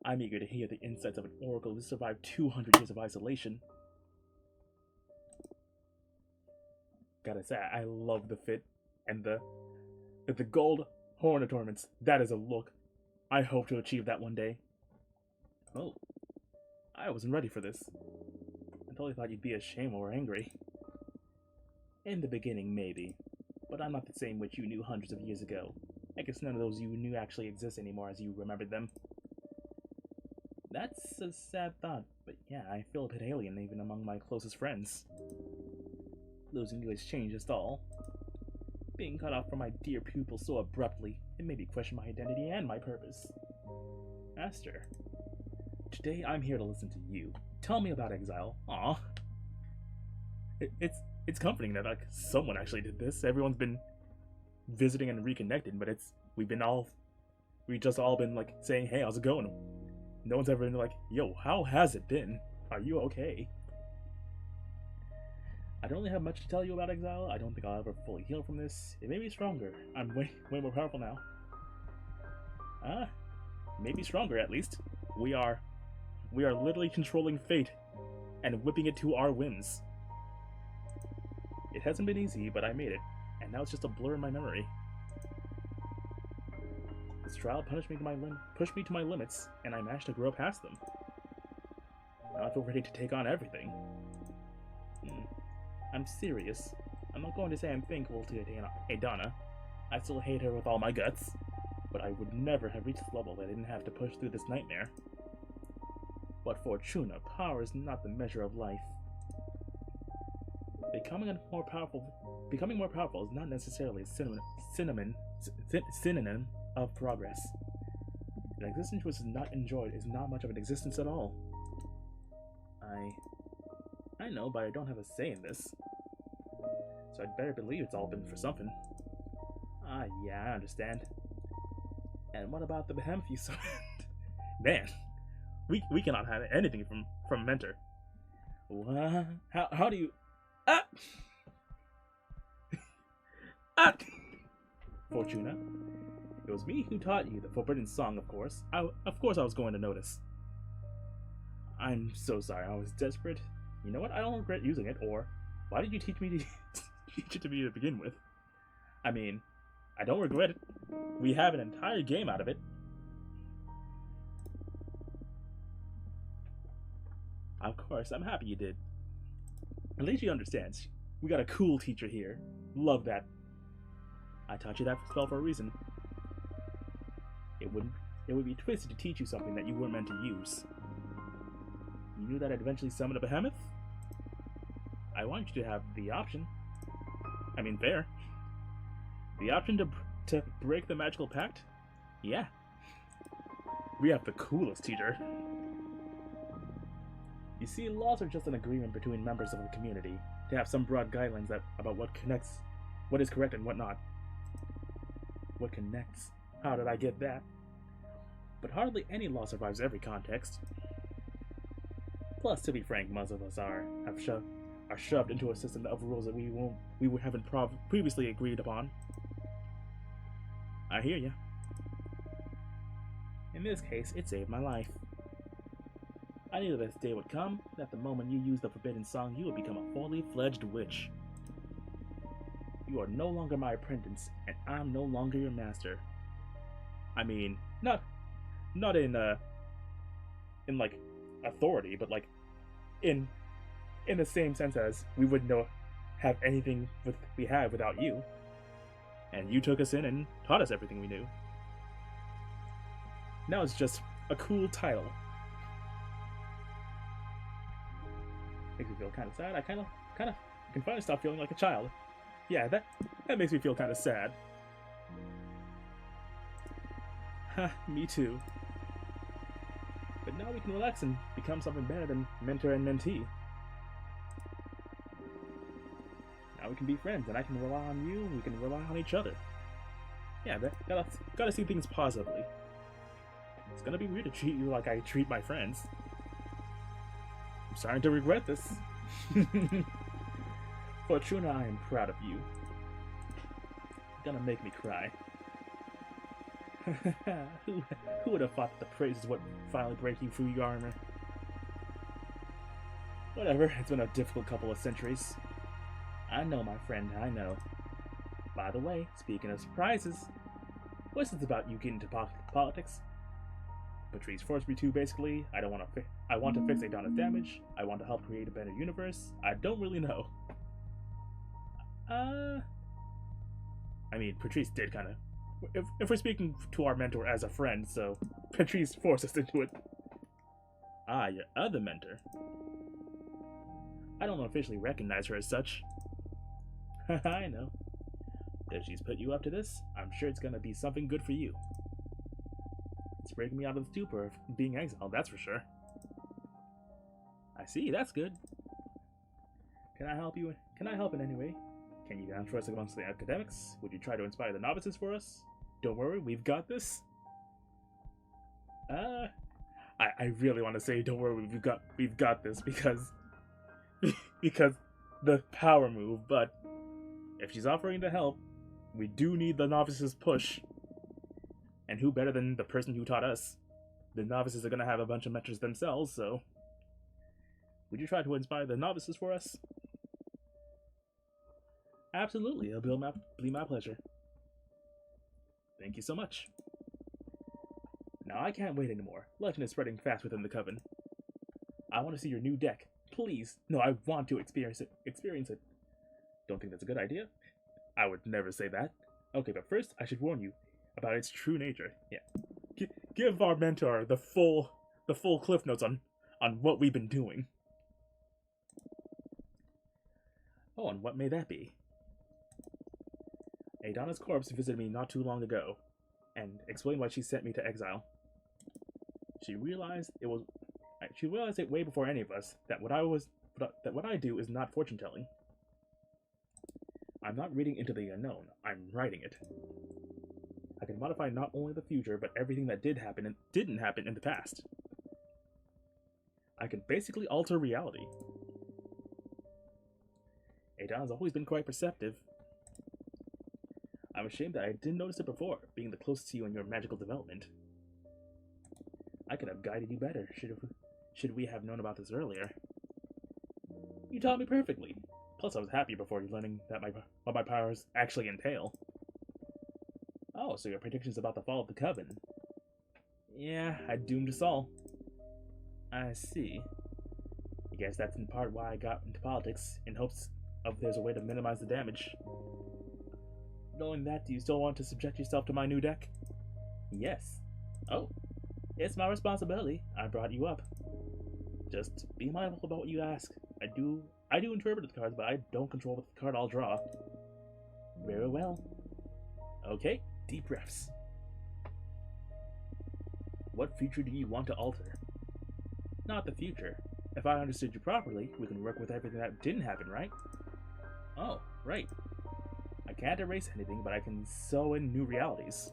I'm eager to hear the insights of an oracle who survived 200 years of isolation. Gotta say, I love the fit and the gold horn adornments. That is a look. I hope to achieve that one day. Oh, I wasn't ready for this. I totally thought you'd be ashamed or angry. In the beginning, maybe. But I'm not the same witch you knew hundreds of years ago. I guess none of those you knew actually exist anymore as you remembered them. That's a sad thought, but yeah, I feel a bit alien even among my closest friends. Losing you has changed us all. Being cut off from my dear pupil so abruptly, it made me question my identity and my purpose. Master, today I'm here to listen to you. Tell me about exile. Aw. It's comforting that like someone actually did this. Everyone's been visiting and reconnected, but we've just all been like saying, hey, how's it going? No one's ever been like, yo, how has it been? Are you okay? I don't really have much to tell you about exile. I don't think I'll ever fully heal from this. It may be stronger. I'm way more powerful now. Maybe stronger at least. We are literally controlling fate and whipping it to our whims. It hasn't been easy, but I made it, and now it's just a blur in my memory. This trial pushed me to my limits, and I managed to grow past them. Now I feel ready to take on everything. I'm serious. I'm not going to say I'm thankful to Adana. I still hate her with all my guts, but I would never have reached this level if I didn't have to push through this nightmare. But Fortuna, power is not the measure of life. Becoming more powerful is not necessarily a synonym of progress. An existence which is not enjoyed is not much of an existence at all. I know, but I don't have a say in this. So I'd better believe it's all been for something. Yeah, I understand. And what about the behemoth you summoned? Man, we cannot have anything from Mentor. What? How do you... Fortuna, it was me who taught you the Forbidden Song, of course. Of course I was going to notice. I'm so sorry, I was desperate. You know what, I don't regret using it, or why did you teach me to teach it to me to begin with? I mean, I don't regret it. We have an entire game out of it. Of course, I'm happy you did. At least she understands. We got a cool teacher here. Love that. I taught you that spell for a reason. It would be twisted to teach you something that you weren't meant to use. You knew that I'd eventually summon a behemoth? I want you to have the option. I mean, fair. The option to break the magical pact? Yeah. We have the coolest teacher. You see, laws are just an agreement between members of a community to have some broad guidelines about what is correct and what not. What connects? How did I get that? But hardly any law survives every context. Plus, to be frank, most of us are shoved into a system of rules that we haven't previously agreed upon. I hear you. In this case, it saved my life. I knew this day would come, that the moment you use the forbidden song, you would become a fully fledged witch. You are no longer my apprentice, and I'm no longer your master. I mean, not in like authority, but like in the same sense as we wouldn't have anything we have without you. And you took us in and taught us everything we knew. Now it's just a cool title. Makes me feel kind of sad. I kind of can finally stop feeling like a child. Yeah, that makes me feel kind of sad. Ha, me too. But now we can relax and become something better than mentor and mentee. Now we can be friends, and I can rely on you, and we can rely on each other. Yeah, gotta see things positively. It's gonna be weird to treat you like I treat my friends. I'm starting to regret this. Fortuna, I am proud of you. You're gonna make me cry. Who would have thought the praises would finally break you through your armor? Whatever, it's been a difficult couple of centuries. I know, my friend, I know. By the way, speaking of surprises, what's this about you getting into politics? Patrice forced me to, basically. I want to fix Adana's damage. I want to help create a better universe. I don't really know. I mean, Patrice did kind of... If we're speaking to our mentor as a friend, so Patrice forced us into it. Ah, your other mentor. I don't officially recognize her as such. I know. If she's put you up to this, I'm sure it's gonna be something good for you. It's breaking me out of the stupor of being exiled, that's for sure. I see, that's good. Can I help you? Can I help in any way? Can you down for us amongst the academics? Would you try to inspire the novices for us? Don't worry, we've got this. I really want to say don't worry, we've got this because because the power move, but if she's offering to help, we do need the novices' push. And who better than the person who taught us? The novices are gonna have a bunch of mentors themselves, so would you try to inspire the novices for us? Absolutely, it'll be my pleasure. Thank you so much. Now I can't wait anymore. Legend is spreading fast within the Coven. I want to see your new deck. Please. No, I want to experience it. Don't think that's a good idea? I would never say that. Okay, but first I should warn you about its true nature. Yeah. Give our mentor the full cliff notes on what we've been doing. Oh, and what may that be? Adana's corpse visited me not too long ago, and explained why she sent me to exile. She realized it way before any of us that what I do is not fortune telling. I'm not reading into the unknown. I'm writing it. I can modify not only the future, but everything that did happen and didn't happen in the past. I can basically alter reality. Adana's always been quite perceptive. I'm ashamed that I didn't notice it before, being the closest to you in your magical development. I could have guided you better, should we have known about this earlier. You taught me perfectly. Plus, I was happy before learning that what my powers actually entail. Oh, so your predictions about the fall of the Coven. Yeah, I doomed us all. I see. I guess that's in part why I got into politics, in hopes of there's a way to minimize the damage. Knowing that, do you still want to subject yourself to my new deck? Yes. Oh, it's my responsibility. I brought you up. Just be mindful about what you ask. I do interpret the cards, but I don't control what card I'll draw. Very well. Okay, deep breaths. What future do you want to alter? Not the future. If I understood you properly, we can work with everything that didn't happen, right? Oh, right. I can't erase anything, but I can sew in new realities.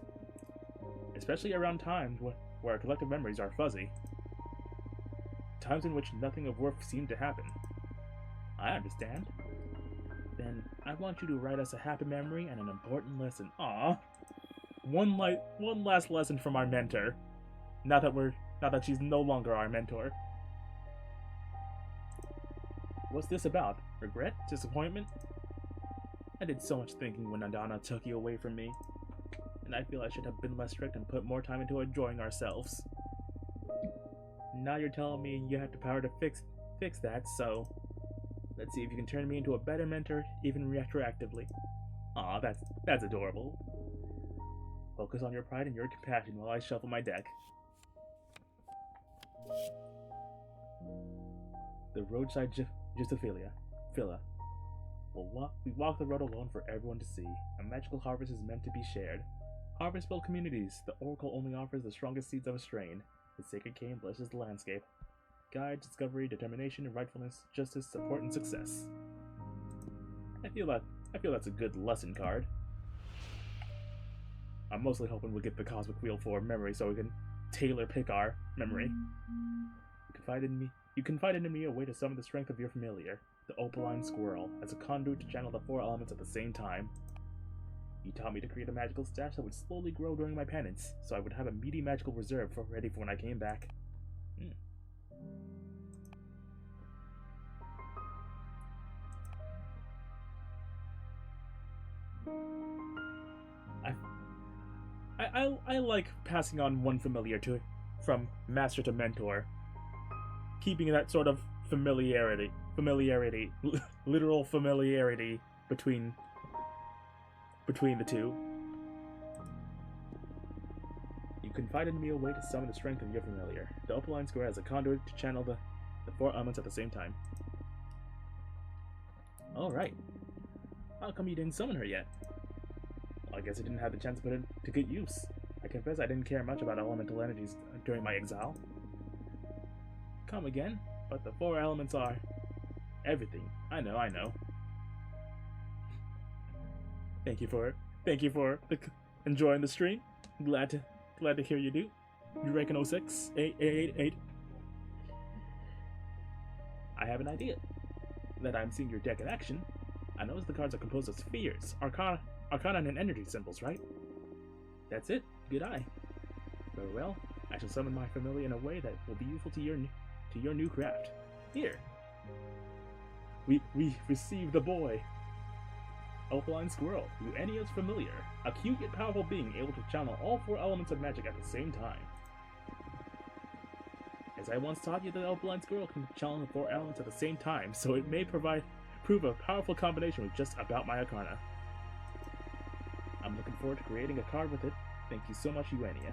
Especially around times where our collective memories are fuzzy. times in which nothing of worth seemed to happen. I understand. Then I want you to write us a happy memory and an important lesson. Aww. One last lesson from our mentor. Now that she's no longer our mentor. What's this about? Regret? Disappointment? I did so much thinking when Adana took you away from me, and I feel I should have been less strict and put more time into enjoying ourselves. Now you're telling me you have the power to fix that, so let's see if you can turn me into a better mentor, even retroactively. Aw, that's adorable. Focus on your pride and your compassion while I shuffle my deck. The roadside Justophilia. Phila. We walk the road alone for everyone to see. A magical harvest is meant to be shared. Harvest build communities. The Oracle only offers the strongest seeds of a strain. The sacred cane blesses the landscape. Guide, discovery, determination, rightfulness, justice, support, and success. I feel that's a good lesson card. I'm mostly hoping we'll get the Cosmic Wheel for memory so we can tailor pick our memory. You confided in me a way to summon the strength of your familiar, the opaline squirrel, as a conduit to channel the 4 elements at the same time. You taught me to create a magical stash that would slowly grow during my penance, so I would have a meaty magical reserve ready for when I came back. I like passing on one familiar from master to mentor, keeping that sort of familiarity, literal familiarity between the two. You confided in me a way to summon the strength of your familiar. The opaline square as a conduit to channel the 4 elements at the same time. Alright. How come you didn't summon her yet? Well, I guess I didn't have the chance to put it to good use. I confess I didn't care much about elemental energies during my exile. Come again? But the 4 elements are everything. I know. Thank you for enjoying the stream. Glad to hear you do. You reckon 06 888. I have an idea. That I'm seeing your deck in action. I notice the cards are composed of spheres, arcana, and energy symbols, right? That's it. Good eye. Very well. I shall summon my familiar in a way that will be useful to your new craft. Here. We receive the boy. Opaline Squirrel, Euenia's familiar, a cute yet powerful being able to channel all 4 elements of magic at the same time. As I once taught you, the Opaline Squirrel can channel the 4 elements at the same time, so it may prove a powerful combination with just about my arcana. I'm looking forward to creating a card with it. Thank you so much, Euenia.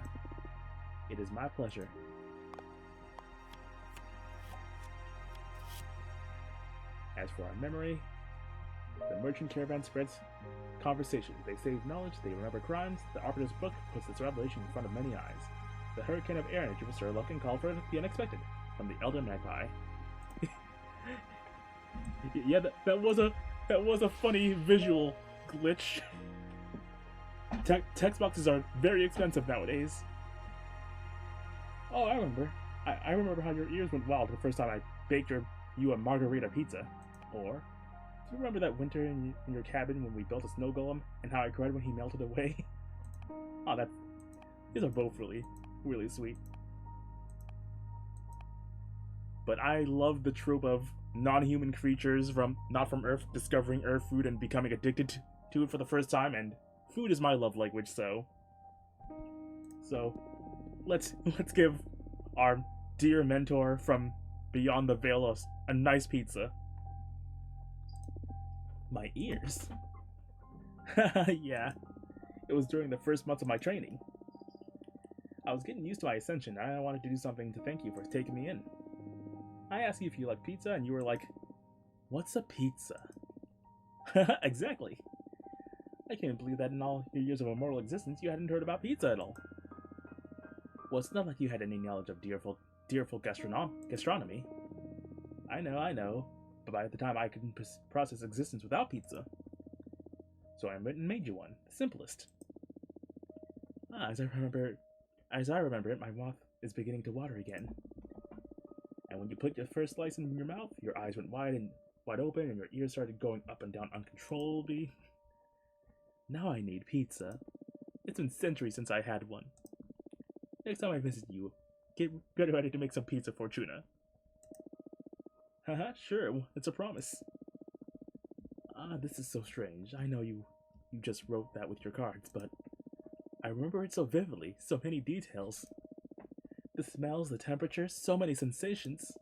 It is my pleasure. As for our memory, the merchant caravan spreads conversation. They save knowledge, they remember crimes. The Arbiter's book puts its revelation in front of many eyes. The hurricane of air energy will stir luck and call for the unexpected. From the Elder Magpie. Yeah, that was a funny visual glitch. Text boxes are very expensive nowadays. Oh, I remember. I remember how your ears went wild the first time I baked you a margarita pizza. Or, do you remember that winter in your cabin when we built a snow golem and how I cried when he melted away? Oh, these are both really sweet. But I love the trope of non-human creatures not from Earth discovering Earth food and becoming addicted to it for the first time, and food is my love language, so let's give our dear mentor from beyond the veil a nice pizza. My ears? Yeah, it was during the first months of my training. I was getting used to my ascension, and I wanted to do something to thank you for taking me in. I asked you if you like pizza, and you were like, "What's a pizza?" Exactly. I can't believe that in all your years of immortal existence, you hadn't heard about pizza at all. Well, it's not like you had any knowledge of dearful gastronomy. I know, but by the time I could process existence without pizza. So I went and made you one, the simplest. As I remember it, my mouth is beginning to water again. And when you put your first slice in your mouth, your eyes went wide open, and your ears started going up and down uncontrollably. Now I need pizza. It's been centuries since I had one. Next time I visit you, get ready to make some pizza, Fortuna. Haha, sure, it's a promise. Ah, this is so strange. I know you just wrote that with your cards, but I remember it so vividly, so many details. The smells, the temperatures, so many sensations.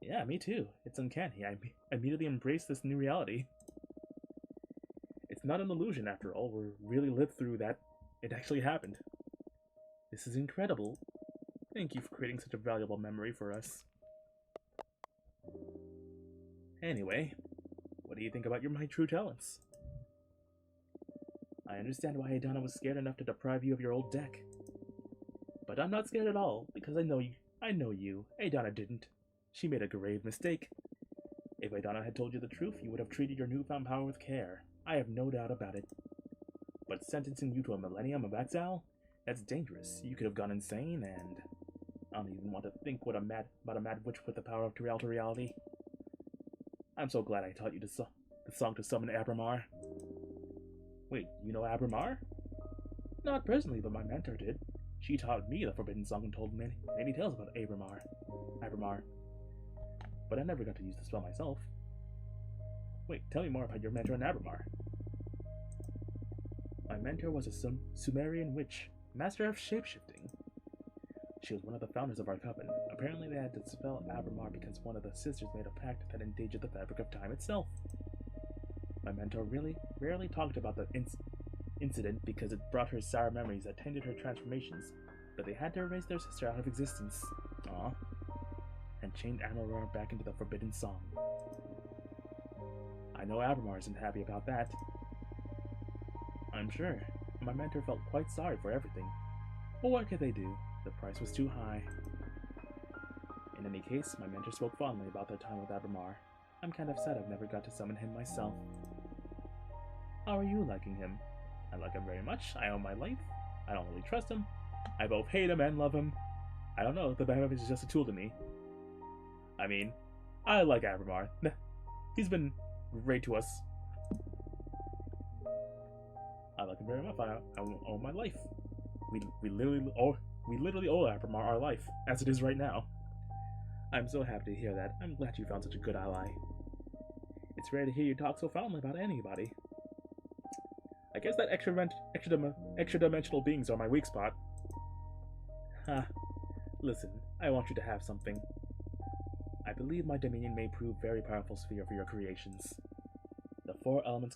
Yeah, me too. It's uncanny. I immediately embraced this new reality. It's not an illusion, after all. We really lived through that. It actually happened. This is incredible. Thank you for creating such a valuable memory for us. Anyway, what do you think about my true talents? I understand why Adana was scared enough to deprive you of your old deck. But I'm not scared at all, because I know you. Adana didn't. She made a grave mistake. If Adana had told you the truth, you would have treated your newfound power with care. I have no doubt about it. But sentencing you to a millennium of exile? That's dangerous. You could have gone insane, and I don't even want to think about a mad witch with the power to alter reality. I'm so glad I taught you the song to summon Abramar. Wait, you know Abramar? Not personally, but my mentor did. She taught me the forbidden song and told many tales about Abramar. But I never got to use the spell myself. Wait, tell me more about your mentor and Abramar. My mentor was a Sumerian witch, master of shapeshifting. She was one of the founders of our coven. Apparently they had to spell Abramar because one of the sisters made a pact that endangered the fabric of time itself. My mentor really rarely talked about the incident because it brought her sour memories that tainted her transformations, but they had to erase their sister out of existence. Aw. And chained Abramar back into the forbidden song. I know Abramar isn't happy about that. I'm sure. My mentor felt quite sorry for everything. But what could they do? The price was too high. In any case, my mentor spoke fondly about their time with Abramar. I'm kind of sad I've never got to summon him myself. How are you liking him? I like him very much. I owe my life. I don't really trust him. I both hate him and love him. I don't know, the behemoth is just a tool to me. I mean, I like Abramar. He's been great to us. I like him very much. I owe my life. We literally owe Abramar our life, as it is right now. I'm so happy to hear that. I'm glad you found such a good ally. It's rare to hear you talk so fondly about anybody. I guess that extra dimensional beings are my weak spot. Ha. Listen, I want you to have something. I believe my dominion may prove very powerful sphere for your creations. The four elements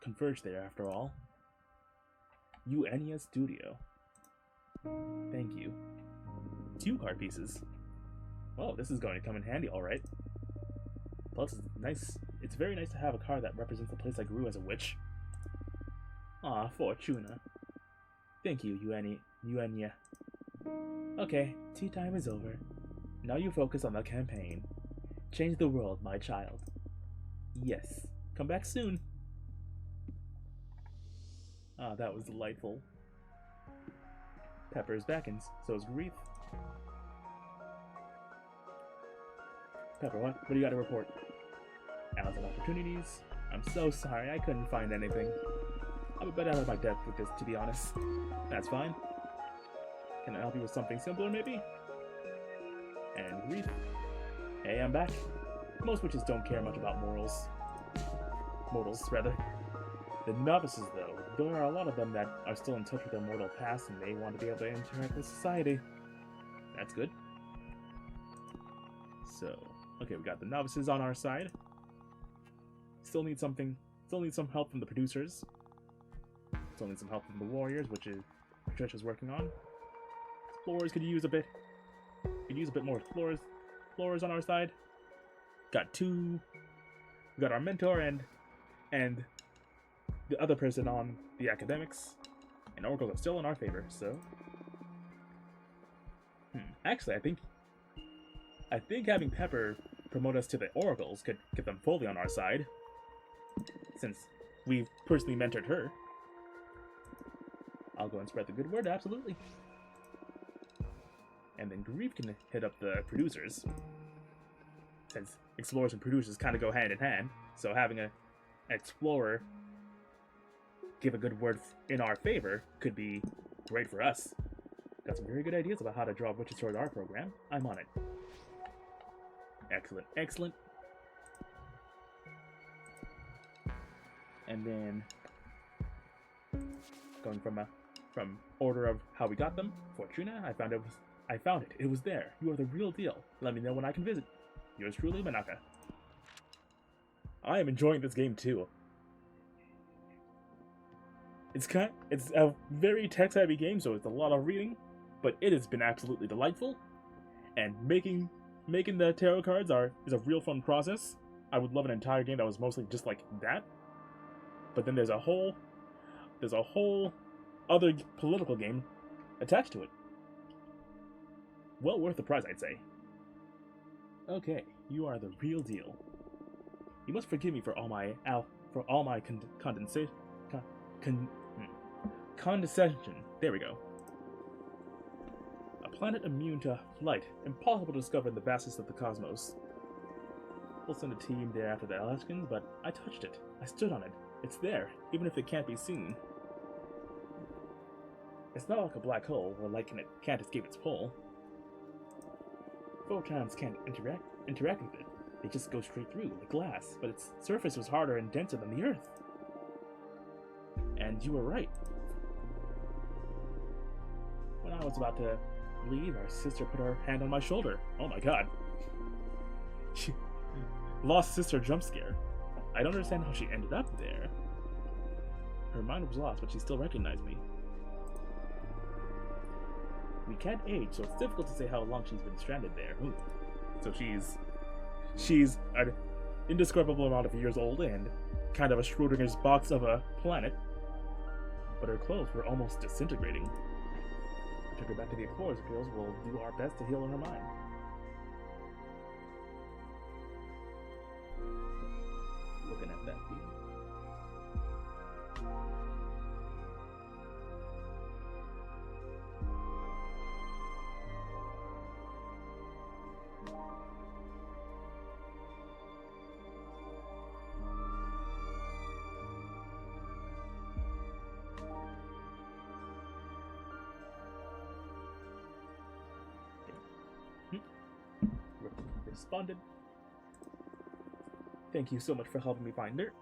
converge there, after all. Uenia Studio. Thank you. 2 card pieces. Oh, this is going to come in handy, alright. Plus, it's very nice to have a card that represents the place I grew as a witch. Aw, Fortuna. Thank you, Uenia. Okay, tea time is over. Now you focus on the campaign. Change the world, my child. Yes. Come back soon. Ah, that was delightful. Pepper is back, and so is Grief. Pepper, what do you got to report? Hours of opportunities. I'm so sorry, I couldn't find anything. I'm a bit out of my depth with this, to be honest. That's fine. Can I help you with something simpler, maybe? And Grief. Hey, I'm back. Most witches don't care much about mortals, rather. The novices, though, there are a lot of them that are still in touch with their mortal past and they want to be able to interact with society. That's good. So, okay, we got the novices on our side. Still need some help from the producers. Still need some help from the warriors, which is Patricia's working on. Explorers could use a bit more explorers on our side. Got 2. We got our mentor and the other person on the academics, and Oracle is still in our favor. So, actually, I think having Pepper promote us to the Oracles could get them fully on our side, since we've personally mentored her. I'll go and spread the good word, absolutely. and then Grief can hit up the producers. Since explorers and producers kind of go hand in hand, so having an explorer give a good word in our favor could be great for us. Got some very good ideas about how to draw witches toward our program. I'm on it. Excellent, excellent. And then going from order of how we got them, Fortuna, I found it. It was there. You are the real deal. Let me know when I can visit. Yours truly, Manaka. I am enjoying this game too. It's a very text-heavy game, so it's a lot of reading, but it has been absolutely delightful. And making the tarot cards is a real fun process. I would love an entire game that was mostly just like that. But then there's a whole other political game attached to it. Well worth the price, I'd say. Okay, you are the real deal. You must forgive me for all my condescension. There we go. A planet immune to light, impossible to discover in the vastness of the cosmos. We'll send a team there after the Alaskans, but I touched it. I stood on it. It's there, even if it can't be seen. It's not like a black hole where light can't escape its pull. Photons can't interact with it. They just go straight through, like glass, but its surface was harder and denser than the Earth. And you were right. When I was about to leave, our sister put her hand on my shoulder. Oh my god. Lost sister jump scare. I don't understand how she ended up there. Her mind was lost, but she still recognized me. We can't age, so it's difficult to say how long she's been stranded there. Ooh. So she's an indescribable amount of years old and kind of a Schrodinger's box of a planet. But her clothes were almost disintegrating. Took her back to the Explorers Girls. We'll do our best to heal her mind. Looking at that view. Responded. Thank you so much for helping me find her.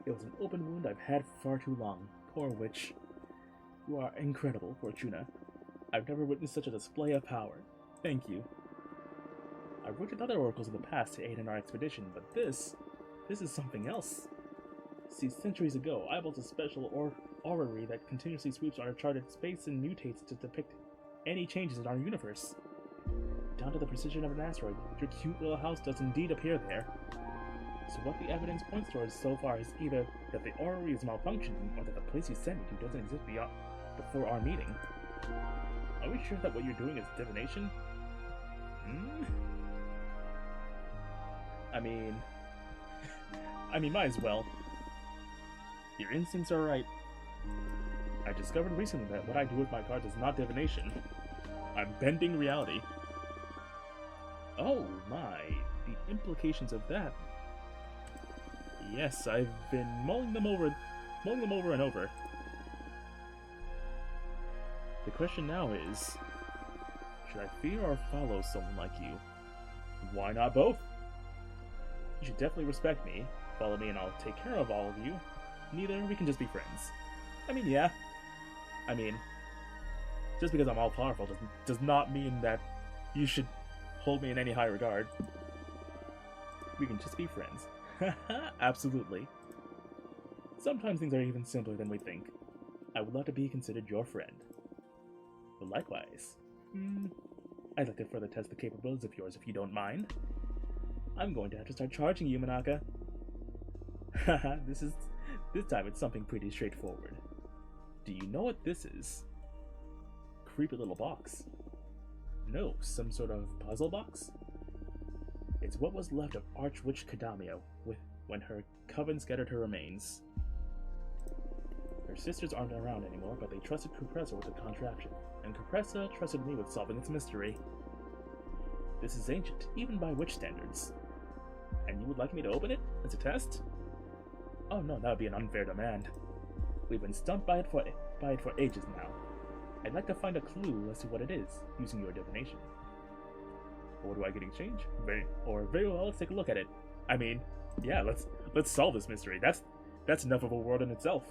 It was an open wound I've had for far too long. Poor witch. You are incredible, Fortuna. I've never witnessed such a display of power. Thank you. I've worked with other oracles in the past to aid in our expedition, but this is something else. See, centuries ago, I built a special orrery that continuously sweeps our uncharted space and mutates to depict any changes in our universe. Down to the precision of an asteroid, your cute little house does indeed appear there. So what the evidence points towards so far is either that the orrery is malfunctioning, or that the place you sent me to doesn't exist before our meeting. Are we sure that what you're doing is divination? I mean, might as well. Your instincts are right. I discovered recently that what I do with my cards is not divination. I'm bending reality. Oh my, the implications of that. Yes, I've been mulling them over and over. The question now is, should I fear or follow someone like you? Why not both? You should definitely respect me, follow me and I'll take care of all of you. Neither, we can just be friends. Yeah. Just because I'm all-powerful does not mean that you should hold me in any high regard. We can just be friends. Absolutely. Sometimes things are even simpler than we think. I would love to be considered your friend. But likewise. I'd like to further test the capabilities of yours if you don't mind. I'm going to have to start charging you, Manaka. Haha, this time it's something pretty straightforward. Do you know what this is? Creepy little box. No, some sort of puzzle box? It's what was left of Archwitch Kadamio when her coven scattered her remains. Her Her sisters aren't around anymore, but they trusted Cupressa with the contraption, and Cupressa trusted me with solving its mystery. This is ancient, even by witch standards. And you would like me to open it as a test? Oh no, that would be an unfair demand. We've been stumped by it for ages now. I'd like to find a clue as to what it is, using your divination. What do I get in exchange? Very well, let's take a look at it. I mean, yeah, let's solve this mystery. That's enough of a world in itself.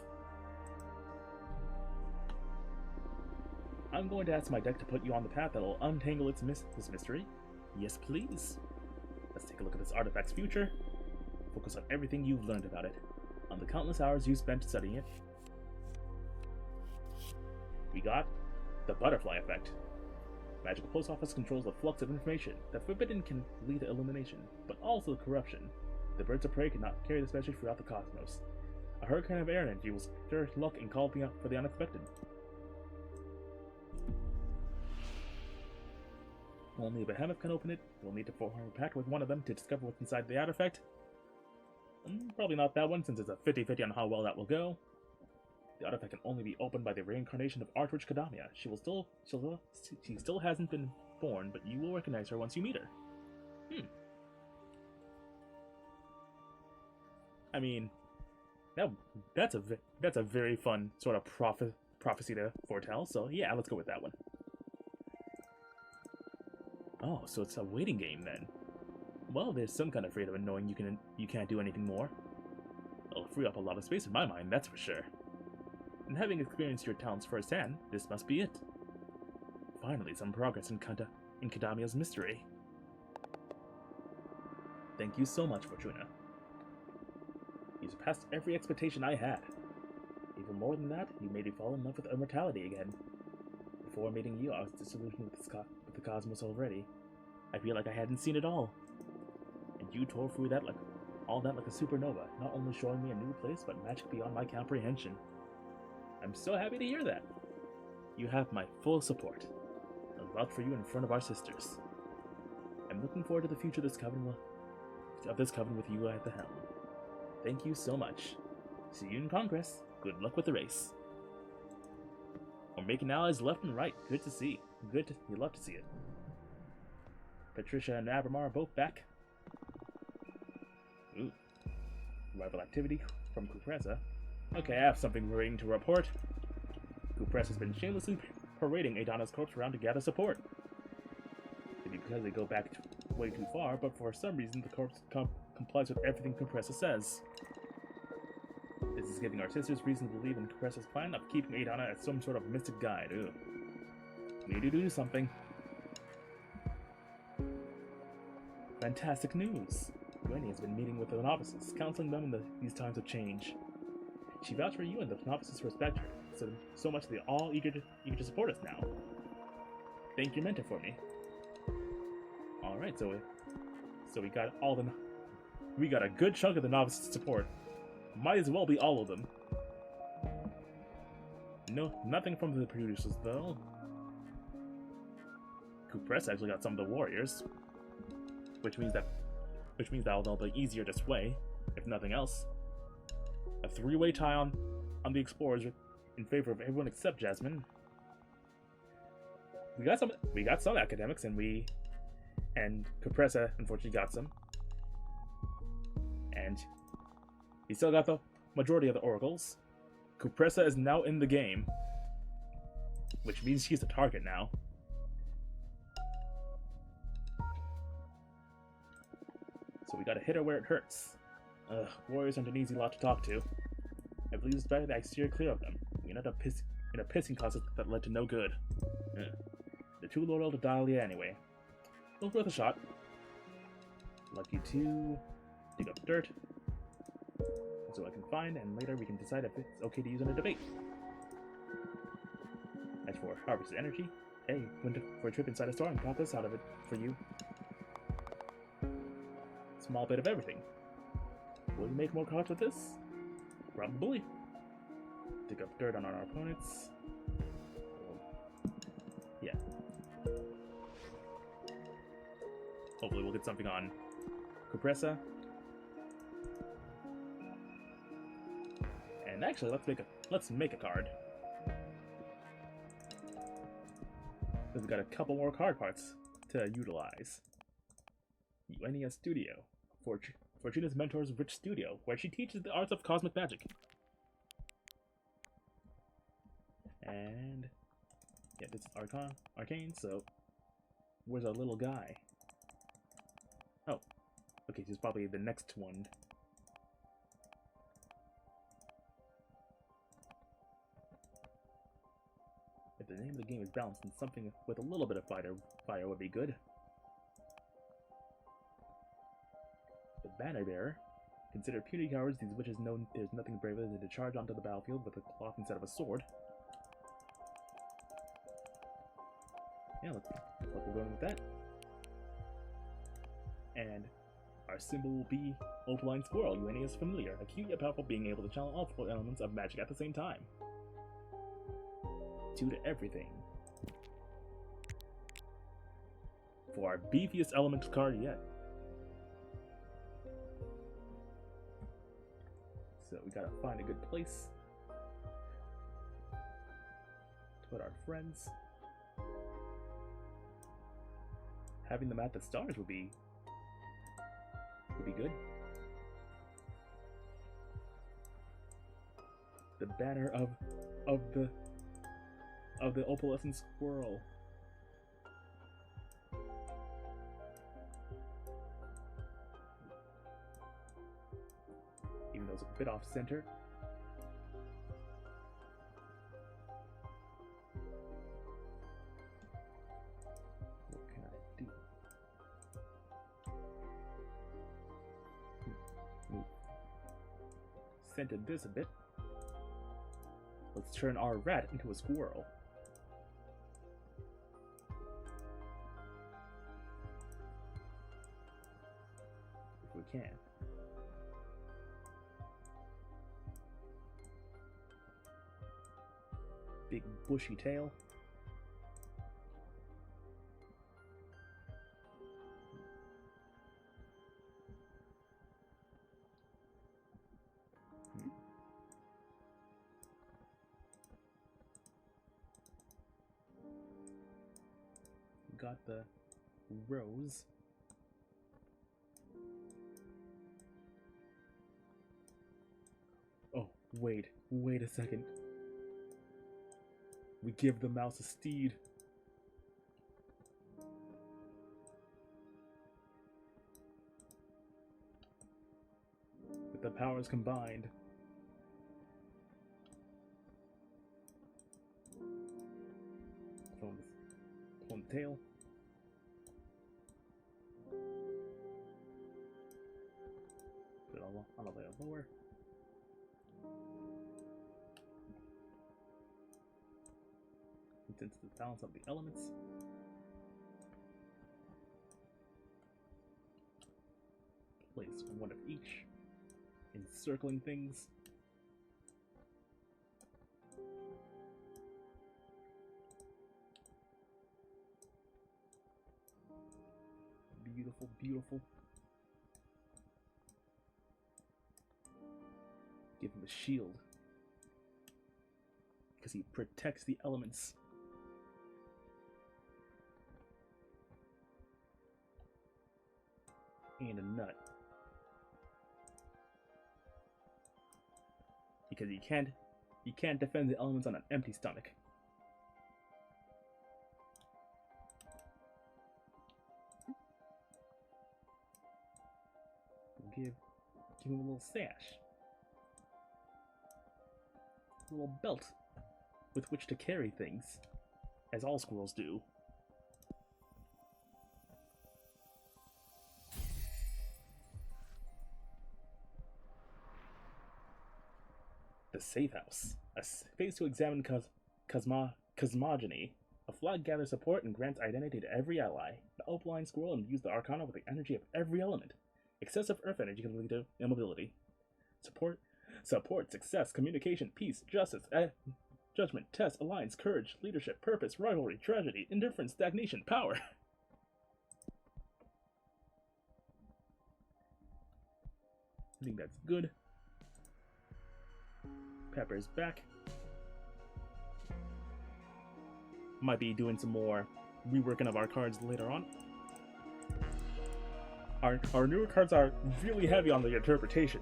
I'm going to ask my deck to put you on the path that will untangle this mystery. Yes, please. Let's take a look at this artifact's future. Focus on everything you've learned about it, on the countless hours you spent studying it. We got the butterfly effect. Magical post office controls the flux of information. The forbidden can lead to illumination, but also corruption. The birds of prey cannot carry this message throughout the cosmos. A hurricane of air energy will stir luck and call for the unexpected. Only a behemoth can open it. We'll need to form a pact with one of them to discover what's inside the artifact. Probably not that one, since it's a 50-50 on how well that will go. The artifact can only be opened by the reincarnation of Archwitch Kadamia. She still hasn't been born, but you will recognize her once you meet her. I mean, that's a very fun sort of prophecy to foretell. So yeah, let's go with that one. Oh, so it's a waiting game then. Well, there's some kind of freedom in knowing you can't do anything more. It'll free up a lot of space in my mind, that's for sure. And having experienced your talents firsthand, this must be it. Finally, some progress in Kadamia's mystery. Thank you so much, Fortuna. You surpassed every expectation I had. Even more than that, you made me fall in love with immortality again. Before meeting you, I was disillusioned with the cosmos already. I feel like I hadn't seen it all. And you tore through all that like a supernova, not only showing me a new place, but magic beyond my comprehension. I'm so happy to hear that. You have my full support. I'll vouch for you in front of our sisters. I'm looking forward to the future of this coven with you at the helm. Thank you so much. See you in Congress. Good luck with the race. We're making allies left and right. Good to see. You love to see it. Patricia and Abramar are both back. Ooh. Rival activity from Cupressa. Okay, I have something worrying to report. Cupressa has been shamelessly parading Adana's corpse around to gather support. Maybe because they go back way too far, but for some reason the corpse complies with everything Cupressa says. This is giving our sisters reason to believe in Cupressa's plan of keeping Adana as some sort of mystic guide. Ugh. We need to do something. Fantastic news! Gwenny has been meeting with the novices, counseling them in these times of change. She vouched for you and the novices respect her, so much they're all eager to support us now. Thank your mentor for me. Alright, so we got a good chunk of the novices support. Might as well be all of them. No, nothing from the producers though. Cupressa actually got some of the warriors, which means they'll be easier to sway, if nothing else. A three-way tie on the explorers in favor of everyone except Jasmine. We got some academics, and Cupressa unfortunately got some, and he still got the majority of the oracles. Cupressa is now in the game, which means she's the target now. So we gotta hit her where it hurts. Ugh, warriors aren't an easy lot to talk to. I believe it's better that I steer clear of them. We ended up in a pissing contest that led to no good. They're too loyal to Dahlia anyway. It was worth a shot. Lucky to dig up dirt, so I can find, and later we can decide if it's okay to use in a debate. As for harvested energy, hey, went for a trip inside a store and got this out of it for you. Small bit of everything. Will we make more cards with this? Probably. Dig up dirt on our opponents. Yeah. Hopefully we'll get something on And actually, let's let's make a card. We've got a couple more card parts to utilize. Uenia Studio. Fortuna's mentor's rich studio, where she teaches the arts of cosmic magic. And yeah, this is Arcane, so where's our little guy? Oh, okay, he's probably the next one. If the name of the game is balanced, then something with a little bit of fire would be good. The Banner Bearer. Consider puny cowards, these witches know there's nothing braver than to charge onto the battlefield with a cloth instead of a sword. Yeah, let's we're going with that. And our symbol will be Opaline Squirrel. Uenia is familiar, a cute yet powerful being able to channel all four elements of magic at the same time. 2 to everything. For our beefiest element card yet. So we gotta find a good place to put our friends. Having them at the stars would be good. The banner of the opalescent squirrel. Even though it's a bit off center. What can I do? Centered this a bit. Let's turn our rat into a squirrel. If we can. Big bushy tail. Got the rose. Oh, wait a second. We give the mouse a steed. With the powers combined. Pulling the tail. Put it on a layer lower. Into the balance of the elements. Place one of each, encircling things. Beautiful, beautiful. Give him a shield, because he protects the elements. And a nut. Because you can't defend the elements on an empty stomach. Give him a little sash. A little belt with which to carry things, as all squirrels do. The Safe House. A space to examine cosmogony. A flag gathers support and grants identity to every ally. The Opaline Squirrel imbues the Arcana with the energy of every element. Excessive Earth energy can lead to immobility. Support, success, communication, peace, justice, judgment, test, alliance, courage, leadership, purpose, rivalry, tragedy, indifference, stagnation, power. I think that's good. Pepper's back. might be doing some more reworking of our cards later on. Our newer cards are really heavy on the interpretation.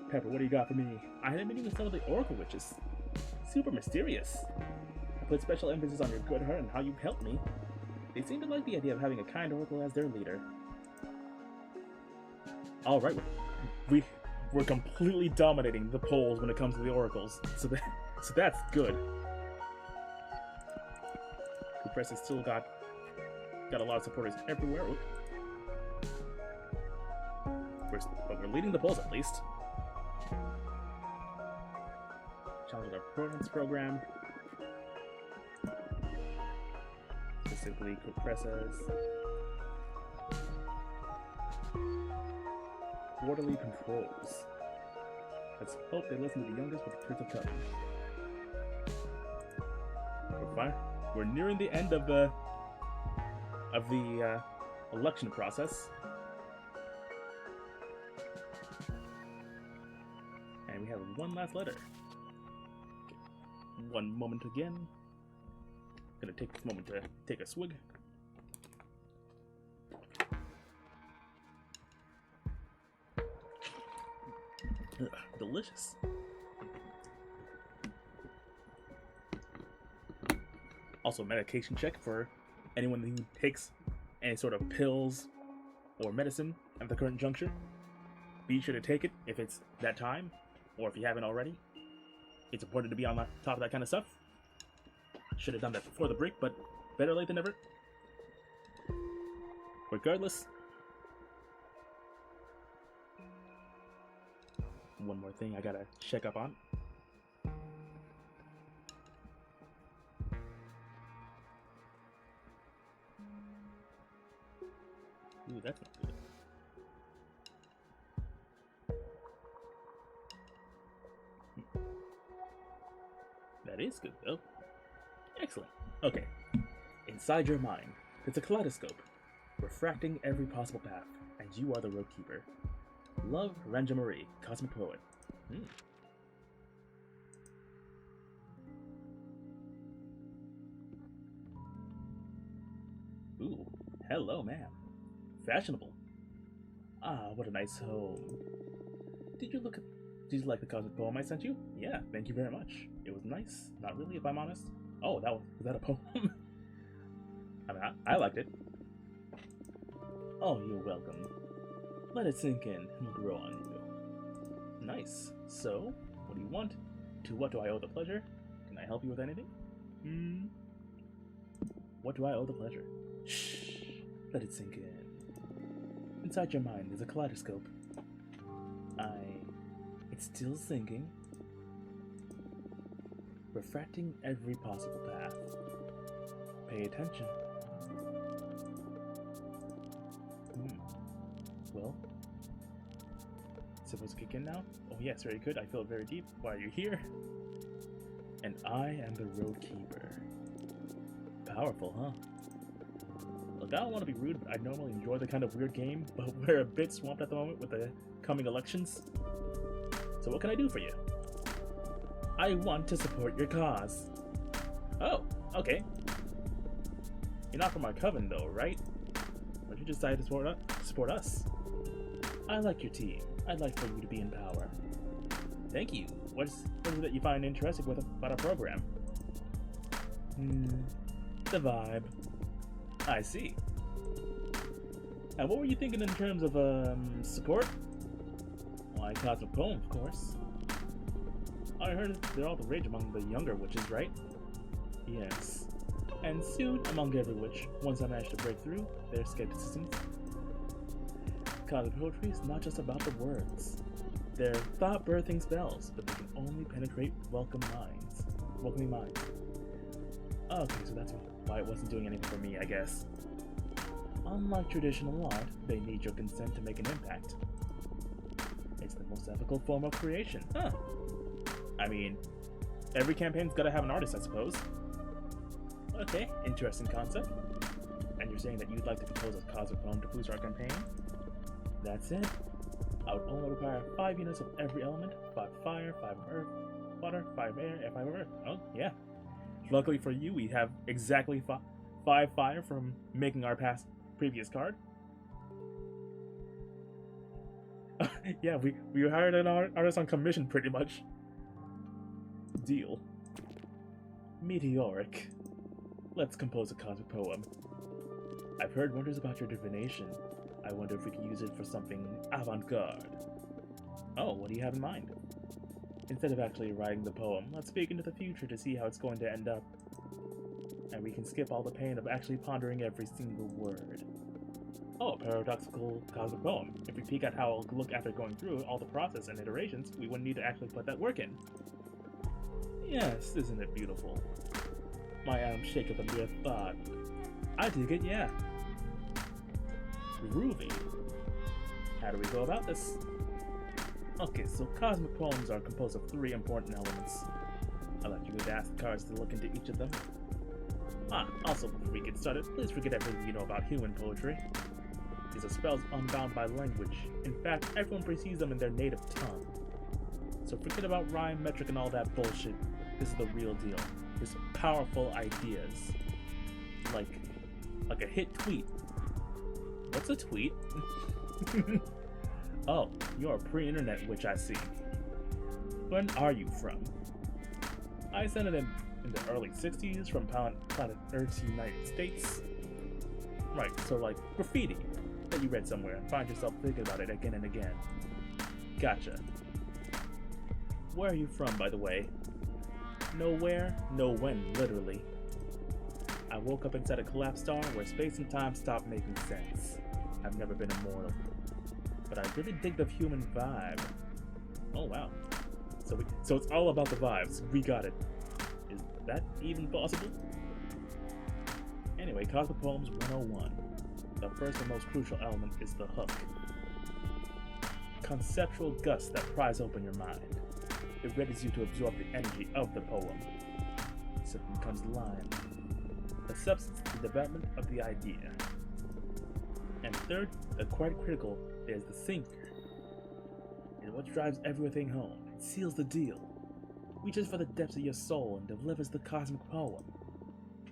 Pepper, what do you got for me? I had a meeting with some of the Oracle Witches. Super mysterious. I put special emphasis on your good heart and how you've helped me. They seem to like the idea of having a kind Oracle as their leader. Alright, we're completely dominating the polls when it comes to the Oracles, so that's good. Press has still got a lot of supporters everywhere. But we're leading the polls at least. Challenge our performance program. Specifically, Compressors. Quarterly controls. Let's hope they listen to the youngest with the Prince of Coven. We're fine. We're nearing the end of the election process, and we have one last letter. Okay. One moment again. Gonna take this moment to take a swig. Ugh, delicious. Also, medication check for anyone who takes any sort of pills or medicine at the current juncture. Be sure to take it if it's that time, or if you haven't already. It's important to be on top of that kind of stuff. Should have done that before the break, but better late than never. Regardless, one more thing I gotta check up on. Ooh, that's not good. That is good, though. Excellent. Okay. Inside your mind, it's a kaleidoscope, refracting every possible path, and you are the road keeper. Love, Ranja Marie, Cosmic Poet. Ooh, hello, ma'am. Fashionable. Ah, what a nice home. Did you like the cosmic poem I sent you? Yeah, thank you very much. It was nice. Not really, if I'm honest. Oh, was that a poem? I mean, I liked it. Oh, you're welcome. Let it sink in and grow on you. Nice. So, what do you want? To what do I owe the pleasure? Can I help you with anything? What do I owe the pleasure? Shh. Let it sink in. Inside your mind is a kaleidoscope. It's still sinking. Refracting every possible path. Pay attention. Well, supposed to kick in now? Oh yes, very good. I feel very deep. Why are you here? And I am the road keeper. Powerful, huh? Look, I don't want to be rude, but I normally enjoy the kind of weird game, but we're a bit swamped at the moment with the coming elections. So what can I do for you? I want to support your cause. Oh, okay. You're not from our coven though, right? But you decided to support us. I like your team. I'd like for you to be in power. Thank you. What is it that you find interesting about our program? The vibe. I see. And what were you thinking in terms of support? Why, Cosmic Poem, of course. I heard they're all the rage among the younger witches, right? Yes. And soon, among every witch, once I manage to break through their skepticism. Cosmic poetry is not just about the words. They're thought-birthing spells, but they can only penetrate welcoming minds. Okay, so that's why it wasn't doing anything for me, I guess. Unlike traditional art, they need your consent to make an impact. It's the most ethical form of creation, huh? I mean, every campaign's gotta have an artist, I suppose. Okay, interesting concept. And you're saying that you'd like to compose a cosmic poem to boost our campaign? That's it. I would only require 5 units of every element, 5 fire, 5 earth, water, 5 air, and 5 earth. Oh, yeah. Luckily for you, we have exactly 5 fire from making our previous card. Yeah, we hired an artist on commission, pretty much. Deal. Meteoric. Let's compose a cosmic poem. I've heard wonders about your divination. I wonder if we could use it for something avant-garde. Oh, what do you have in mind? Instead of actually writing the poem, let's peek into the future to see how it's going to end up. And we can skip all the pain of actually pondering every single word. Oh, a paradoxical cosmic poem. If we peek at how it'll look after going through all the process and iterations, we wouldn't need to actually put that work in. Yes, isn't it beautiful? My atoms shake at the mere thought. I dig it, yeah. Groovy. How do we go about this? Okay, so cosmic poems are composed of 3 important elements. I'd like you to ask the cards to look into each of them. Also before we get started, please forget everything you know about human poetry. These are spells unbound by language. In fact, everyone perceives them in their native tongue. So forget about rhyme, metric, and all that bullshit. This is the real deal. There's powerful ideas. Like a hit tweet. What's a tweet? Oh, you're a pre-internet witch, I see. When are you from? I sent it in the early 60s from planet Earth's United States. Right, so like graffiti that you read somewhere and find yourself thinking about it again and again. Gotcha. Where are you from, by the way? Nowhere, no when, literally. I woke up inside a collapsed star where space and time stopped making sense. I've never been immortal. But I really dig the human vibe. Oh wow. So it's all about the vibes. We got it. Is that even possible? Anyway, Cosmic Poems 101. The first and most crucial element is the hook. Conceptual gusts that prise open your mind. It readies you to absorb the energy of the poem. Second comes the line. The substance, the development of the idea. And third, the quite critical, there's the sinker. It's what drives everything home. It seals the deal. Reaches for the depths of your soul and delivers the cosmic poem.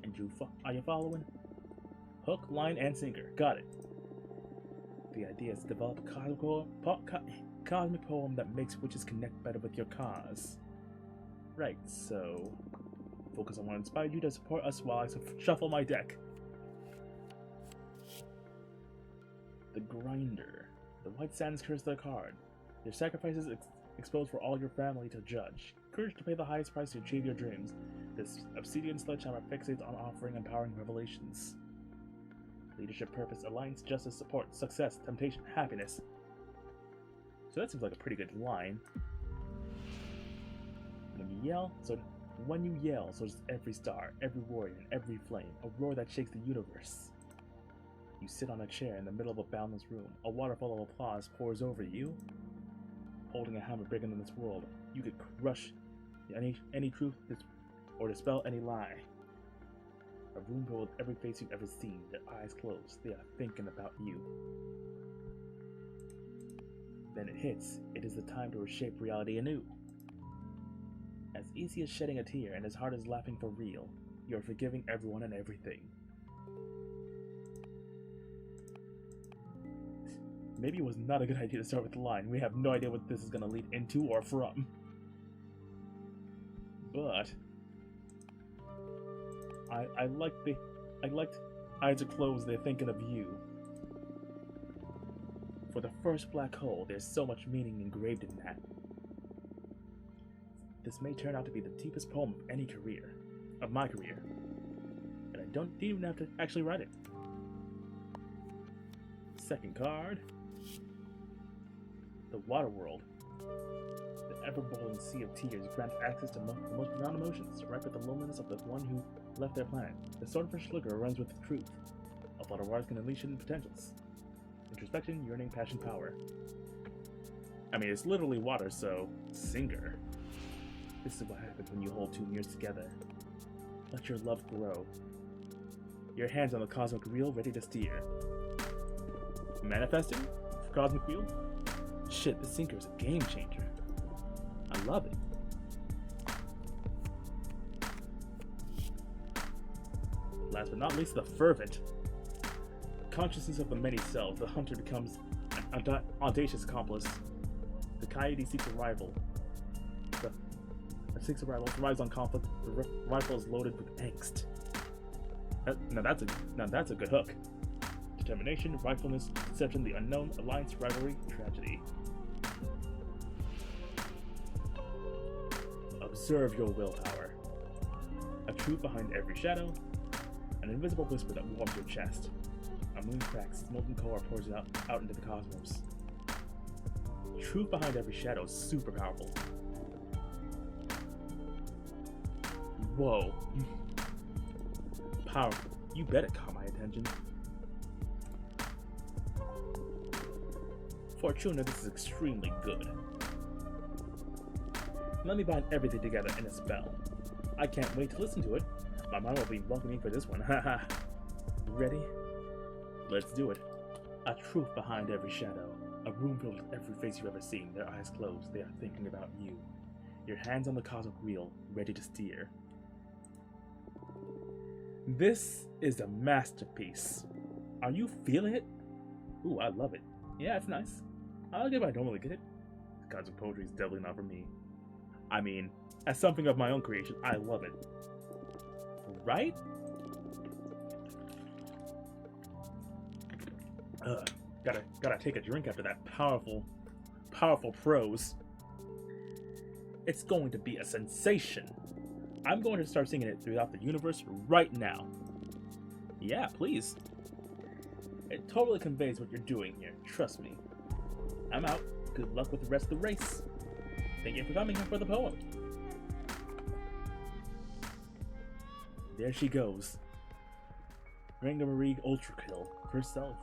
And are you following? Hook, line, and sinker. Got it. The idea is to develop a cosmic poem that makes witches connect better with your cause. Right, so focus on what inspired you to support us while I shuffle my deck. The Grinder. The White Sands curse their card. Your sacrifices exposed for all your family to judge. Courage to pay the highest price to achieve your dreams. This obsidian sledgehammer fixates on offering empowering revelations. Leadership, purpose, alliance, justice, support, success, temptation, happiness. So that seems like a pretty good line. When you yell, so does every star, every warrior, and every flame, a roar that shakes the universe. You sit on a chair in the middle of a boundless room. A waterfall of applause pours over you. Holding a hammer bigger than this world, you could crush any truth or dispel any lie. A room filled with every face you've ever seen, their eyes closed, they are thinking about you. Then it hits. It is the time to reshape reality anew. As easy as shedding a tear and as hard as laughing for real, you are forgiving everyone and everything. Maybe it was not a good idea to start with the line. We have no idea what this is going to lead into or from. But I liked eyes are closed, they're thinking of you. For the first black hole, there's so much meaning engraved in that. This may turn out to be the deepest poem of my career. And I didn't even have to actually write it. Second card. The Water World. The ever-boiling sea of tears grants access to the most profound emotions, ripe with the loneliness of the one who left their planet. The swordfish liquor runs with the truth. A flood of waters can unleash hidden potentials. Introspection, yearning, passion, power. I mean, it's literally water, so singer. This is what happens when you hold two mirrors together. Let your love grow. Your hands on the cosmic wheel, ready to steer. Manifesting? Cosmic wheel? Shit, this sinker is a game changer. I love it. Last but not least, the fervent. Consciousness of the many selves, the hunter becomes an audacious accomplice. The coyote seeks a rival. Thrives on conflict. The rifle is loaded with angst. Now that's a good hook. Determination, rifleness, deception, the unknown, alliance, rivalry, tragedy. Observe your willpower. A truth behind every shadow. An invisible whisper that warms your chest. A moon cracks, its molten core pours it out into the cosmos. Truth behind every shadow is super powerful. Whoa. Powerful. You bet it caught my attention. Fortuna, this is extremely good. Let me bind everything together in a spell. I can't wait to listen to it. My mind will be welcoming for this one. Haha. Ready? Let's do it. A truth behind every shadow. A room filled with every face you've ever seen. Their eyes closed. They are thinking about you. Your hands on the cosmic wheel, ready to steer. This is a masterpiece. Are you feeling it? Ooh, I love it. Yeah, it's nice. I like it, but I don't really get it. Cosmic poetry is definitely not for me. I mean, as something of my own creation, I love it. Right? Gotta take a drink after that powerful prose. It's going to be a sensation. I'm going to start singing it throughout the universe right now. Yeah, please. It totally conveys what you're doing here, trust me. I'm out. Good luck with the rest of the race. Thank you for coming here for the poem. There she goes. Ranga Marie Ultrakill herself.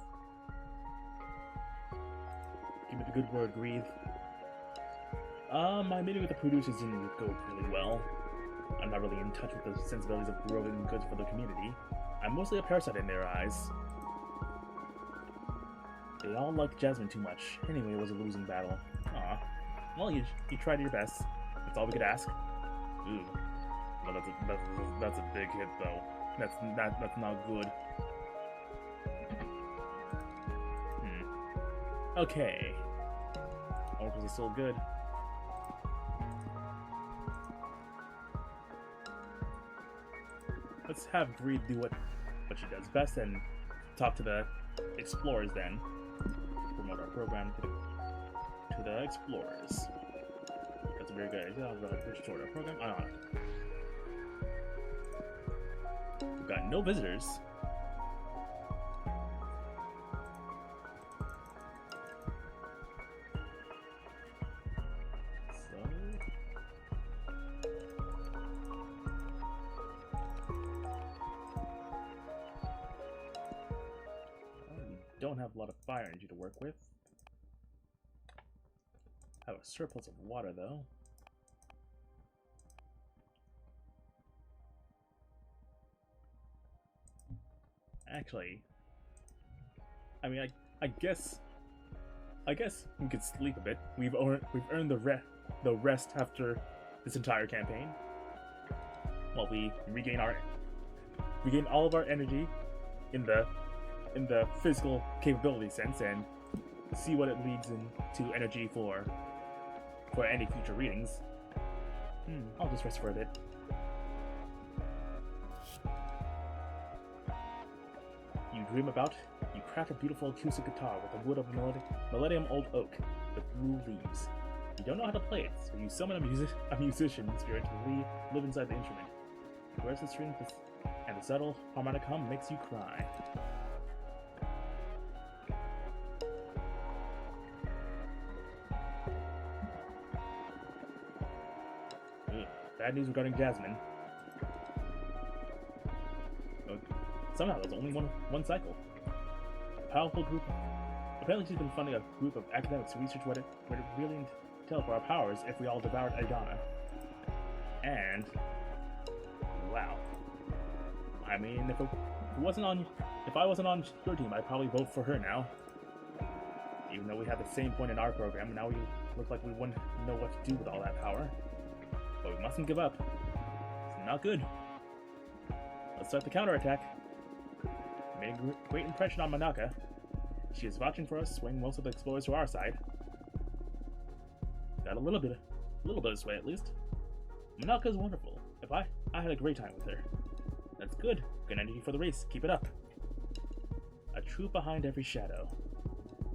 Give me the good word, Grieve. My meeting with the producers didn't go really well. I'm not really in touch with the sensibilities of growing goods for the community. I'm mostly a parasite in their eyes. They all liked Jasmine too much. Anyway, it was a losing battle. Aw. Well, you tried your best. That's all we could ask. Ooh. Well, that's a big hit, though. That's not good. Okay. Oracles is still good. Let's have Greed do what she does best and talk to the explorers then. Promote our program to the explorers. That's a very good idea. I'll push toward our program. We've got no visitors. Don't have a lot of fire energy to work with. Have a surplus of water though. Actually, I mean, I guess we could sleep a bit. We've earned the rest after this entire campaign. Well, we regain all of our energy in the physical capability sense, and see what it leads into energy for any future readings. I'll just rest for a bit. You dream about, you craft a beautiful acoustic guitar with the wood of Millennium Old Oak with blue leaves. You don't know how to play it, so you summon a musician spirit to live inside the instrument. Where's the string, and the subtle harmonic hum makes you cry. Bad news regarding Jasmine. Somehow there's only one cycle. A powerful group. Apparently she's been funding a group of academics to research what it really entails for our powers if we all devoured Idana. And wow. I mean, if I wasn't on your team, I'd probably vote for her now. Even though we had the same point in our program, now we look like we wouldn't know what to do with all that power. But we mustn't give up. It's not good. Let's start the counterattack. Made a great impression on Manaka. She is watching for us, swing most of the explorers to our side. Got a little bit of sway at least. Manaka is wonderful. I had a great time with her. That's good. Good energy for the race. Keep it up. A troop behind every shadow.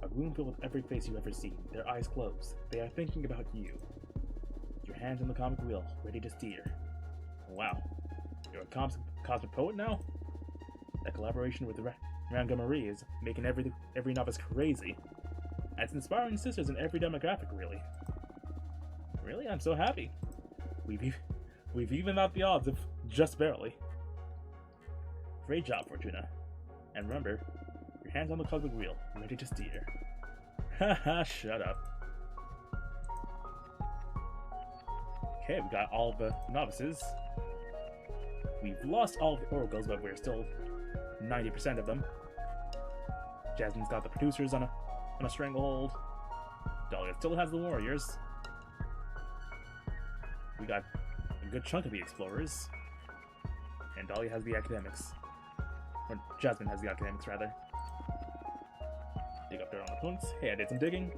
A room filled with every face you've ever seen. Their eyes closed. They are thinking about you. Your hands on the comic wheel, ready to steer. Wow. You're a cosmic poet now? That collaboration with Ranga Marie is making every novice crazy. It's inspiring sisters in every demographic, really. Really? I'm so happy. We've evened out the odds, if just barely. Great job, Fortuna. And remember, your hands on the cosmic wheel, ready to steer. Haha, shut up. Okay, we got all the novices. We've lost all of the oracles, but we're still 90% of them. Jasmine's got the producers on a stranglehold. Dahlia still has the warriors. We got a good chunk of the explorers. And Dahlia has the academics. Or Jasmine has the academics, rather. Dig up dirt on opponents. Hey, I did some digging.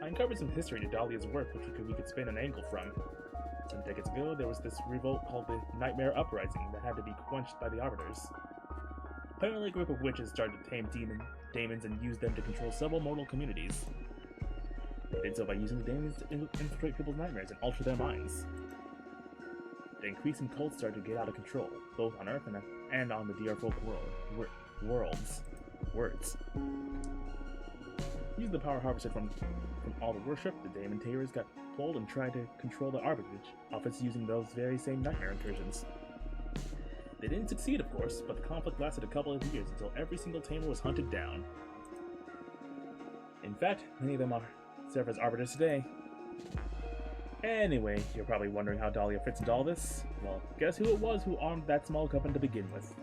I uncovered some history to Dahlia's work, which we could spin an angle from. Some decades ago, there was this revolt called the Nightmare Uprising that had to be quenched by the Arbiters. Apparently, a group of witches started to tame daemons and use them to control several mortal communities. They did so by using the daemons to infiltrate people's nightmares and alter their minds. The increasing cults started to get out of control, both on Earth and on the DR folk worlds. Using the power harvested from all the worship, the Daemon Tamers got pulled and tried to control the Arbitrage office using those very same nightmare incursions. They didn't succeed, of course, but the conflict lasted a couple of years until every single Tamer was hunted down. In fact, many of them serve as Arbiters today. Anyway, you're probably wondering how Dahlia fits into all this. Well, guess who it was who armed that small coven to begin with?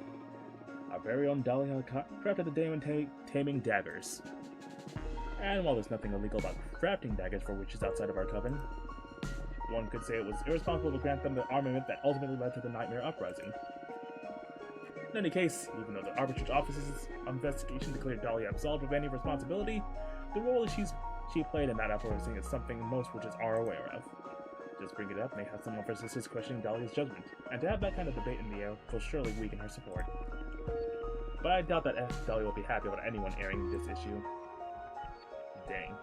Our very own Dahlia crafted the Daemon Taming Daggers. And while there's nothing illegal about crafting daggers for witches outside of our coven, one could say it was irresponsible to grant them the armament that ultimately led to the Nightmare Uprising. In any case, even though the Arbitrage Office's investigation declared Dahlia absolved of any responsibility, the role she played in that uprising is something most witches are aware of. Just bring it up may have some of her sisters questioning Dahlia's judgment, and to have that kind of debate in the air will surely weaken her support. But I doubt that Dahlia will be happy about anyone airing this issue. Dang.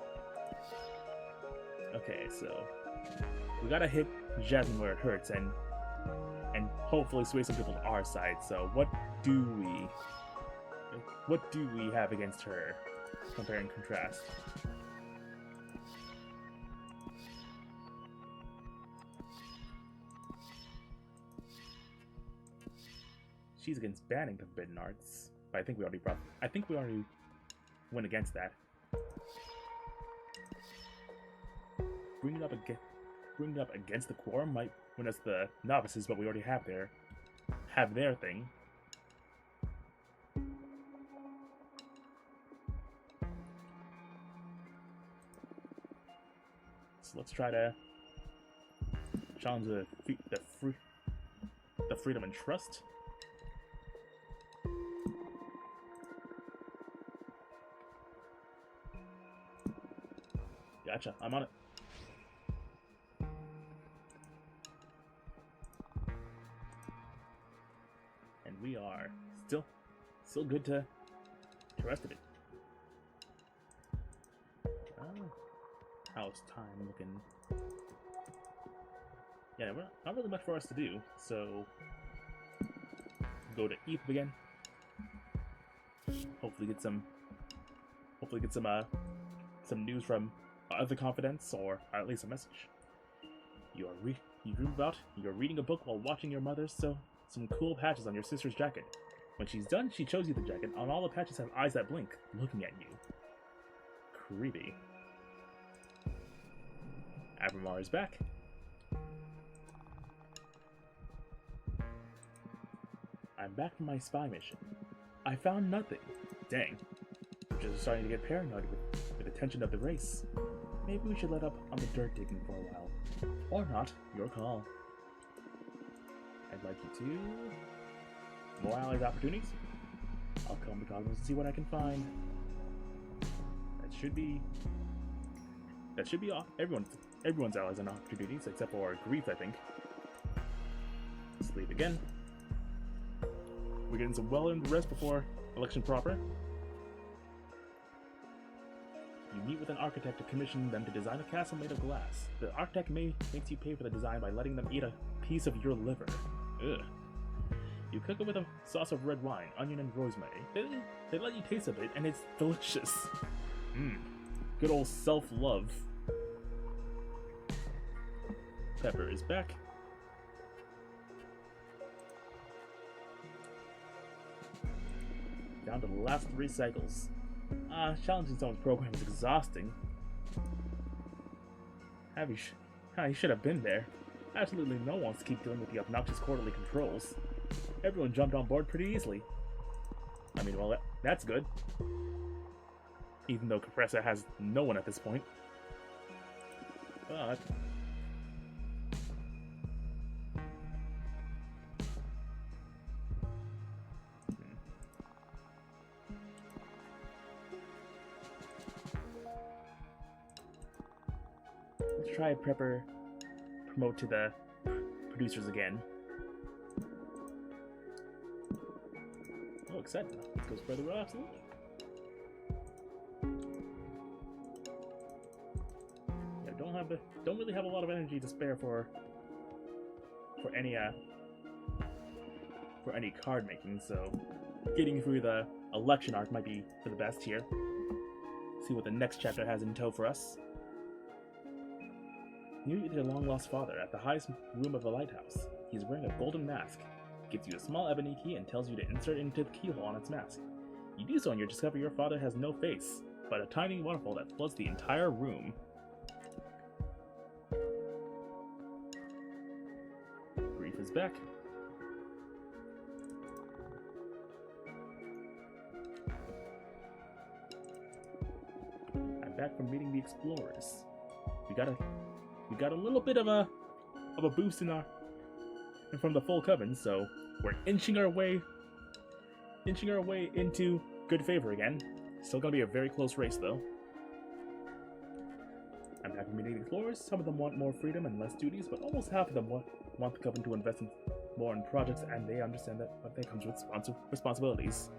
Okay, so we gotta hit Jasmine where it hurts and hopefully sway some people to our side. So what do we have against her? Compare and contrast. She's against banning the forbidden arts, but I think we already went against that. Bringing it up against the quorum might win us the novices, but we already have their thing. So let's try to challenge the freedom and trust. Gotcha, I'm on it. And we are still good to rest of it. How's time looking? Yeah, not really much for us to do, so go to Eve again. Hopefully get some news from other confidants, or at least a message. You're reading a book while watching your mother sew some cool patches on your sister's jacket. When she's done, she shows you the jacket, and all the patches have eyes that blink, looking at you. Creepy. Abramar is back. I'm back from my spy mission. I found nothing. Dang. I'm just starting to get paranoid with the attention of the race. Maybe we should let up on the dirt digging for a while. Or not, your call. I'd like you to... More allies opportunities? I'll come to Cosmos and see what I can find. That should be everyone's allies and opportunities, except for Grief, I think. Sleep again. We're getting some well-earned rest before election proper. You meet with an architect to commission them to design a castle made of glass. The architect makes you pay for the design by letting them eat a piece of your liver. Ugh. You cook it with a sauce of red wine, onion, and rosemary. They let you taste of it, and it's delicious. Good old self-love. Pepper is back. Down to the last 3 cycles. Challenging someone's program is exhausting. You should have been there. Absolutely no one wants to keep dealing with the obnoxious quarterly controls. Everyone jumped on board pretty easily. I mean, well, that's good. Even though Compressor has no one at this point. But... let's try Prepper promote to the producers again. Oh, exciting. Let's go spread the word, absolutely. Yeah, don't really have a lot of energy to spare for any card making, so getting through the election arc might be for the best here. See what the next chapter has in tow for us. You meet your long-lost father at the highest room of the lighthouse. He's wearing a golden mask, gives you a small ebony key, and tells you to insert it into the keyhole on its mask. You do so and you discover your father has no face, but a tiny waterfall that floods the entire room. Grief is back. I'm back from meeting the explorers. We got a little bit of a boost from the full Coven, so we're inching our way into good favor again. Still gonna be a very close race though. I'm back from meeting the explorers. Some of them want more freedom and less duties, but almost half of them want the Coven to invest more in projects, and they understand that comes with responsibilities.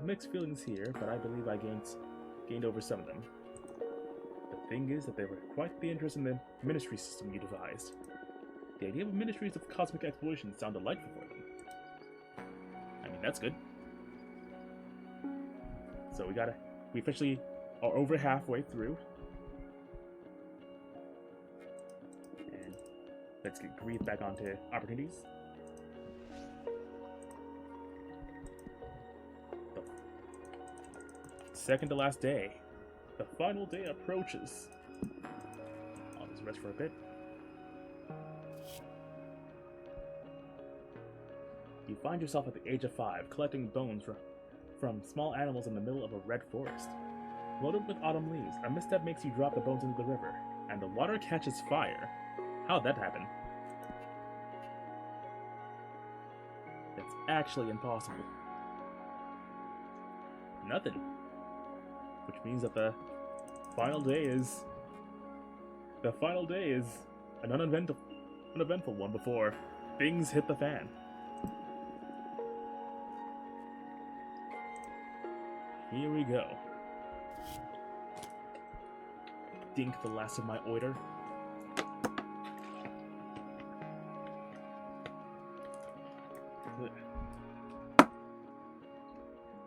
Mixed feelings here, but I believe I gained over some of them. The thing is that they were quite the interest in the ministry system you devised. The idea of ministries of cosmic exploration sounded delightful for them. I mean, that's good. So we officially are over halfway through. And let's get Grief back onto opportunities. Second to last day. The final day approaches. I'll just rest for a bit. You find yourself at the age of 5, collecting bones from small animals in the middle of a red forest. Loaded with autumn leaves, a misstep makes you drop the bones into the river, and the water catches fire. How'd that happen? It's actually impossible. Nothing. Which means that the final day is an uneventful one before things hit the fan. Here we go. Dink the last of my oiter.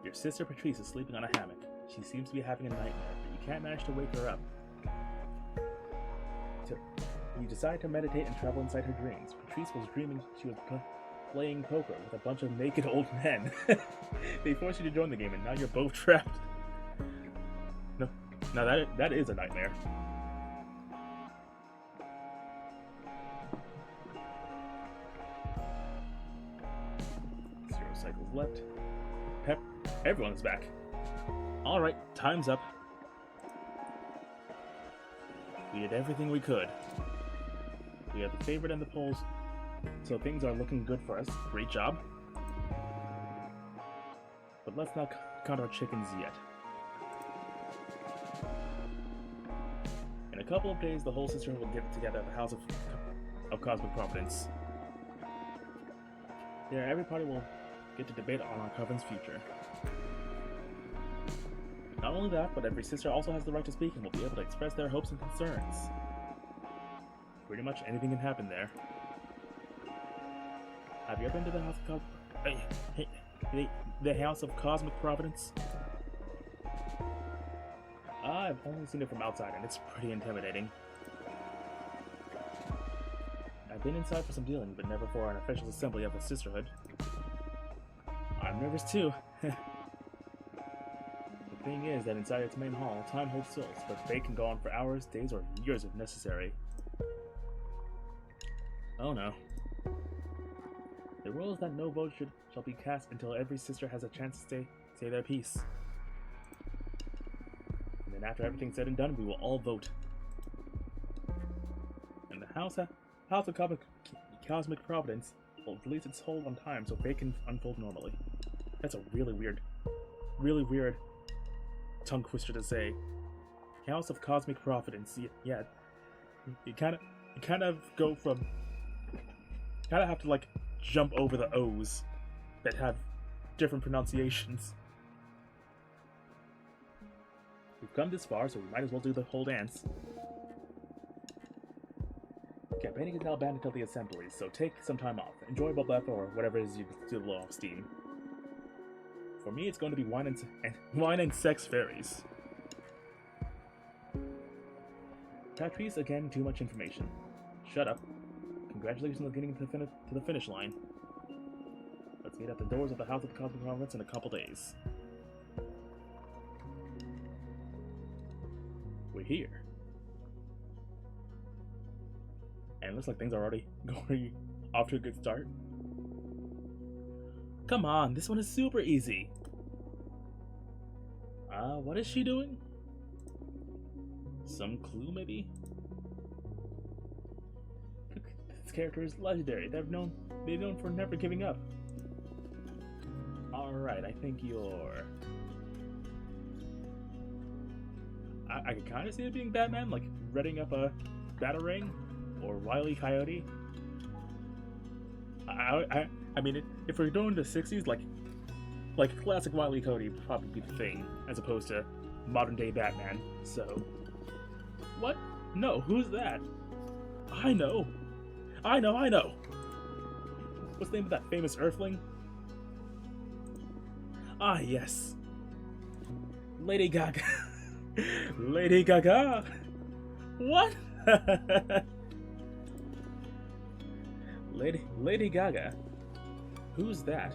Your sister Patrice is sleeping on a hammock. She seems to be having a nightmare, but you can't manage to wake her up. So, you decide to meditate and travel inside her dreams. Patrice was dreaming she was playing poker with a bunch of naked old men. They forced you to join the game, and now you're both trapped. No, that is a nightmare. Zero cycles left. Everyone's back. Alright, time's up. We did everything we could. We are the favorite in the polls, so things are looking good for us. Great job. But let's not count our chickens yet. In a couple of days, the whole sisterhood will get together at the House of Cosmic Providence. There, every party will get to debate on our Coven's future. Not only that, but every sister also has the right to speak and will be able to express their hopes and concerns. Pretty much anything can happen there. Have you ever been to the House of Cosmic Providence? I've only seen it from outside, and it's pretty intimidating. I've been inside for some dealing, but never for an official assembly of a sisterhood. I'm nervous too. The thing is that inside its main hall, time holds still, but they can go on for hours, days, or years if necessary. Oh no. The rule is that no vote shall be cast until every sister has a chance to say their piece. And then after everything's said and done, we will all vote. And the House of Cosmic Providence will release its hold on time so fate can unfold normally. That's a really weird tongue twister to say. House of Cosmic Providence. Yeah, you kind of go from, kind of have to like jump over the O's that have different pronunciations. We've come this far, so we might as well do the whole dance. Campaigning is now banned until the assemblies, so take some time off. Enjoy what left or whatever it is you do blow off steam. For me, it's going to be wine and sex fairies. Patrice, again, too much information. Shut up. Congratulations on getting to the finish line. Let's meet at the doors of the House of the Cosmic Providence in a couple days. We're here. And it looks like things are already going off to a good start. Come on, this one is super easy. What is she doing? Some clue, maybe? This character is legendary. They're known for never giving up. Alright, I think you're... I can kind of see it being Batman, like reading up a Batarang or Wile E. Coyote. I mean, if we're going to the 60s, like classic Wile E. Coyote would probably be the thing, as opposed to modern day Batman. So, what? No, who's that? I know. What's the name of that famous Earthling? Ah, yes. Lady Gaga. Lady Gaga. What? Lady Gaga. Who's that?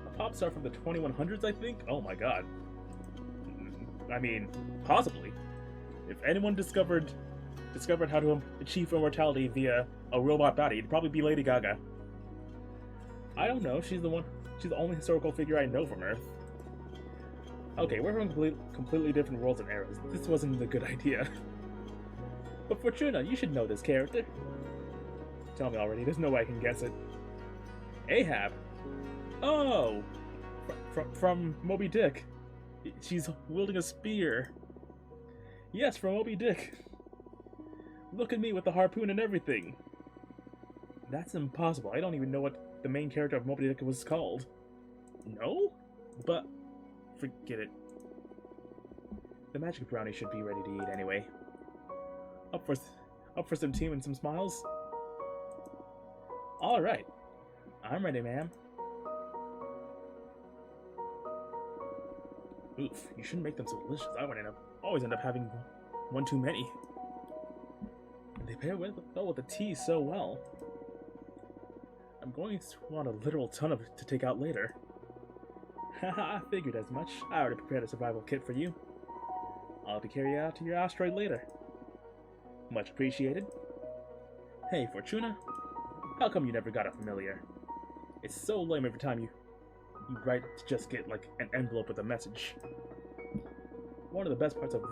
A pop star from the 2100s, I think? Oh my god. I mean, possibly. If anyone discovered how to achieve immortality via a robot body, it'd probably be Lady Gaga. I don't know, she's the only historical figure I know from Earth. Okay, we're from completely different worlds and eras. This wasn't a good idea. But Fortuna, you should know this character. Tell me already, there's no way I can guess it. Ahab. Oh! From Moby Dick. She's wielding a spear. Yes, from Moby Dick. Look at me with the harpoon and everything. That's impossible. I don't even know what the main character of Moby Dick was called. No? But forget it. The magic brownie should be ready to eat anyway. Up for some tea and some smiles? Alright. I'm ready, ma'am. Oof, you shouldn't make them so delicious. I would always end up having one too many. And they pair well with the tea so well. I'm going to want a literal ton of it to take out later. Haha, I figured as much. I already prepared a survival kit for you. I'll be carrying out to your asteroid later. Much appreciated. Hey, Fortuna. How come you never got a familiar? It's so lame every time you you write to just get, like, an envelope with a message. One of the best parts of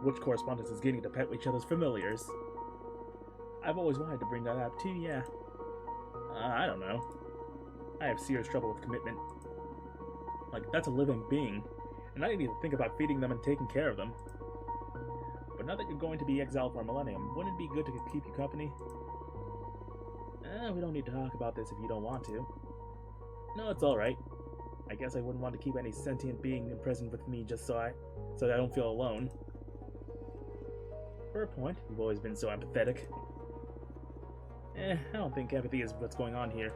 Witch correspondence is getting to pet each other's familiars. I've always wanted to bring that up too, yeah. I don't know. I have serious trouble with commitment. Like, that's a living being, and I need to think about feeding them and taking care of them. But now that you're going to be exiled for a millennium, wouldn't it be good to keep you company? We don't need to talk about this if you don't want to. No, it's alright. I guess I wouldn't want to keep any sentient being imprisoned with me just so that I don't feel alone. For a point, you've always been so empathetic. I don't think empathy is what's going on here.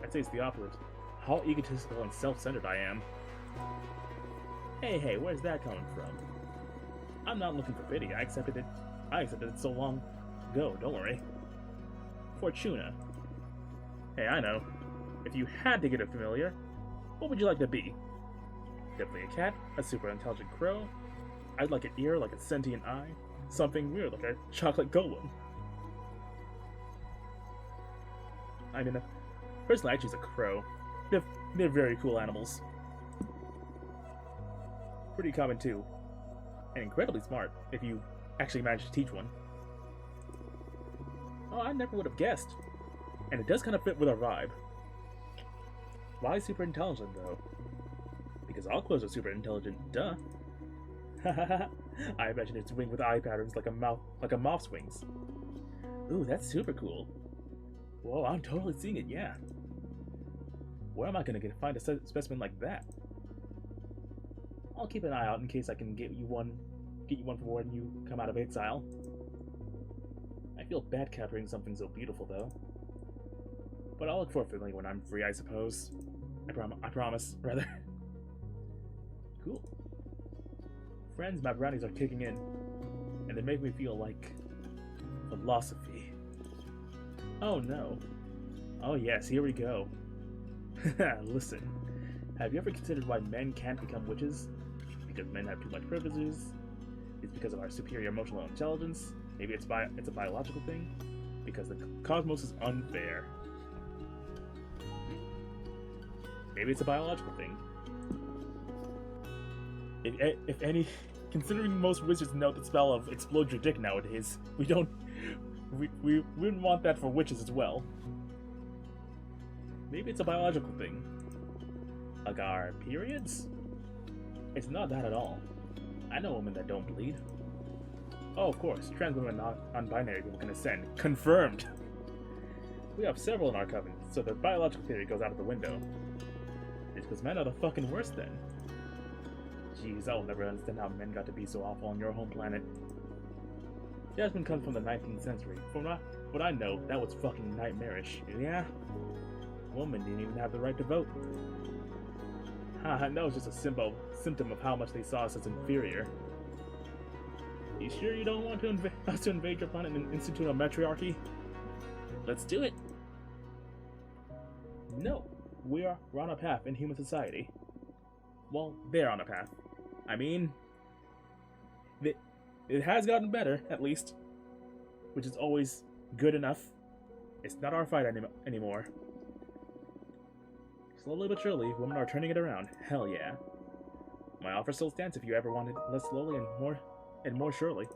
I'd say it's the opposite. How egotistical and self-centered I am. Hey, where's that coming from? I'm not looking for pity. I accepted it so long ago, don't worry. Fortuna. Hey, I know. If you had to get a familiar, what would you like to be? Definitely a cat, a super intelligent crow. I'd like an ear like a sentient eye. Something weird like a chocolate golem. I mean, personally I choose a crow. They're very cool animals. Pretty common too. And incredibly smart, if you actually manage to teach one. Oh, I never would have guessed. And it does kind of fit with our vibe. Why super intelligent, though? Because all crows are super intelligent, duh. I imagine it's winged with eye patterns like a moth's wings. Ooh, that's super cool. Whoa, I'm totally seeing it, yeah. Where am I gonna find a specimen like that? I'll keep an eye out in case I can get you one for when you come out of exile. I feel bad capturing something so beautiful, though. But I'll look for a family when I'm free, I suppose. I promise, rather. Cool. Friends, my brownies are kicking in, and they make me feel like philosophy. Oh no. Oh yes, here we go. Listen, have you ever considered why men can't become witches? Because men have too much privileges? It's because of our superior emotional intelligence? Maybe it's a biological thing? Because the cosmos is unfair. Maybe it's a biological thing. If any, considering most wizards know the spell of explode your dick nowadays, we wouldn't want that for witches as well. Maybe it's a biological thing. Like our periods? It's not that at all. I know women that don't bleed. Oh, of course, trans women and non-binary people can ascend. Confirmed! We have several in our coven, so the biological theory goes out of the window. It's because men are the fucking worst then. Jeez, I will never understand how men got to be so awful on your home planet. Jasmine comes from the 19th century. From what I know, that was fucking nightmarish. Yeah? Women didn't even have the right to vote. That was just a symptom of how much they saw us as inferior. You sure you don't want us to invade your planet and institute a matriarchy? Let's do it! No, we're on a path in human society. Well, they're on a path. I mean, it has gotten better, at least. Which is always good enough. It's not our fight anymore. Slowly but surely, women are turning it around. Hell yeah. My offer still stands if you ever want it less slowly and more surely.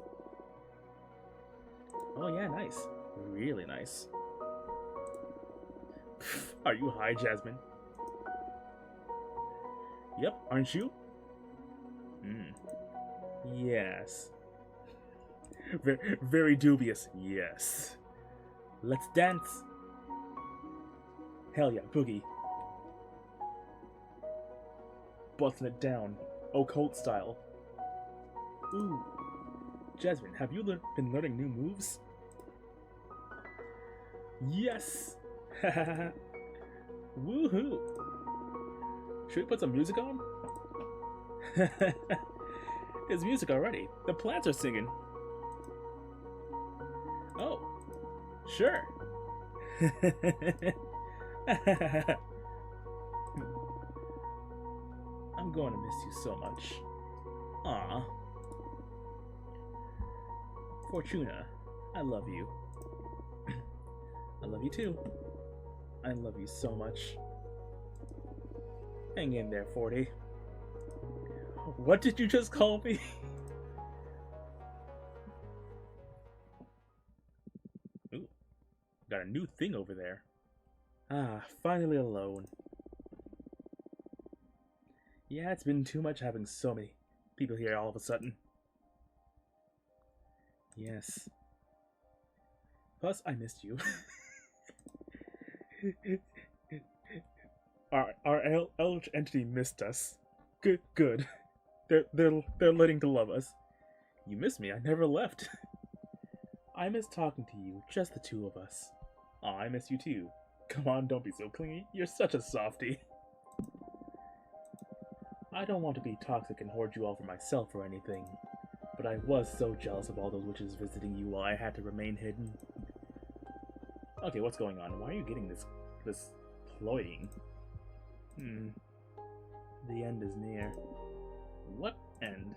Oh yeah, nice. Really nice. Are you high, Jasmine? Yep, aren't you? Yes. Very dubious, yes. Let's dance. Hell yeah, boogie. Busting it down, occult style. Ooh. Jasmine, have you been learning new moves? Yes! Woohoo! Should we put some music on? There's music already. The plants are singing. Oh, sure. I'm going to miss you so much. Aw. Fortuna, I love you. I love you too. I love you so much. Hang in there, 40. What did you just call me? Ooh, got a new thing over there. Ah, finally alone. Yeah, it's been too much having so many people here all of a sudden. Yes. Plus, I missed you. Our eldritch entity missed us. Good. They're learning to love us. You missed me. I never left. I miss talking to you, just the two of us. Aw, I miss you too. Come on, don't be so clingy. You're such a softie. I don't want to be toxic and hoard you all for myself or anything, but I was so jealous of all those witches visiting you while I had to remain hidden. Okay, what's going on? Why are you getting this cloying? The end is near. What end?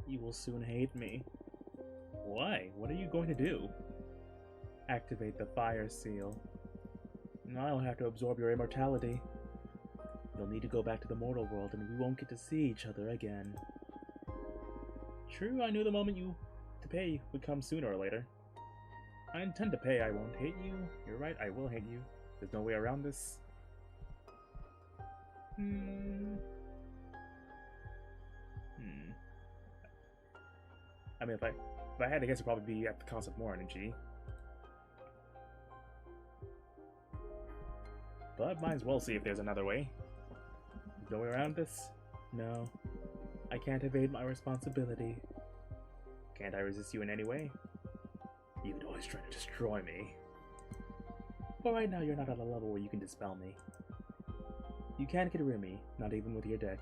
You will soon hate me. Why? What are you going to do? Activate the fire seal. I'll have to absorb your immortality. You'll need to go back to the mortal world and we won't get to see each other again. True, I knew the moment to pay would come sooner or later. I intend to pay, I won't hate you. You're right, I will hate you. There's no way around this. I mean, if I had to guess, it'd probably be at the cost of more energy. But might as well see if there's another way. No way around this? No. I can't evade my responsibility. Can't I resist you in any way? You'd always try to destroy me. But right now you're not at a level where you can dispel me. You can't get rid of me, not even with your deck.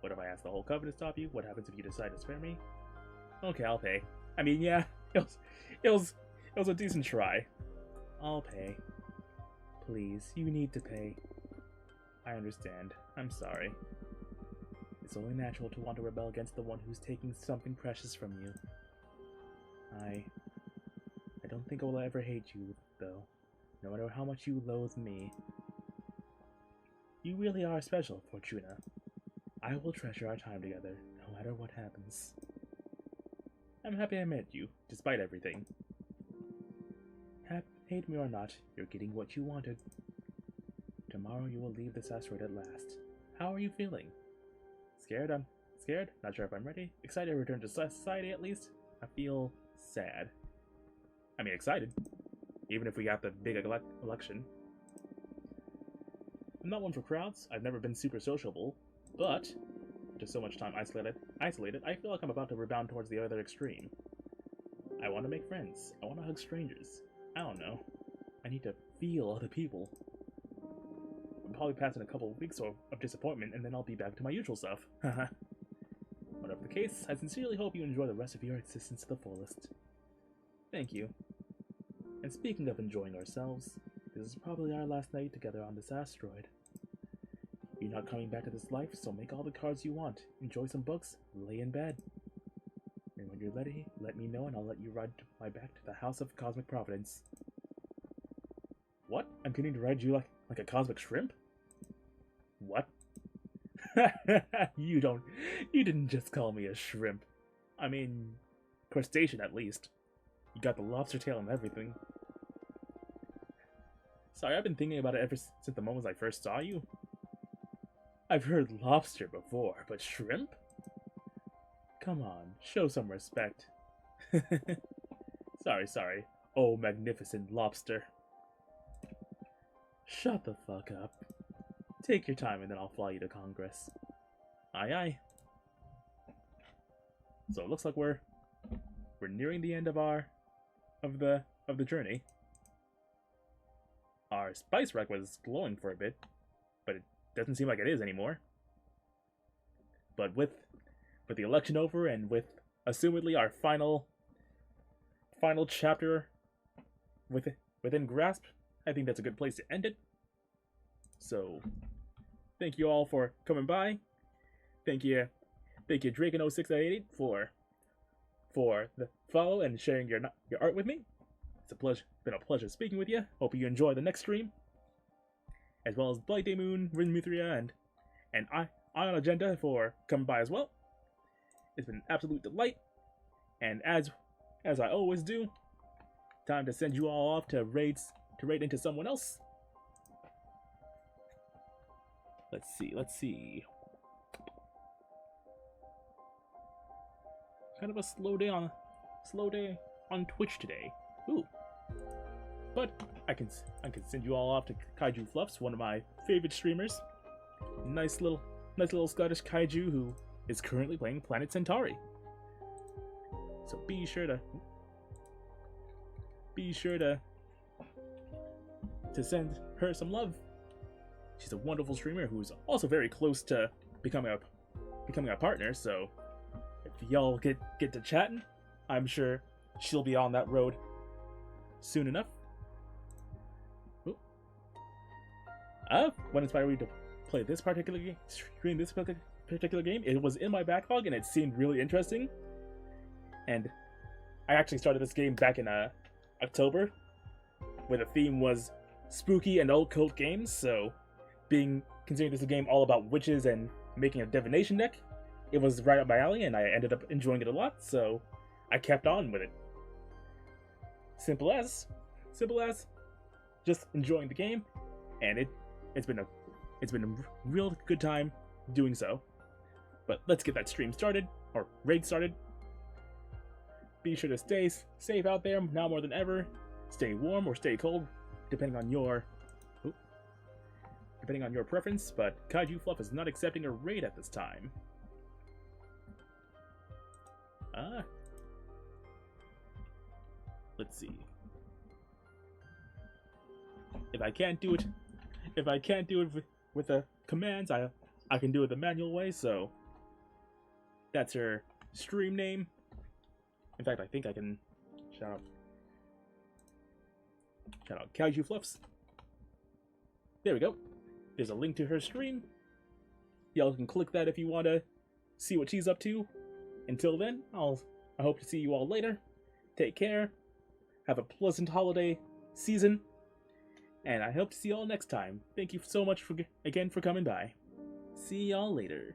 What if I ask the whole Coven to stop you? What happens if you decide to spare me? Okay, I'll pay. I mean, yeah, it was a decent try. I'll pay. Please, you need to pay. I understand. I'm sorry. It's only natural to want to rebel against the one who's taking something precious from you. I don't think I will ever hate you, though, no matter how much you loathe me. You really are special, Fortuna. I will treasure our time together, no matter what happens. I'm happy I met you, despite everything. Hate me or not, you're getting what you wanted. Tomorrow you will leave this asteroid at last. How are you feeling? Scared? I'm scared. Not sure if I'm ready. Excited to return to society at least. I feel sad. I mean, excited. Even if we got the big election. I'm not one for crowds. I've never been super sociable. But, after so much time isolated, I feel like I'm about to rebound towards the other extreme. I want to make friends. I want to hug strangers. I don't know. I need to feel other people. I'm probably passing a couple of weeks of disappointment, and then I'll be back to my usual self. Haha. Whatever the case, I sincerely hope you enjoy the rest of your existence to the fullest. Thank you. And speaking of enjoying ourselves, this is probably our last night together on this asteroid. You're not coming back to this life, so make all the cards you want. Enjoy some books, lay in bed. And when you're ready, let me know and I'll let you ride my back to the House of Cosmic Providence. What? I'm getting to ride you like a cosmic shrimp? What? You didn't just call me a shrimp. I mean, crustacean at least. You got the lobster tail and everything. Sorry, I've been thinking about it ever since the moment I first saw you. I've heard lobster before, but shrimp? Come on, show some respect. Sorry. Oh, magnificent lobster. Shut the fuck up. Take your time and then I'll fly you to Congress. Aye aye. So it looks like we're nearing the end of the journey. Our spice rack was glowing for a bit, but it doesn't seem like it is anymore. But with the election over and with assumedly our final chapter within grasp, I think that's a good place to end it. So, thank you all for coming by. Thank you Draken0688 for the follow and sharing your art with me. It's been a pleasure speaking with you. Hope you enjoy the next stream. as well as Blight Day Moon, Rin Mithria, and Ion Agenda for coming by as well. It's been an absolute delight, and as I always do, time to send you all off to raid into someone else. Let's see. Kind of a slow day on Twitch today. Ooh. But I can send you all off to Kaiju Fluffs, one of my favorite streamers. Nice little Scottish kaiju who is currently playing Planet Centauri. So be sure to send her some love. She's a wonderful streamer who's also very close to becoming a partner, so if y'all get to chatting, I'm sure she'll be on that road soon enough. What inspired me to play this particular game, it was in my backlog and it seemed really interesting. And I actually started this game back in October, where the theme was spooky and occult games, so considering this is a game all about witches and making a divination deck, it was right up my alley and I ended up enjoying it a lot, so I kept on with it. Simple as just enjoying the game, and it's been a real good time doing so. But let's get that stream started, or raid started. Be sure to stay safe out there now more than ever. Stay warm or stay cold, depending on your preference, but Kaiju Fluff is not accepting a raid at this time. Let's see. If I can't do it with the commands, I can do it the manual way, so that's her stream name. In fact, I think I can shout out Kaiju Fluffs. There we go. There's a link to her stream. Y'all can click that if you want to see what she's up to. Until then, I hope to see you all later. Take care. Have a pleasant holiday season. And I hope to see y'all next time. Thank you so much again for coming by. See y'all later.